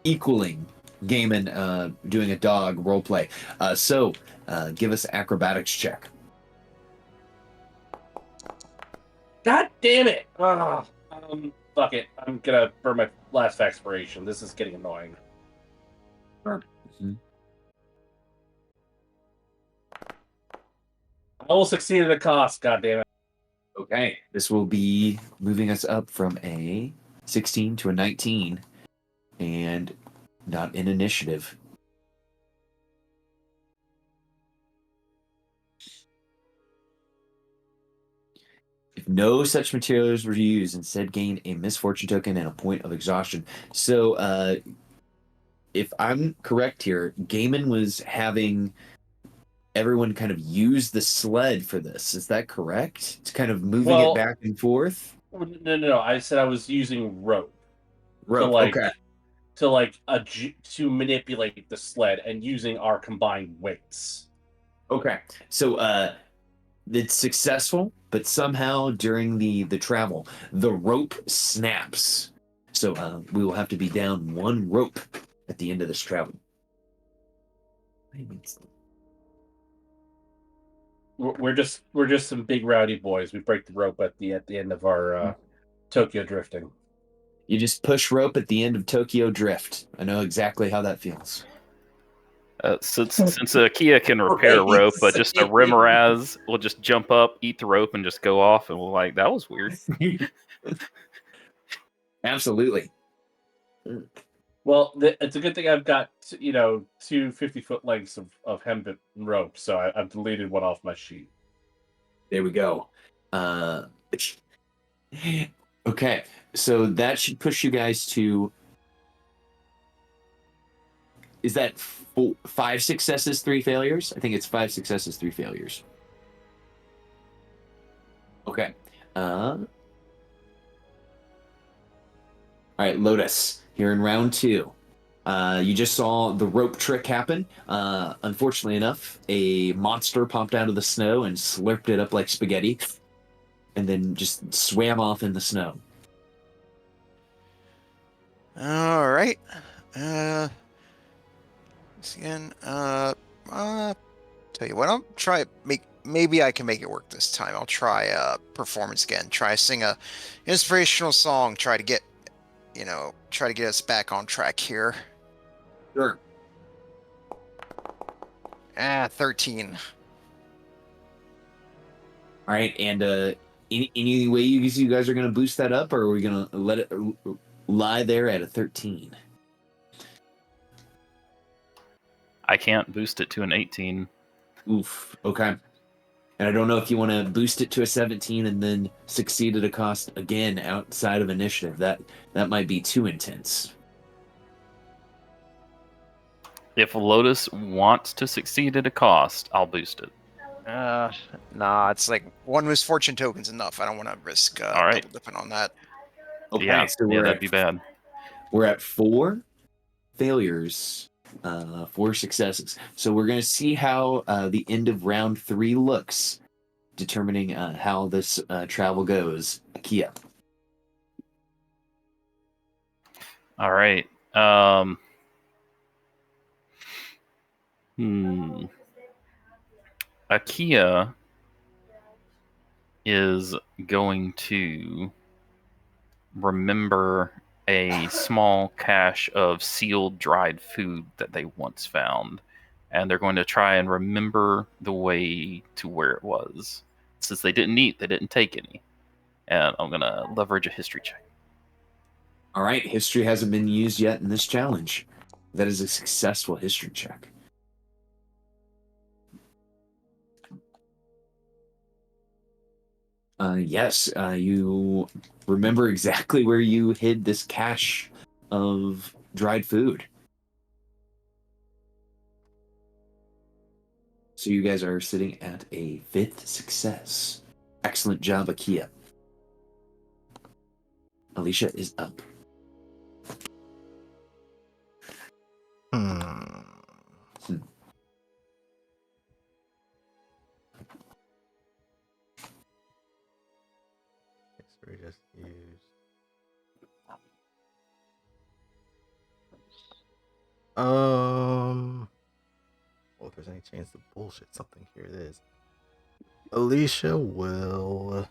Speaker 1: equaling Gaiman doing a dog roleplay. So give us acrobatics check.
Speaker 7: God damn it! Fuck it. I'm gonna burn my last expiration. This is getting annoying.
Speaker 1: Mhm.
Speaker 7: I will succeed at a cost. God damn it!
Speaker 1: Okay, this will be moving us up from a 16 to a 19, and not in initiative. If no such materials were used, instead gain a misfortune token and a point of exhaustion. So, if I'm correct here, Gaiman was having everyone kind of use the sled for this. Is that correct? It's kind of moving it
Speaker 7: Well,
Speaker 1: back and forth.
Speaker 7: no. I said I was using rope to
Speaker 1: Rope.
Speaker 7: like
Speaker 1: Okay.
Speaker 7: to manipulate the sled and using our combined weights.
Speaker 1: Okay. So, it's successful, but somehow during the travel, the rope snaps. So we will have to be down one rope at the end of this travel.
Speaker 7: We're just some big rowdy boys. We break the rope at the end of our Tokyo drifting.
Speaker 1: You just push rope at the end of Tokyo Drift. I know exactly how that feels.
Speaker 3: Since Kia can repair a rope, but just a Remoraz will just jump up, eat the rope, and just go off, and we're like, that was weird.
Speaker 1: Absolutely.
Speaker 7: Well, it's a good thing I've got two 50-foot lengths of hemp rope, so I've deleted one off my sheet.
Speaker 1: There we go. Okay, so that should push you guys to. Is that 5 successes, 3 failures? I think it's 5 successes, 3 failures. Okay. All right, Lotus. Here in round 2. You just saw the rope trick happen. Unfortunately enough, a monster popped out of the snow and slurped it up like spaghetti, and then just swam off in the snow.
Speaker 5: All right. Again. Tell you what. I'll try maybe I can make it work this time. I'll try performance again. Try sing a inspirational song. Try to get us back on track here.
Speaker 1: Sure.
Speaker 5: 13.
Speaker 1: All right, and any way you guys are going to boost that up, or are we going to let it lie there at a 13?
Speaker 3: I can't boost it to an 18.
Speaker 1: Oof. Okay. And I don't know if you want to boost it to a 17 and then succeed at a cost again outside of initiative. That might be too intense.
Speaker 3: If Lotus wants to succeed at a cost, I'll boost it.
Speaker 5: Nah, it's like one misfortune token's enough. I don't want to risk
Speaker 3: All right.
Speaker 5: double dipping on that.
Speaker 1: Okay,
Speaker 3: Yeah,
Speaker 1: so
Speaker 3: that'd be bad.
Speaker 1: We're at 4 failures, 4 successes. So we're going to see how the end of round 3 looks, determining how this travel goes. Kia.
Speaker 3: All right. Akia is going to remember a small cache of sealed dried food that they once found, and they're going to try and remember the way to where it was. Since they didn't eat, they didn't take any. And I'm going to leverage a history check.
Speaker 1: All right, history hasn't been used yet in this challenge. That is a successful history check. Yes, you remember exactly where you hid this cache of dried food. So you guys are sitting at a 5th success. Excellent job, Akia. Alicia is up.
Speaker 2: Hmm. History just used. Well, if there's any chance to bullshit something, here it is. Alicia will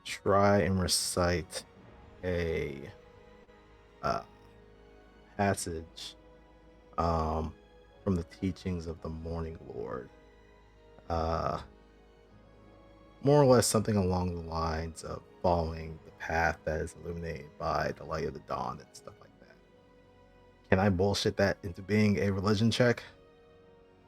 Speaker 2: try and recite a passage from the teachings of the Morning Lord. More or less something along the lines of following the path that is illuminated by the light of the dawn and stuff like that. Can I bullshit that into being a religion check?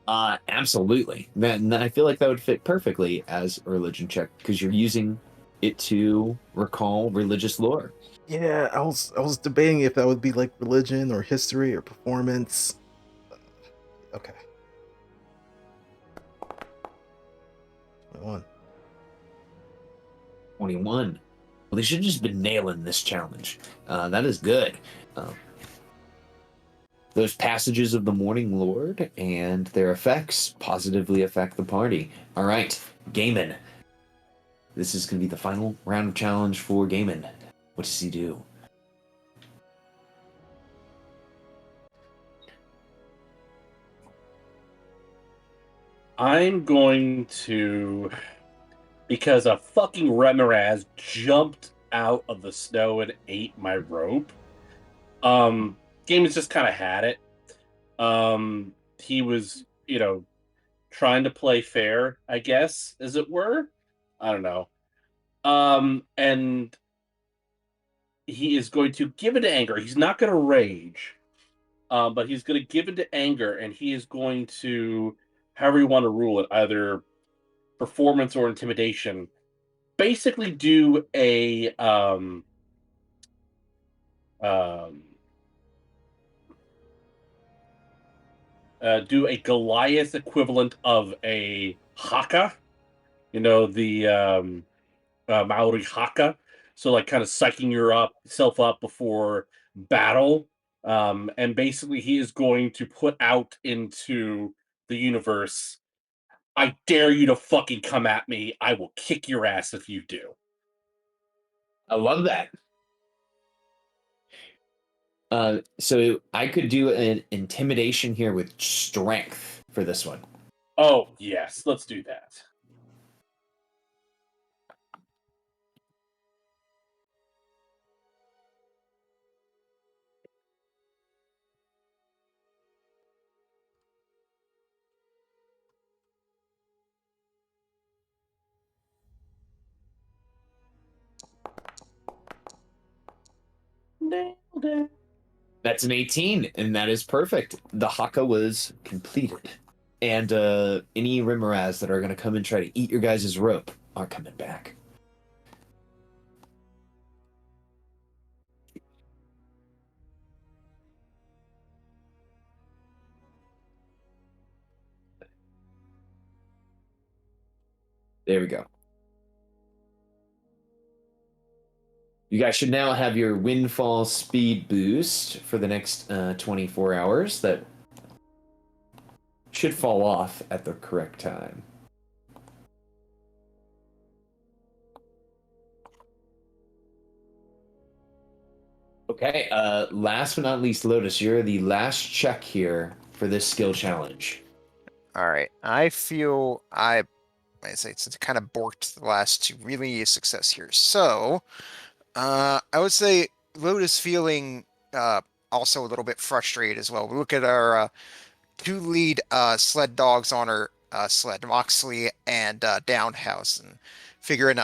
Speaker 1: Absolutely. And I feel like that would fit perfectly as a religion check because you're using it to recall religious lore.
Speaker 2: Yeah, I was debating if that would be like religion or history or performance. Okay. 21.
Speaker 1: 21. Well, they should have just been nailing this challenge. That is good. Those passages of the Morning Lord and their effects positively affect the party. All right, Gaiman. This is going to be the final round of challenge for Gaiman. What does he do?
Speaker 7: I'm going to, because a fucking Remoraz jumped out of the snow and ate my rope. Game has just kind of had it. He was, trying to play fair, I guess, as it were. I don't know. And he is going to give into anger. He's not going to rage, but he's going to give into anger, and he is going to, however you want to rule it, either performance or intimidation, basically do a Goliath equivalent of a haka. The Maori haka. So like kind of psyching yourself up before battle. And basically he is going to put out into the universe, I dare you to fucking come at me. I will kick your ass if you do.
Speaker 1: I love that. So I could do an intimidation here with strength for this one.
Speaker 7: Oh, yes. Let's do that. Nailed it.
Speaker 1: That's an 18, and that is perfect. The haka was completed. And any Rimaraz that are going to come and try to eat your guys' rope are coming back. There we go. You guys should now have your windfall speed boost for the next 24 hours. That should fall off at the correct time. Okay, last but not least, Lotus, you're the last check here for this skill challenge.
Speaker 5: All right. I feel I say it's kind of borked the last two. Really a success here. So, I would say Lotus feeling also a little bit frustrated as well. We look at our two lead sled dogs on her sled, Moxley and Downhouse, and figuring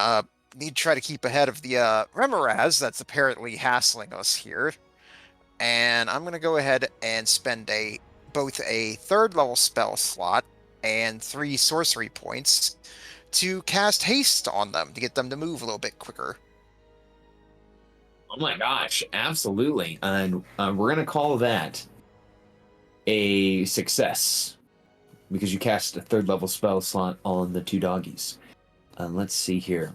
Speaker 5: need to try to keep ahead of the Remoraz that's apparently hassling us here. And I'm gonna go ahead and spend both a third level spell slot and 3 sorcery points to cast haste on them to get them to move a little bit quicker.
Speaker 1: Oh my gosh, absolutely. And we're going to call that a success because you cast a third level spell slot on the two doggies. Let's see here.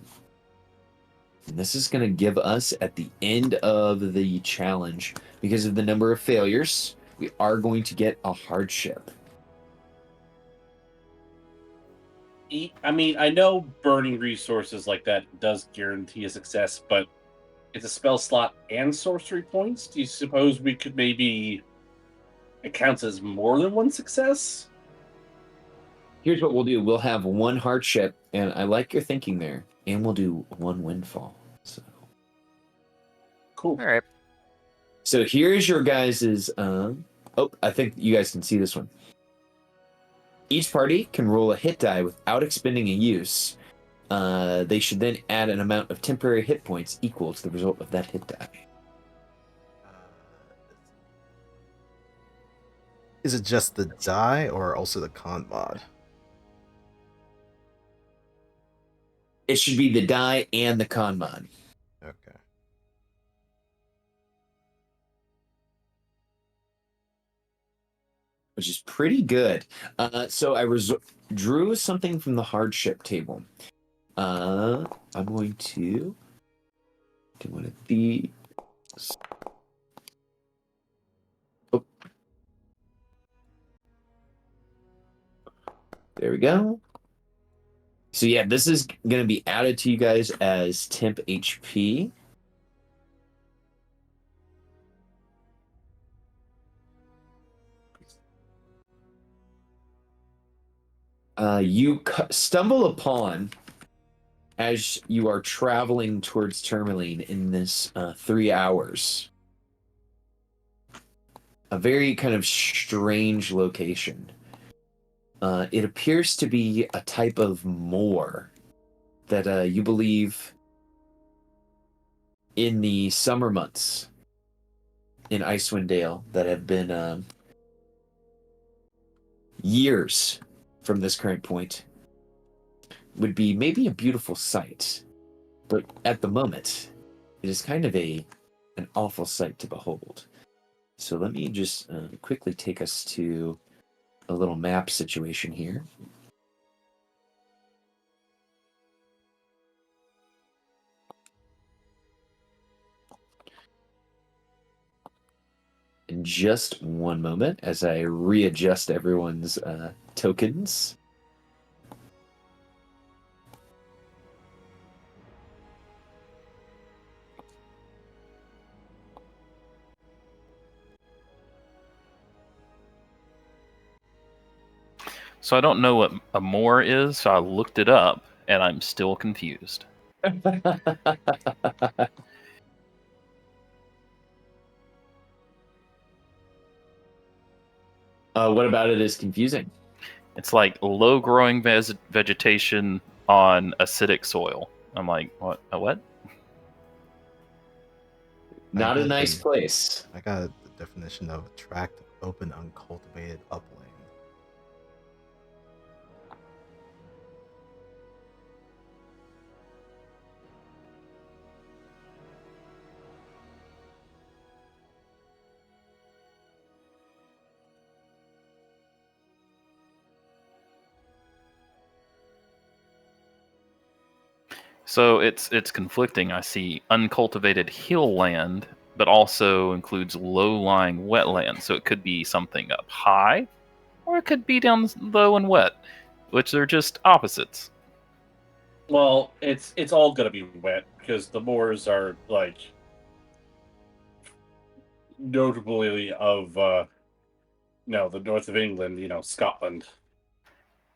Speaker 1: And this is going to give us, at the end of the challenge, because of the number of failures, we are going to get a hardship.
Speaker 7: I mean, I know burning resources like that does guarantee a success, but it's a spell slot and sorcery points. Do you suppose we could maybe it counts as more than one success.
Speaker 1: Here's what we'll do. We'll have one hardship, and I like your thinking there, and we'll do one windfall. So,
Speaker 7: Cool.
Speaker 5: All right.
Speaker 1: so here's your guys's. I think you guys can see this one. Each party can roll a hit die without expending a use. They should then add an amount of temporary hit points equal to the result of that hit die.
Speaker 2: Is it just the die or also the con mod?
Speaker 1: It should be the die and the con mod.
Speaker 2: Okay.
Speaker 1: Which is pretty good. So I drew something from the hardship table. I'm going to do one of these. Oh. There we go. So yeah, this is going to be added to you guys as temp HP. You stumble upon, as you are traveling towards Tourmaline in this 3 hours, a very kind of strange location. It appears to be a type of moor that you believe in the summer months in Icewind Dale that have been years from this current point would be maybe a beautiful sight, but at the moment it is kind of an awful sight to behold. So let me just quickly take us to a little map situation here. In just one moment as I readjust everyone's tokens.
Speaker 3: So I don't know what a moor is, so I looked it up, and I'm still confused.
Speaker 1: What about it is confusing?
Speaker 3: It's like low-growing vegetation on acidic soil. I'm like, what? A what?
Speaker 1: Not a
Speaker 2: got
Speaker 1: nice
Speaker 2: the-
Speaker 1: place.
Speaker 2: I got the definition of tract of open, uncultivated upland.
Speaker 3: So it's conflicting. I see uncultivated hill land, but also includes low-lying wetland. So it could be something up high, or it could be down low and wet, which are just opposites.
Speaker 7: Well, it's all gonna be wet because the moors are like notably of the north of England, Scotland.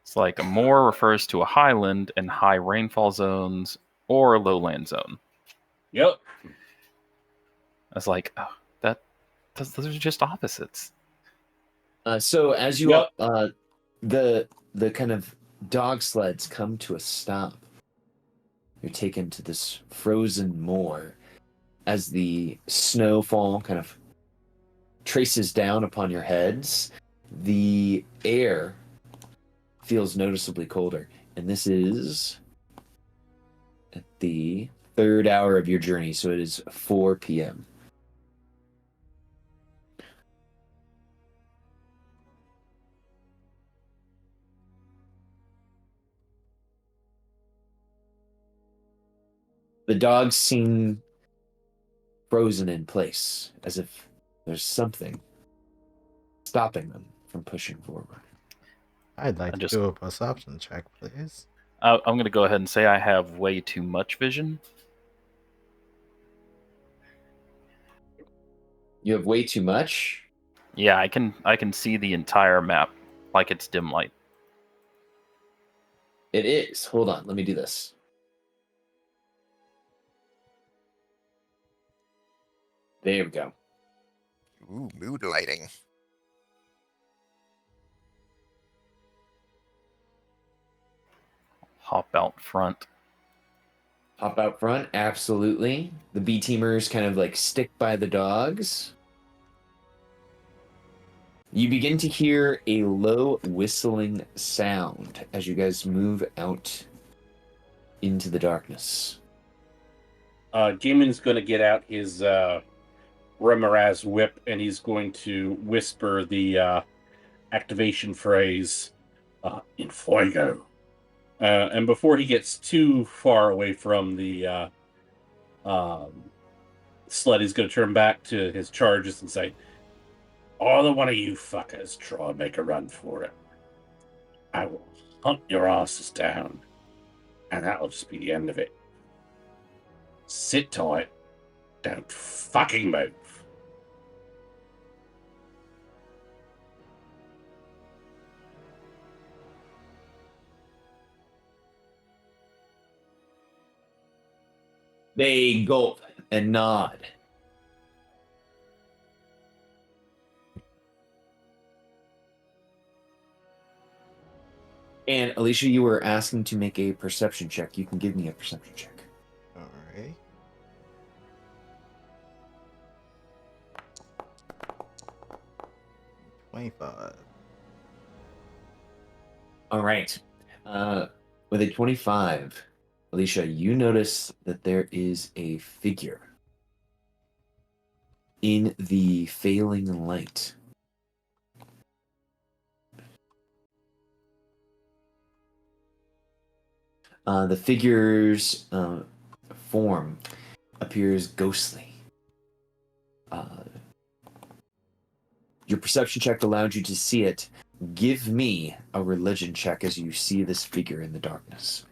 Speaker 3: It's like a moor refers to a highland and high rainfall zones or a lowland zone.
Speaker 7: Yep.
Speaker 3: I was like, oh, those are just opposites.
Speaker 1: So as you
Speaker 7: Yep.
Speaker 1: the kind of dog sleds come to a stop, you're taken to this frozen moor as the snowfall kind of traces down upon your heads. The air feels noticeably colder, and this is at the 3rd hour of your journey, so it is 4 p.m. The dogs seem frozen in place, as if there's something stopping them from pushing forward.
Speaker 2: I'd like
Speaker 3: I
Speaker 2: to
Speaker 3: just-
Speaker 2: do a perception check, please.
Speaker 3: I'm going to go ahead and say I have way too much vision.
Speaker 1: You have way too much.
Speaker 3: Yeah, I can see the entire map like it's dim light.
Speaker 1: It is. Hold on. Let me do this. There we go.
Speaker 5: Ooh, mood lighting.
Speaker 3: Hop out front.
Speaker 1: Hop out front. Absolutely. The B teamers kind of like stick by the dogs. You begin to hear a low whistling sound as you guys move out into the darkness.
Speaker 7: Damon's going to get out his Remoraz whip, and he's going to whisper the activation phrase, in fuego. And before he gets too far away from the sled, he's going to turn back to his charges and say, "Either one of you fuckers try and make a run for it, I will hunt your asses down, and that'll just be the end of it. Sit tight. Don't fucking move."
Speaker 1: They gulp and nod. And Alicia, you were asking to make a perception check. You can give me a perception check.
Speaker 2: All right. $25.
Speaker 1: All right. With a 25, Alicia, you notice that there is a figure in the failing light. The figure's form appears ghostly. Your perception check allowed you to see it. Give me a religion check as you see this figure in the darkness.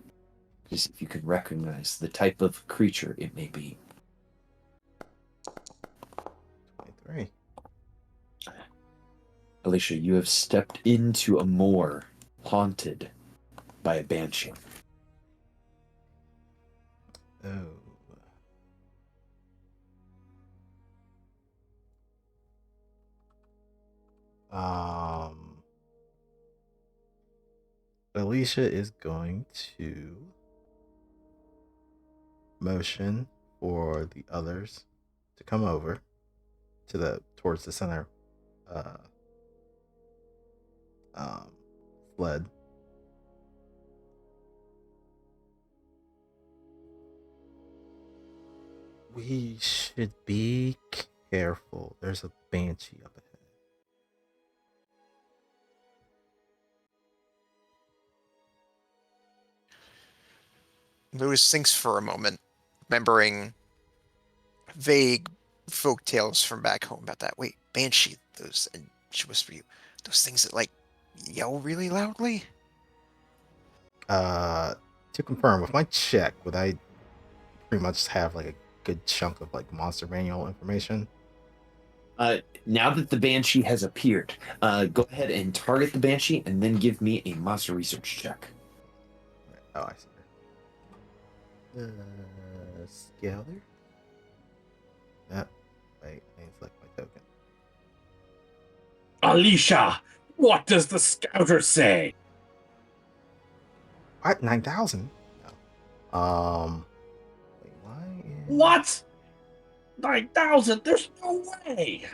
Speaker 1: Just if you can recognize the type of creature it may be.
Speaker 2: 23.
Speaker 1: Alicia, you have stepped into a moor haunted by a banshee.
Speaker 2: Oh. Alicia is going to motion for the others to come over to towards the center sled. We should be careful. There's a banshee up ahead.
Speaker 5: Lewis thinks for a moment, remembering vague folk tales from back home about that. Wait, banshee, those, and she whispers you, those things that like yell really loudly?
Speaker 2: To confirm, with my check, would I pretty much have like a good chunk of like monster manual information?
Speaker 1: Now that the banshee has appeared, go ahead and target the banshee and then give me a monster research check.
Speaker 2: Oh, I see. Scouter? Wait, I need to select my token.
Speaker 7: Alicia, what does the scouter say?
Speaker 2: What? 9,000? No. Wait, why?
Speaker 7: What? 9,000? There's no way.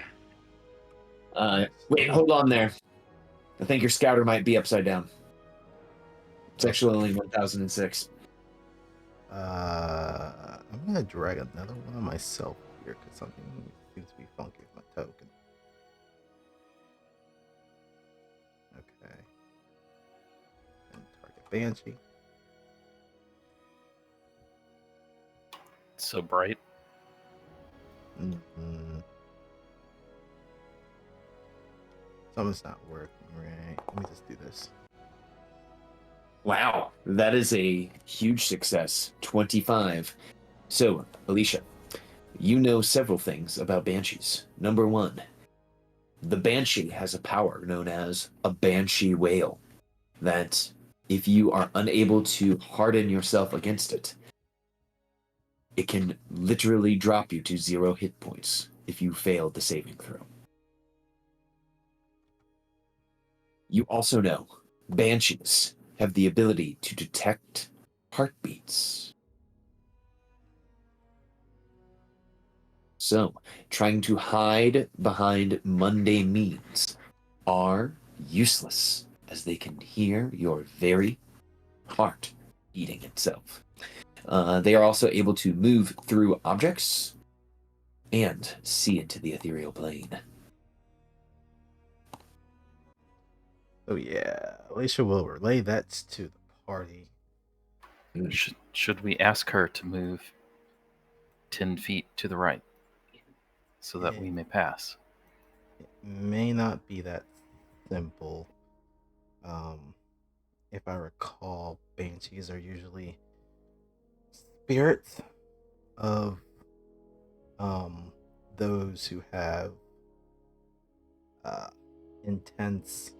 Speaker 1: Wait, hold on there. I think your scouter might be upside down. It's actually only 1,006.
Speaker 2: I'm gonna drag another one on myself here because something seems to be funky with my token. Okay. And target banshee.
Speaker 3: It's so bright.
Speaker 2: Mm-hmm. Something's not working right. Let me just do this.
Speaker 1: Wow, that is a huge success. 25. So, Alicia, you know several things about banshees. Number one, the Banshee has a power known as a Banshee Whale, that if you are unable to harden yourself against it, it can literally drop you to 0 hit points if you fail the saving throw. You also know Banshees have the ability to detect heartbeats. So, trying to hide behind mundane means are useless, as they can hear your very heart beating itself. They are also able to move through objects and see into the ethereal plane.
Speaker 2: Oh yeah, Alicia will relay that to the party.
Speaker 3: Should we ask her to move 10 feet to the right so that we may pass?
Speaker 2: It may not be that simple. If I recall, banshees are usually spirits of those who have intense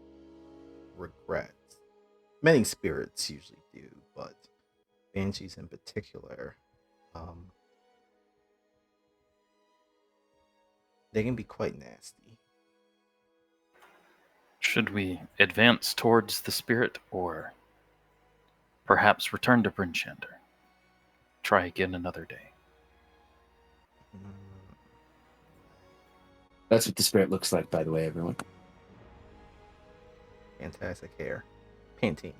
Speaker 2: regrets. Many spirits usually do, but banshees in particular, they can be quite nasty.
Speaker 3: Should we advance towards the spirit, or perhaps return to Brinchander? Try again another day.
Speaker 1: That's what the spirit looks like, by the way, everyone.
Speaker 2: Fantastic hair. Pantene.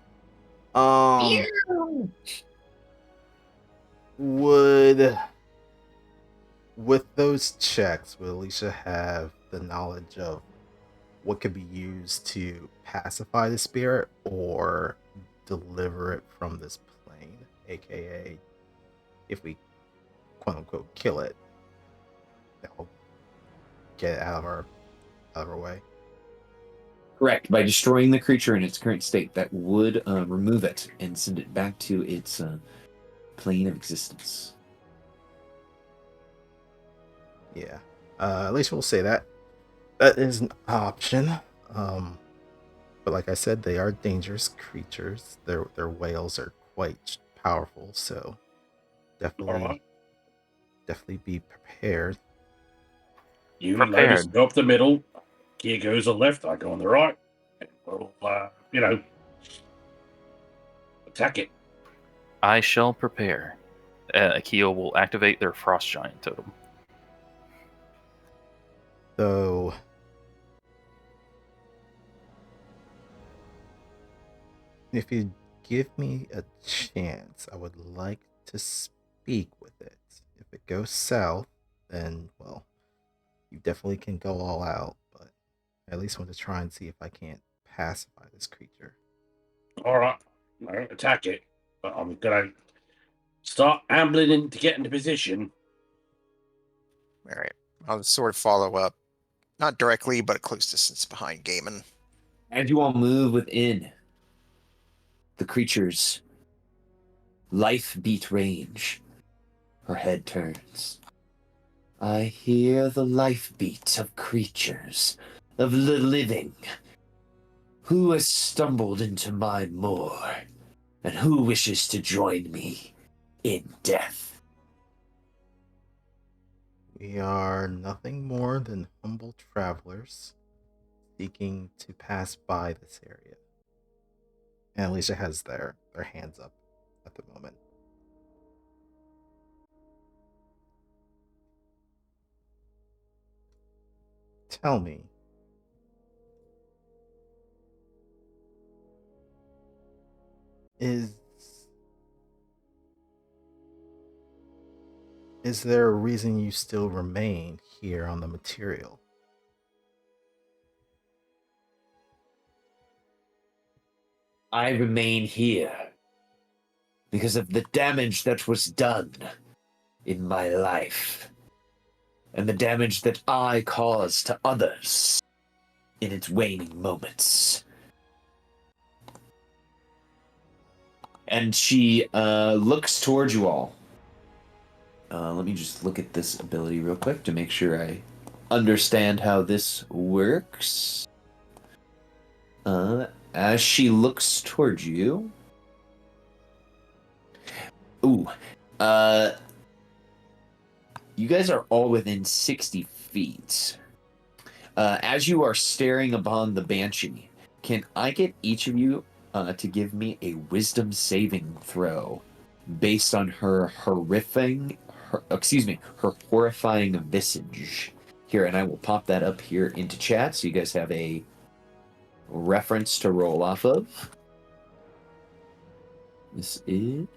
Speaker 2: Would, with those checks, would Alicia have the knowledge of what could be used to pacify the spirit or deliver it from this plane? AKA, if we quote unquote kill it, that will get it out of our way.
Speaker 1: Correct. By destroying the creature in its current state, that would remove it and send it back to its plane of existence.
Speaker 2: Yeah. At least we'll say that. That is an option. But like I said, they are dangerous creatures. Their whales are quite powerful, so definitely be prepared.
Speaker 4: You
Speaker 3: Prepared.
Speaker 4: ladies go up the middle. Kia goes on the left. I go on the right. And we'll, attack it.
Speaker 3: I shall prepare. Akio will activate their Frost Giant totem.
Speaker 2: So if you give me a chance, I would like to speak with it. If it goes south, then, well, you definitely can go all out, but I at least want to try and see if I can't pacify this creature.
Speaker 4: All right. Attack it. But I'm going to start ambling in to get into position.
Speaker 5: All right. I'll sort of follow up, not directly, but a close distance behind Gaiman.
Speaker 1: As you all move within the creature's life beat range, her head turns. I hear the life beat of creatures, of the living. Who has stumbled into my moor, and who wishes to join me in death?
Speaker 2: We are nothing more than humble travelers seeking to pass by this area. And Alicia has their hands up at the moment. Tell me, is there a reason you still remain here on the material?
Speaker 1: I remain here because of the damage that was done in my life, and the damage that I caused to others in its waning moments. And she looks towards you all. Let me just look at this ability real quick to make sure I understand how this works. As she looks towards you. Ooh. You guys are all within 60 feet. As you are staring upon the Banshee, can I get each of you to give me a wisdom saving throw based on her horrifying visage? Here, and I will pop that up here into chat so you guys have a reference to roll off of. This is...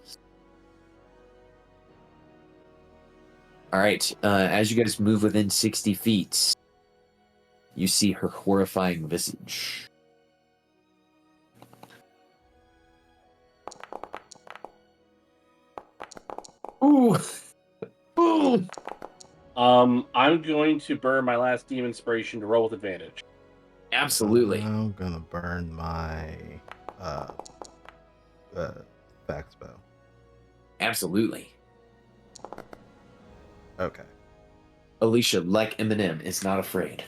Speaker 1: All right, as you guys move within 60 feet, you see her horrifying visage. Ooh! Ooh!
Speaker 7: I'm going to burn my last demon inspiration to roll with advantage.
Speaker 1: Absolutely.
Speaker 2: I'm gonna burn my fact spell.
Speaker 1: Absolutely.
Speaker 2: Okay.
Speaker 1: Alicia, like Eminem, is not afraid.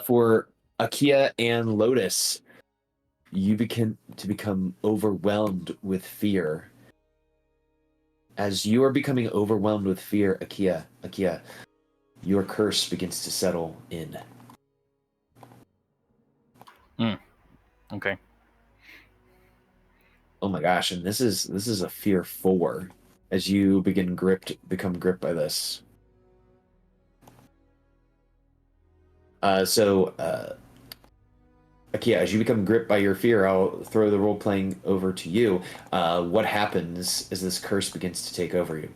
Speaker 1: For Akia and Lotus, you begin to become overwhelmed with fear. As you are becoming overwhelmed with fear, Akia, your curse begins to settle in.
Speaker 3: Okay.
Speaker 1: Oh my gosh, and this is a fear 4 as you become gripped by this. Akia, as you become gripped by your fear, I'll throw the role playing over to you. What happens as this curse begins to take over you?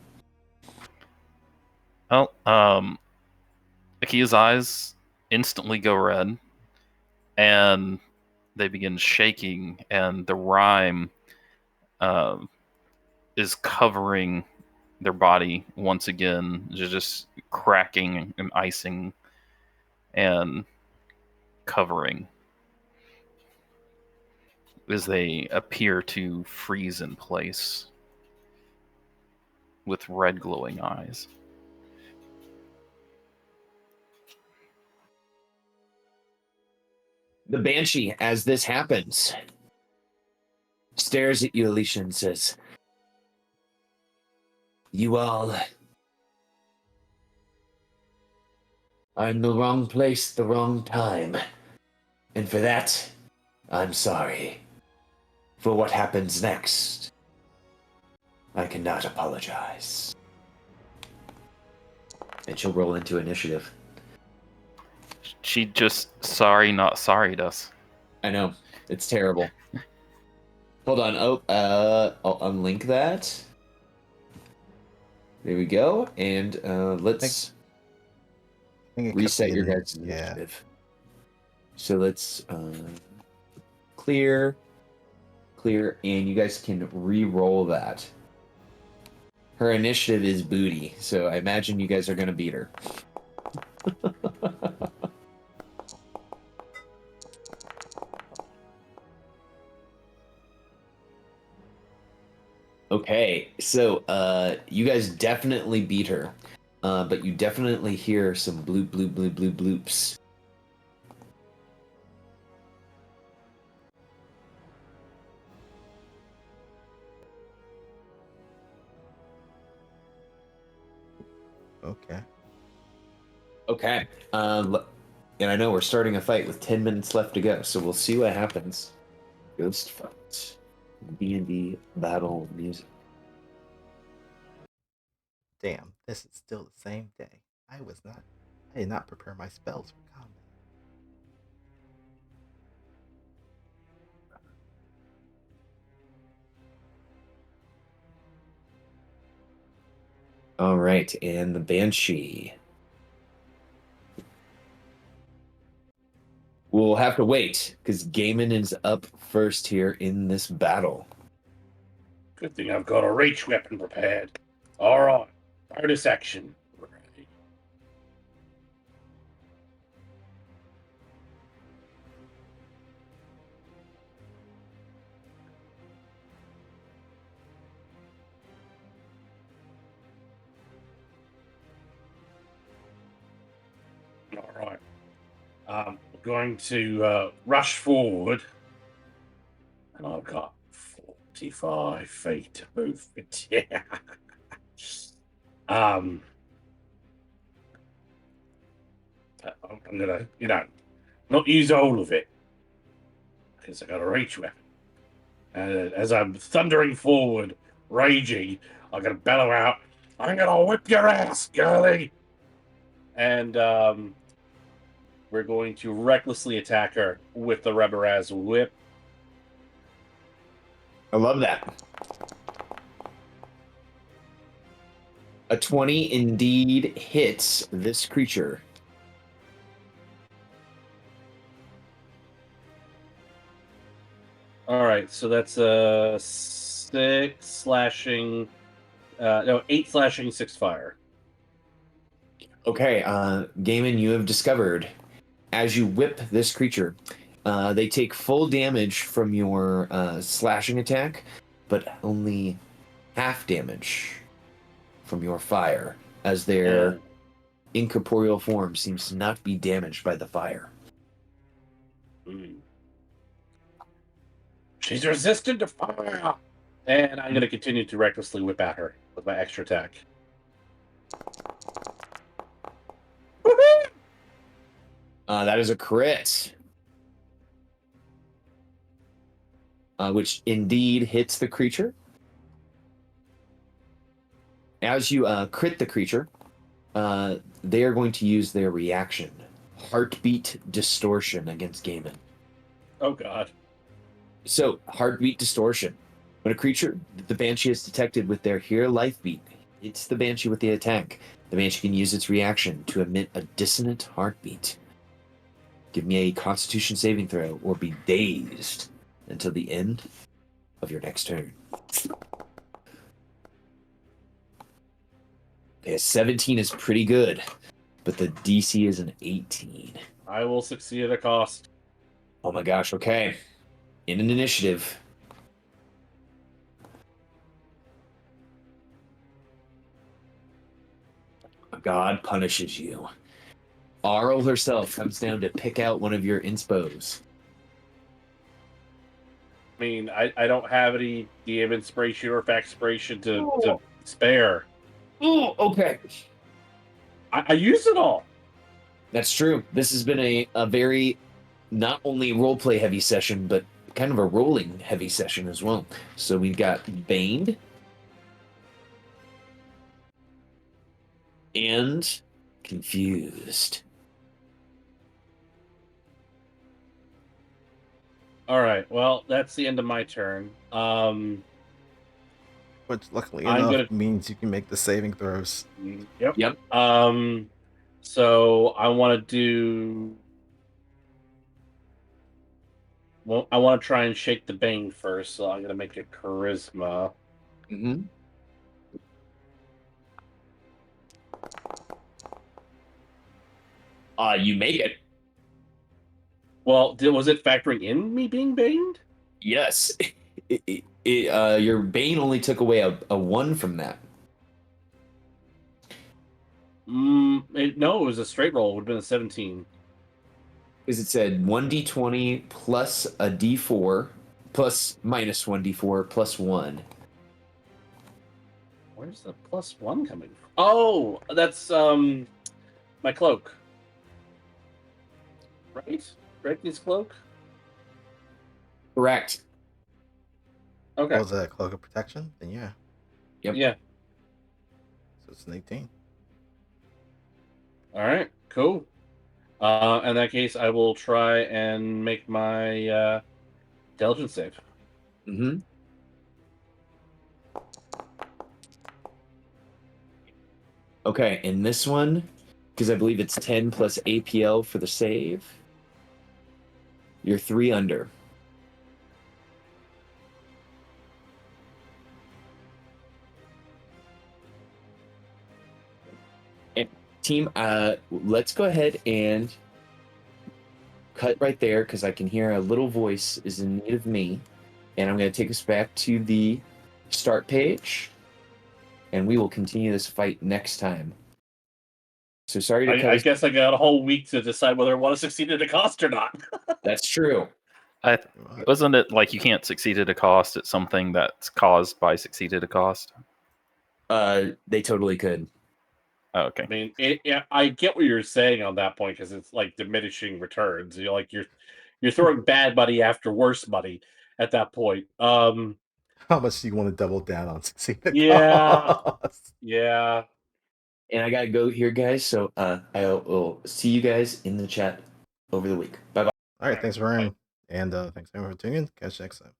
Speaker 3: Well, Akia's eyes instantly go red, and they begin shaking, and the rime is covering their body once again, just cracking and icing and covering as they appear to freeze in place with red glowing eyes.
Speaker 1: The Banshee, as this happens, stares at you, Alicia, and says, "You all are in the wrong place, the wrong time. And for that, I'm sorry. For what happens next, I cannot apologize." And she'll roll into initiative.
Speaker 3: She just sorry, not sorry'd us.
Speaker 1: I know. It's terrible. Hold on. I'll unlink that. There we go. And let's
Speaker 2: I think it could
Speaker 1: reset
Speaker 2: be
Speaker 1: your
Speaker 2: in-
Speaker 1: guys'
Speaker 2: yeah.
Speaker 1: initiative. So let's clear, and you guys can re-roll that. Her initiative is booty, so I imagine you guys are going to beat her. Okay, so you guys definitely beat her, but you definitely hear some bloop, bloop, bloop, bloop, bloops.
Speaker 2: Okay.
Speaker 1: Okay, and I know we're starting a fight with 10 minutes left to go, so we'll see what happens. Ghost fight, D&D battle music.
Speaker 2: Damn, this is still the same day. I did not prepare my spells for combat.
Speaker 1: All right, and the Banshee. We'll have to wait, because Gaiman is up first here in this battle.
Speaker 7: Good thing I've got a reach weapon prepared. All right, bonus action. Ready.
Speaker 4: going to rush forward, and I've got 45 feet to move. Yeah. I'm gonna, not use all of it because I got a reach weapon. And as I'm thundering forward, raging, I'm gonna bellow out, "I'm gonna whip your ass, girlie!" And we're going to recklessly attack her with the Rebaraz whip.
Speaker 1: I love that. A 20 indeed hits this creature.
Speaker 4: All right, so that's a 6 slashing, 8 slashing, 6 fire.
Speaker 1: Okay, Gaiman, you have discovered as you whip this creature, they take full damage from your slashing attack, but only half damage from your fire, as their incorporeal form seems to not be damaged by the fire.
Speaker 4: She's resistant to fire! And I'm going to continue to recklessly whip at her with my extra attack.
Speaker 1: That is a crit. Which indeed hits the creature. As you crit the creature, they are going to use their reaction, Heartbeat Distortion, against Gaiman.
Speaker 4: Oh, God.
Speaker 1: So, Heartbeat Distortion. When a creature that the Banshee is detected with their Hear Life Beat hits the Banshee with the attack, the Banshee can use its reaction to emit a dissonant heartbeat. Give me a Constitution saving throw or be dazed until the end of your next turn. Okay, 17 is pretty good, but the DC is an 18.
Speaker 4: I will succeed at a cost.
Speaker 1: Oh my gosh, okay. In an initiative. God punishes you. Auril herself comes down to pick out one of your inspos.
Speaker 4: I mean, I don't have any DM inspiration or faxpiration to spare.
Speaker 1: Oh, okay.
Speaker 4: I use it all.
Speaker 1: That's true. This has been a very, not only roleplay heavy session, but kind of a rolling heavy session as well. So we've got Baned and Confused.
Speaker 4: All right. Well, that's the end of my turn.
Speaker 2: Which luckily
Speaker 4: I'm
Speaker 2: enough means you can make the saving throws.
Speaker 4: Yep. So I want to do. Well, I want to try and shake the Bane first, so I'm gonna make it charisma.
Speaker 1: Mm-hmm. You make it.
Speaker 4: Well, was it factoring in me being baned?
Speaker 1: Yes. Your Bane only took away a 1 from that.
Speaker 4: No, it was a straight roll. It would have been a 17.
Speaker 1: Because it said 1d20 plus a d4 plus minus 1d4 plus 1.
Speaker 4: Where's the +1 coming from? Oh, that's my cloak. Right? Reghn's cloak?
Speaker 1: Correct.
Speaker 4: Okay.
Speaker 2: Was that cloak of protection? Then yeah.
Speaker 1: Yep.
Speaker 4: Yeah.
Speaker 2: So it's an 18.
Speaker 4: All right. Cool. In that case, I will try and make my intelligence save.
Speaker 1: Mm-hmm. Okay, in this one, because I believe it's 10 plus APL for the save, you're 3 under. And team, let's go ahead and cut right there because I can hear a little voice is in need of me. And I'm going to take us back to the start page. And we will continue this fight next time. So sorry to
Speaker 4: I guess I got a whole week to decide whether I want to succeed at a cost or not.
Speaker 1: That's true.
Speaker 3: Wasn't it like you can't succeed at a cost at something that's caused by succeed at a cost?
Speaker 1: They totally could.
Speaker 3: Oh, okay.
Speaker 4: I mean, I get what you're saying on that point because it's like diminishing returns. You're throwing bad money after worse money at that point.
Speaker 2: How much do you want to double down on succeed?
Speaker 4: Yeah. Yeah.
Speaker 1: And I gotta go here, guys. So I will see you guys in the chat over the week. Bye bye.
Speaker 2: All right, thanks, Rime. And thanks everyone for tuning in. Catch you next time.